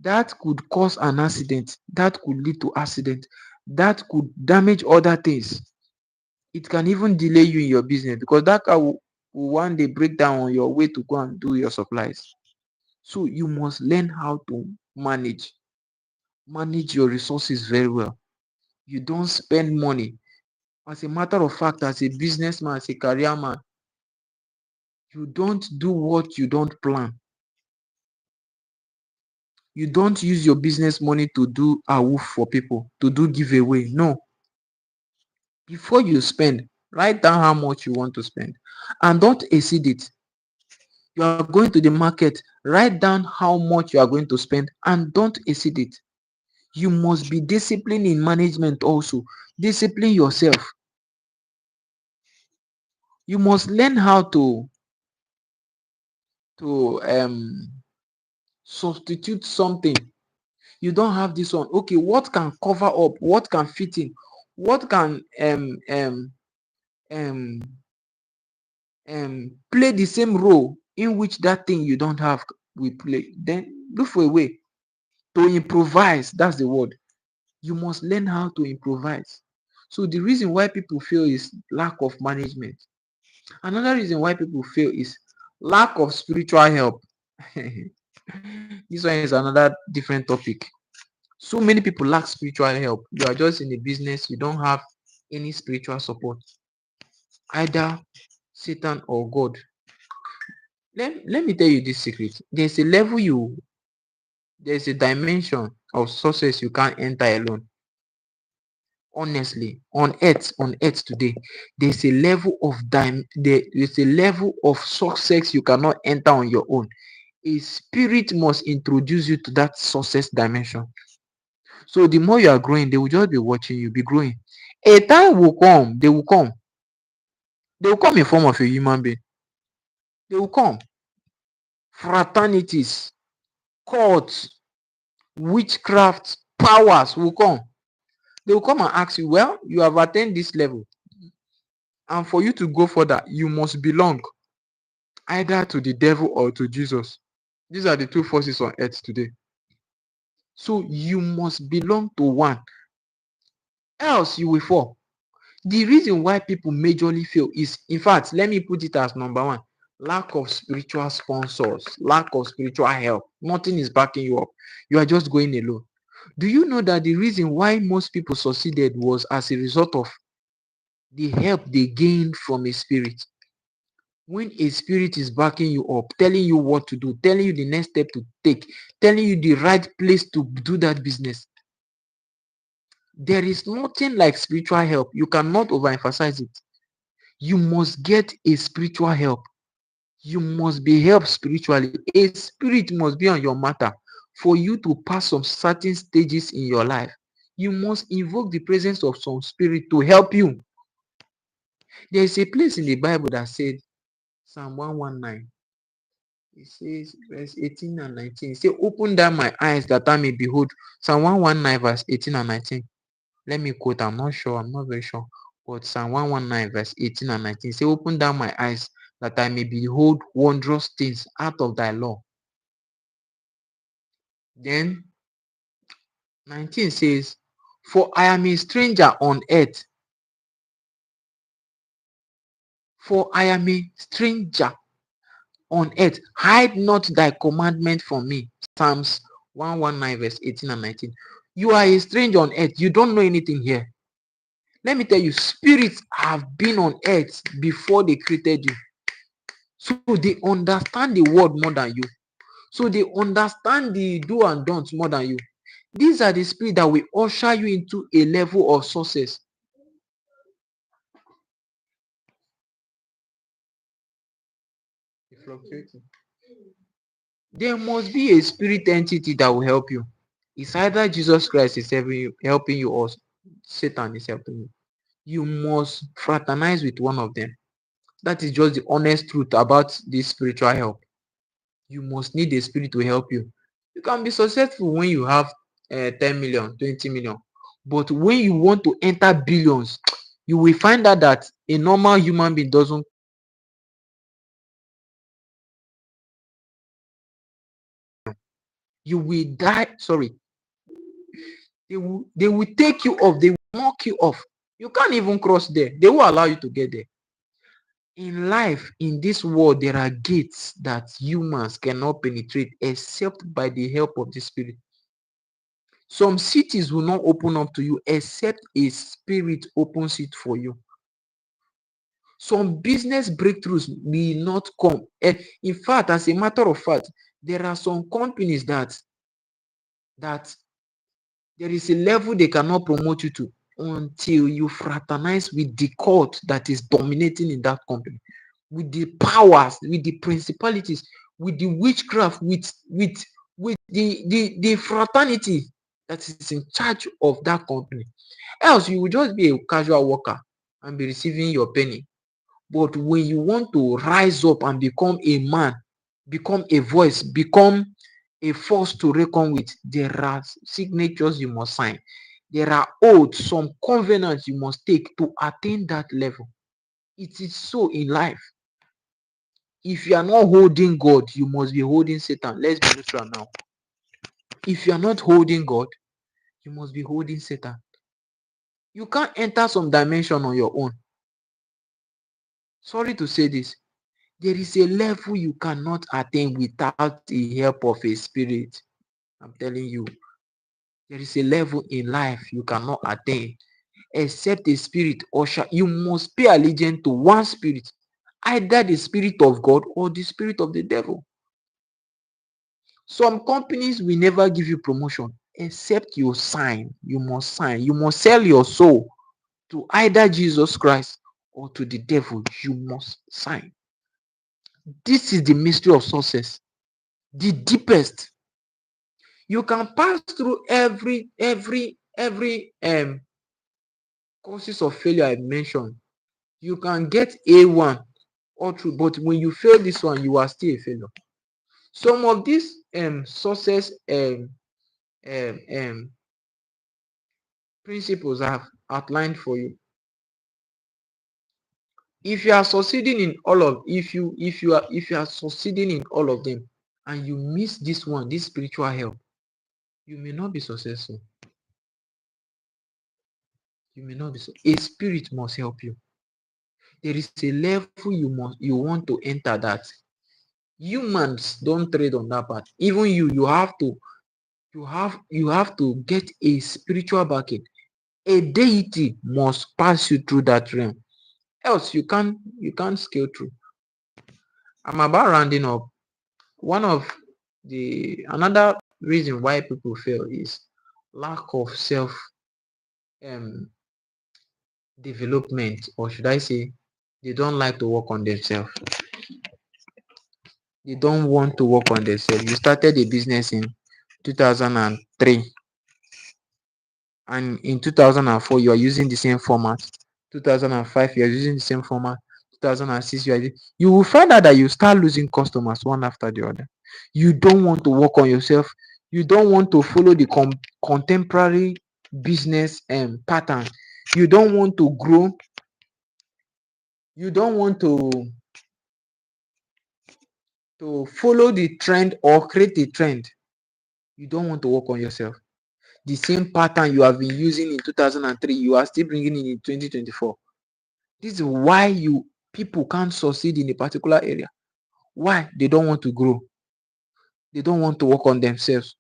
B: That could cause an accident. That could lead to accident. That could damage other things. It can even delay you in your business, because that car will one day break down on your way to go and do your supplies. So you must learn how to manage your resources very well. You don't spend money. As a matter of fact, as a businessman, as a career man, you don't do what you don't plan. You don't use your business money to do a woof for people, to do giveaway. No. Before you spend, write down how much you want to spend and don't exceed it. You are going to the market, write down how much you are going to spend and don't exceed it. You must be disciplined in management also. Discipline yourself. You must learn how to substitute something. You don't have this one. Okay, what can cover up? What can fit in? What can um play the same role in which that thing you don't have will play? Then look for a way to improvise. That's the word. You must learn how to improvise. So the reason why people feel is lack of management. Another reason why people fail is lack of spiritual help. This one is another different topic. So many people lack spiritual help. You are just in a business, you don't have any spiritual support, either Satan or God. Let me tell you this secret. There's a dimension of success you can't enter alone. Honestly, on earth today, there's a level of success you cannot enter on your own. A spirit must introduce you to that success dimension. So the more you are growing, they will just be watching you be growing. A time will come, they will come in form of a human being. They will come. Fraternities, cults, witchcraft, powers will come. They will come and ask you, well, you have attained this level, and for you to go further, you must belong either to the devil or to Jesus. These are the two forces on earth today. So you must belong to one, else you will fall. The reason why people majorly fail is, in fact, let me put it as number one: lack of spiritual sponsors, lack of spiritual help. Nothing is backing you up. You are just going alone. Do you know that the reason why most people succeeded was as a result of the help they gained from a spirit? When a spirit is backing you up, telling you what to do, telling you the next step to take, telling you the right place to do that business, there is nothing like spiritual help. You cannot overemphasize it. You must get a spiritual help. You must be helped spiritually. A spirit must be on your matter for you to pass some certain stages in your life. You must invoke the presence of some spirit to help you. There is a place in the Bible that said, Psalm 119. It says, verse 18 and 19. It says, open down my eyes that I may behold. Psalm 119, verse 18 and 19. Let me quote, I'm not sure, I'm not very sure. But Psalm 119, verse 18 and 19. Say, open down my eyes that I may behold wondrous things out of thy law. Then 19 says, for I am a stranger on earth. For I am a stranger on earth. Hide not thy commandment from me. Psalms 119, verse 18 and 19. You are a stranger on earth. You don't know anything here. Let me tell you, spirits have been on earth before they created you. So they understand the word more than you. So they understand the do and don'ts more than you. These are the spirits that will usher you into a level of success. There must be a spirit entity that will help you. It's either Jesus Christ is helping you or Satan is helping you. You must fraternize with one of them. That is just the honest truth about this spiritual help. You must need a spirit to help you. You can be successful when you have 10 million, 20 million. But when you want to enter billions, you will find out that a normal human being doesn't. You will die. Sorry. They will take you off. They will knock you off. You can't even cross there. They will allow you to get there. In life, in this world, there are gates that humans cannot penetrate except by the help of the spirit. Some cities will not open up to you except a spirit opens it for you. Some business breakthroughs will not come. And in fact, as a matter of fact, there are some companies that there is a level they cannot promote you to until you fraternize with the cult that is dominating in that company, with the powers, with the principalities, with the witchcraft, with the fraternity that is in charge of that company. Else you will just be a casual worker and be receiving your penny. But when you want to rise up and become a man, become a voice, become a force to reckon with, there are signatures you must sign. There are oaths, some covenants you must take to attain that level. It is so in life. If you are not holding God, you must be holding Satan. Let's be neutral now. If you are not holding God, you must be holding Satan. You can't enter some dimension on your own. Sorry to say this, there is a level you cannot attain without the help of a spirit. I'm telling you, there is a level in life you cannot attain except a spirit usher. You must pay allegiance to one spirit, either the spirit of God or the spirit of the devil. Some companies will never give you promotion except you sign. You must sign. You must sell your soul to either Jesus Christ or to the devil. You must sign. This is the mystery of success, the deepest. You can pass through every causes of failure I mentioned. You can get A1 all through, but when you fail this one, you are still a failure. Some of these success um, um, principles I have outlined for you. If you are succeeding in all of, if you are succeeding in all of them, and you miss this one, this spiritual help, you may not be successful. You may not be. A spirit must help you. There is a level you want to enter that humans don't trade on that part. Even you have to you have to get a spiritual backing. A deity must pass you through that realm, else you can't scale through. I'm about rounding up. One of the another reason why people fail is lack of self um development, or should I say they don't like to work on themselves. They don't want to work on themselves. You started a business in 2003, and in 2004 you are using the same format. 2005 you are using the same format. 2006 you will find out that you start losing customers one after the other. You don't want to work on yourself. You don't want to follow the contemporary business pattern. You don't want to grow. You don't want to follow the trend or create a trend. You don't want to work on yourself. The same pattern you have been using in 2003, you are still bringing it in 2024. This is why people can't succeed in a particular area. Why? They don't want to grow. They don't want to work on themselves.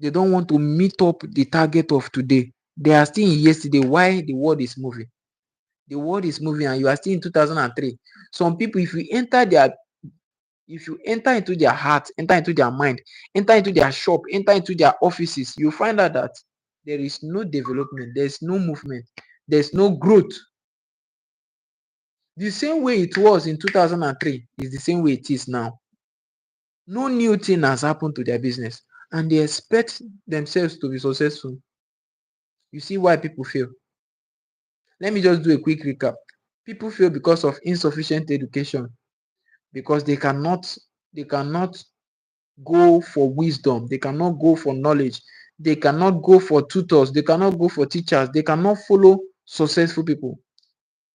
B: They don't want to meet up the target of today. They are still in yesterday. Why? The world is moving. The world is moving and you are still in 2003. Some people, if you enter into their heart, enter into their mind, enter into their shop, enter into their offices, you find out that there is no development, there's no movement, there's no growth. The same way it was in 2003 is the same way it is now. No new thing has happened to their business and they expect themselves to be successful. You see why people fail. Let me just do a quick recap. People fail because of insufficient education, because they cannot go for wisdom, they cannot go for knowledge, they cannot go for tutors, they cannot go for teachers, they cannot follow successful people.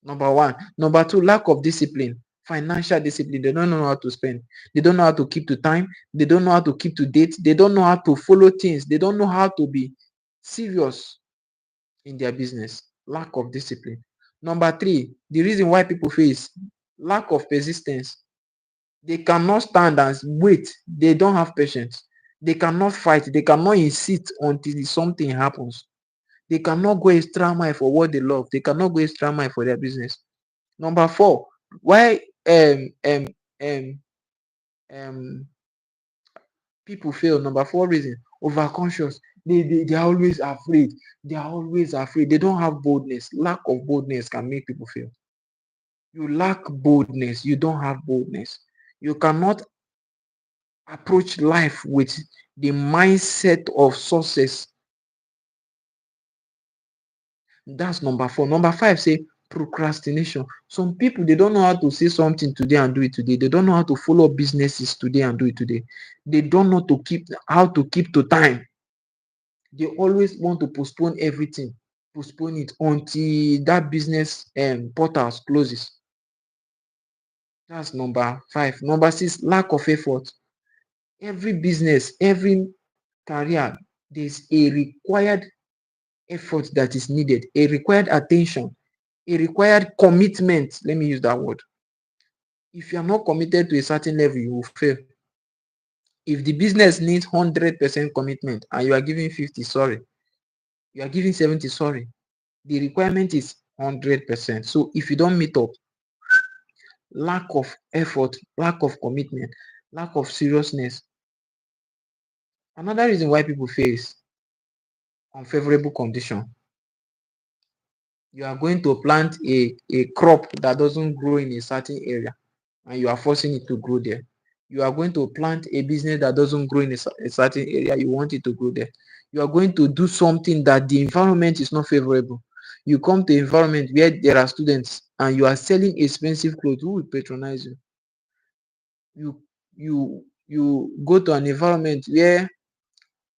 B: Number one. Number two, lack of discipline, financial discipline. They don't know how to spend, they don't know how to keep to time, they don't know how to keep to date, they don't know how to follow things, they don't know how to be serious in their business. Lack of discipline. Number three, the reason why people face lack of persistence. They cannot stand and wait. They don't have patience. They cannot fight. They cannot insist until something happens. They cannot go extra mile for what they love. They cannot go extra mile for their business. Number four, why um um people fail. Number four reason, overconscious. They are always afraid. They are always afraid. They don't have boldness. Lack of boldness can make people fail. You lack boldness. You don't have boldness. You cannot approach life with the mindset of success. That's number four. Number five, say procrastination. Some people, they don't know how to say something today and do it today. They don't know how to follow businesses today and do it today. They don't know how to keep to time. They always want to postpone everything, postpone it until that business portal closes. That's number five. Number six, lack of effort. Every business, every career, there's a required effort that is needed, a required attention, a required commitment. Let me use that word. If you are not committed to a certain level, you will fail. If the business needs 100% commitment and you are giving 50, sorry. You are giving 70, sorry. The requirement is 100%. So if you don't meet up, lack of effort, lack of commitment, lack of seriousness. Another reason why people fail is unfavorable condition. You are going to plant a crop that doesn't grow in a certain area and you are forcing it to grow there. You are going to plant a business that doesn't grow in a certain area, you want it to grow there. You are going to do something that the environment is not favorable. You come to an environment where there are students and you are selling expensive clothes, who will patronize you? You go to an environment where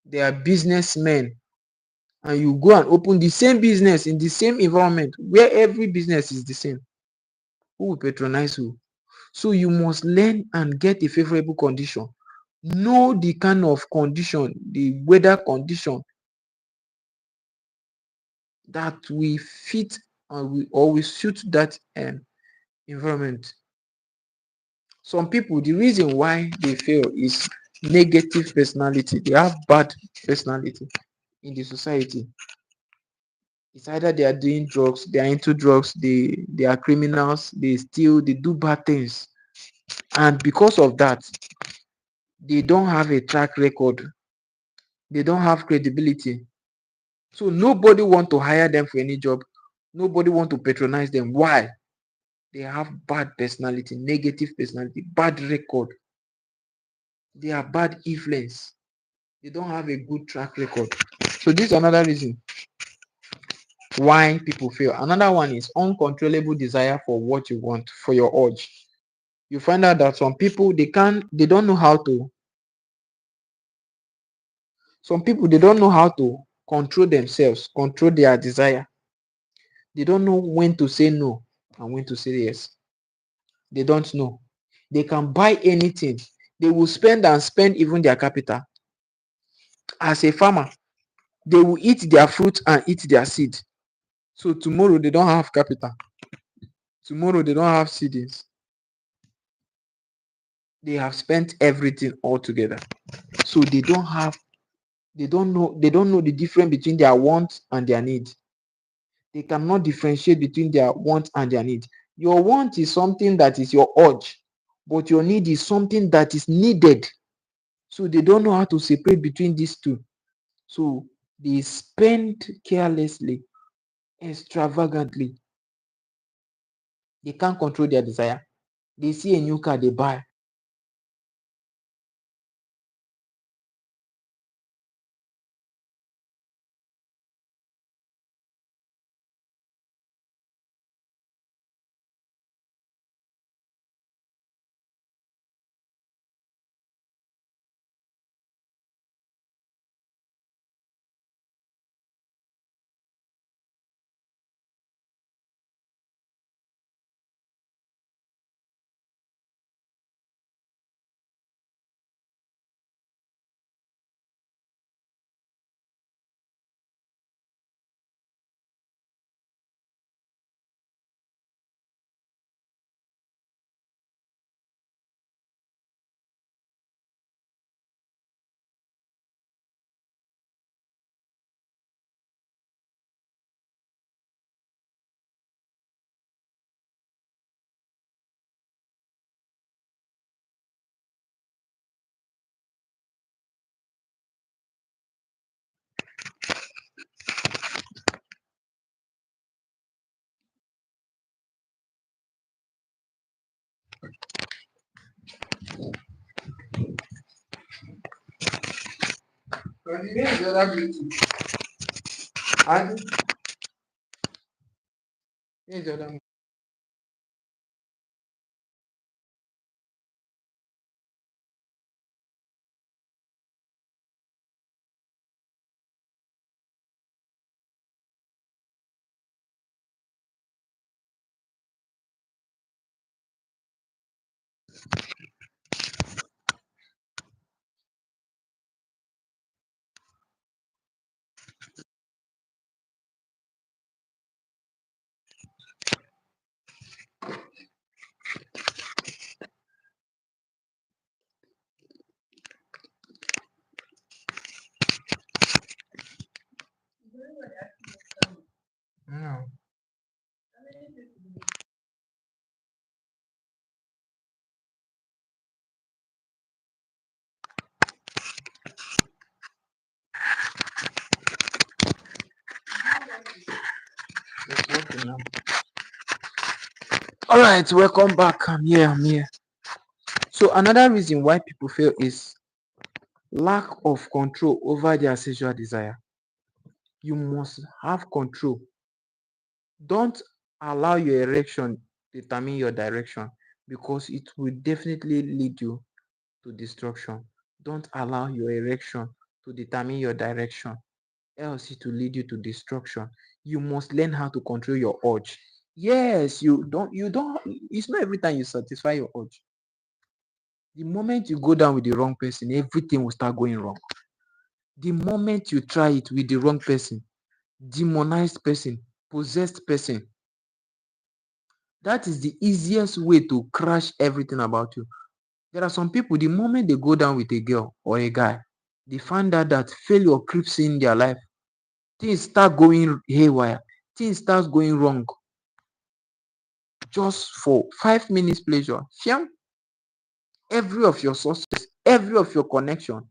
B: there are businessmen and you go and open the same business in the same environment where every business is the same, who will patronize you? So you must learn and get a favorable condition. Know the kind of condition, the weather condition that will fit or will suit that environment. Some people, the reason why they fail is negative personality. They have bad personality in the society. It's either they are doing drugs, they are into drugs, they are criminals, they steal, they do bad things. And because of that, they don't have a track record. They don't have credibility. So nobody want to hire them for any job. Nobody want to patronize them. Why? They have bad personality, negative personality, bad record. They are bad influence. They don't have a good track record. So this is another reason why people fail. Another one is uncontrollable desire for what you want, for your urge. You find out that some people they don't know how to. Some people they don't know how to control themselves, control their desire. They don't know when to say no and when to say yes. They don't know. They can buy anything. They will spend and spend even their capital. As a farmer, they will eat their fruit and eat their seed. So tomorrow they don't have capital. Tomorrow they don't have seedings. They have spent everything altogether. So they don't know the difference between their wants and their needs. They cannot differentiate between their want and their need. Your want is something that is your urge, but your need is something that is needed. So they don't know how to separate between these two. So they spend carelessly, extravagantly. They can't control their desire. They see a new car, they buy. now. All right, welcome back. I'm here. I'm here. So another reason why people fail is lack of control over their sexual desire. You must have control. Don't allow your erection determine your direction, because it will definitely lead you to destruction. Don't allow your erection to determine your direction, else it will lead you to destruction. You must learn how to control your urge. Yes, you don't it's not every time you satisfy your urge. The moment you go down with the wrong person, everything will start going wrong. The moment you try it with the wrong person, demonized person, possessed person, that is the easiest way to crash everything about you. There are some people, the moment they go down with a girl or a guy, they find out that failure creeps in their life. Things start going haywire. Things start going wrong just for 5 minutes pleasure. Fiam, every of your sources, every of your connection,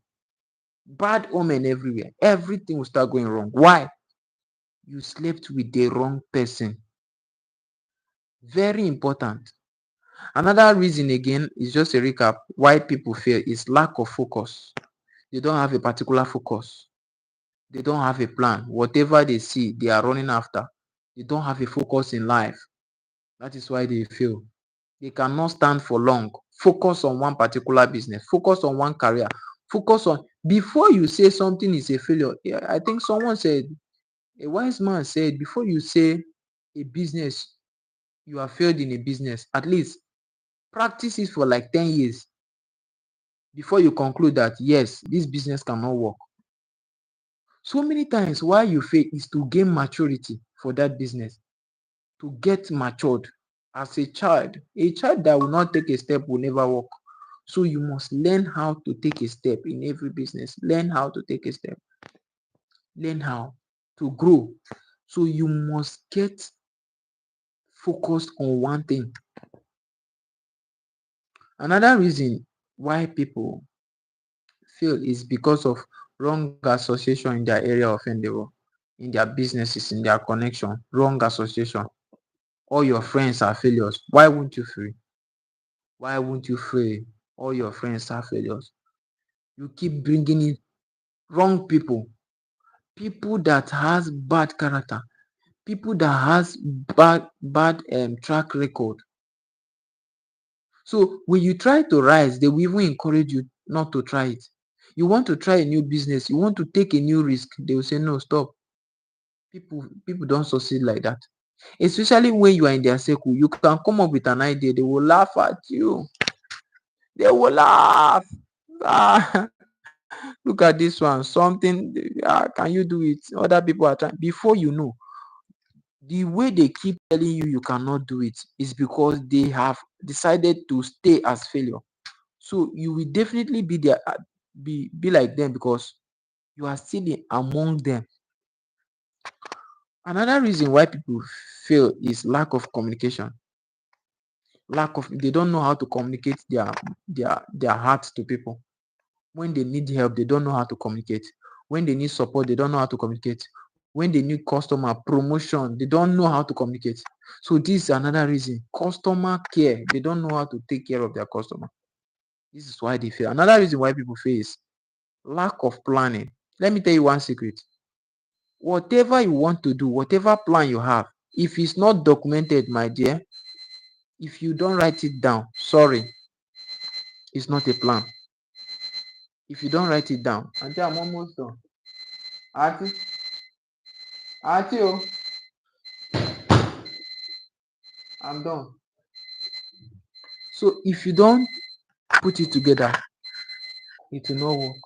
B: bad omen everywhere. Everything will start going wrong. Why? You slept with the wrong person. Very important. Another reason again is just a recap why people fail is lack of focus. They don't have a particular focus. They don't have a plan. Whatever they see, they are running after. They don't have a focus in life. That is why they fail. They cannot stand for long. Focus on one particular business. Focus on one career. Focus on, before you say something is a failure. Yeah, I think someone said, a wise man said, before you say a business, you have failed in a business, at least practice it for like 10 years before you conclude that, yes, this business cannot work. So many times why you fail is to gain maturity for that business, to get matured as a child. A child that will not take a step will never work. So you must learn how to take a step in every business. Learn how to take a step. Learn how to grow. So you must get focused on one thing. Another reason why people fail is because of wrong association in their area of endeavor, in their businesses, in their connection. Wrong association. All your friends are failures. Why won't you fail? Why won't you fail? All your friends are failures. You keep bringing in wrong people, people that has bad character, people that has bad track record. So when you try to rise, they will even encourage you not to try it. You want to try a new business, you want to take a new risk, they will say no, stop. People don't succeed like that. Especially when you are in their circle, you can come up with an idea, they will laugh at you. They will laugh. Ah, look at this one, something, can you do it? Other people are trying. Before you know, the way they keep telling you cannot do it is because they have decided to stay as failure. So you will definitely be there, be like them, because you are still among them. Another reason why people fail is lack of communication. They don't know how to communicate their hearts to people. When they need help, they don't know how to communicate. When they need support, they don't know how to communicate. When they need customer promotion, they don't know how to communicate. So this is another reason. Customer care, they don't know how to take care of their customer. This is why they fail. Another reason why people fail is lack of planning. Let me tell you one secret. Whatever you want to do, whatever plan you have, if it's not documented, my dear, if you don't write it down, sorry, it's not a plan. If you don't write it down, until I'm almost done. Auntie, auntie, oh, I'm done. So if you don't put it together, it will not work.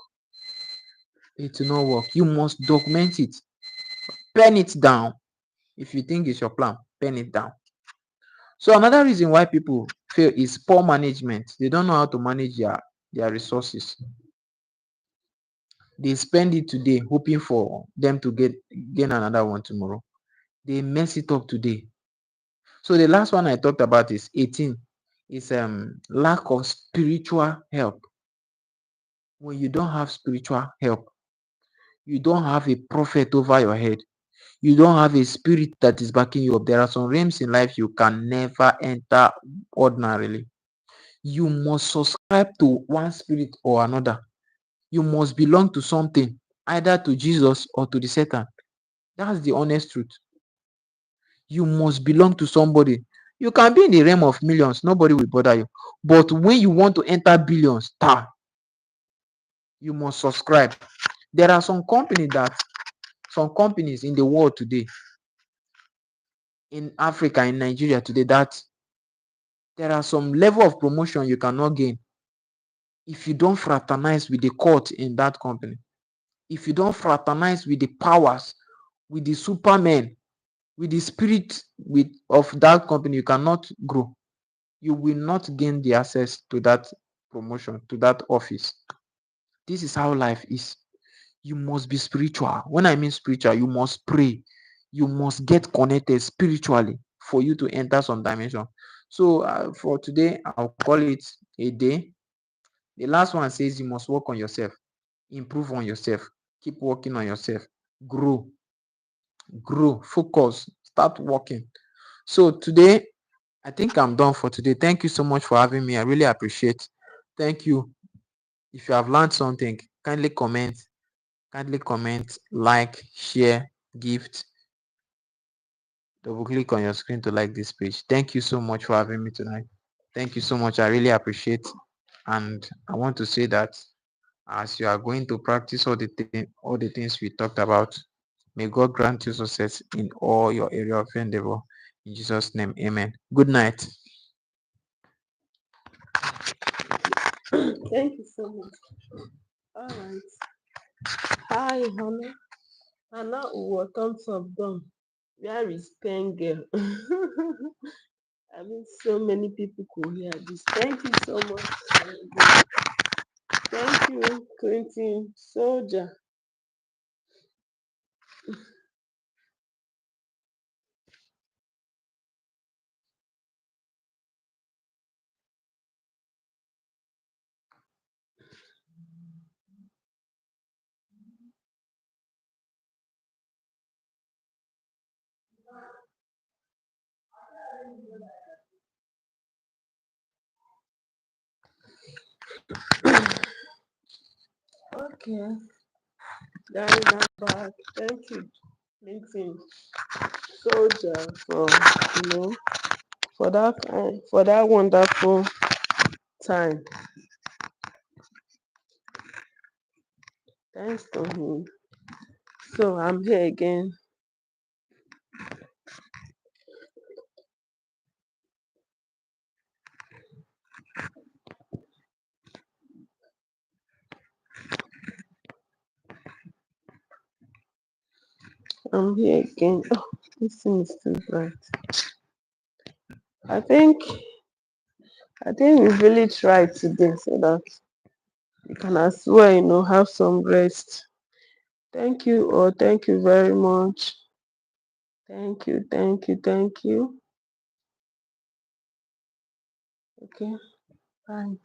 B: It will not work. You must document it. Pen it down. If you think it's your plan, pen it down. So another reason why people fail is poor management. They don't know how to manage their resources. They spend it today hoping for them to gain another one tomorrow. They mess it up today. So the last one I talked about is 18. Is lack of spiritual help. When you don't have spiritual help, you don't have a prophet over your head, you don't have a spirit that is backing you up. There are some realms in life you can never enter ordinarily. You must subscribe to one spirit or another. You must belong to something, either to Jesus or to the Satan. That's the honest truth. You must belong to somebody. You can be in the realm of millions, nobody will bother you. But when you want to enter billions, you must subscribe. There are some companies in the world today, in Africa, in Nigeria today, that there are some level of promotion you cannot gain if you don't fraternize with the court in that company. If you don't fraternize with the powers, with the supermen, with the spirit of that company, you cannot grow. You will not gain the access to that promotion, to that office. This is how life is. You must be spiritual. When I mean spiritual, you must pray. You must get connected spiritually for you to enter some dimension. So for today, I'll call it a day. The last one says you must work on yourself, improve on yourself, keep working on yourself, grow, focus, start working. So today, I think I'm done for today. Thank you so much for having me. I really appreciate. Thank you. If you have learned something, kindly comment, like, share, gift, double click on your screen to like this page. Thank you so much for having me tonight. Thank you so much. I really appreciate. And I want to say that as you are going to practice all the things we talked about, may God grant you success in all your area of endeavor. In Jesus' name, amen. Good night.
A: Thank you so much. All right. Hi, Hannah. Hannah Uwo, thumbs up done. Where is Pen Girl? I mean, so many people could hear this. Thank you so much. Thank you, Quentin Soldier. Okay, guys, I'm back. Thank you, Quentin Soldier, for that wonderful time. Thanks to him. So I'm here again. I'm here again. Oh, this thing is too bright. I think we really tried today so that you can as well, have some rest. Thank you all. Thank you very much. Thank you. Thank you. Okay. Bye.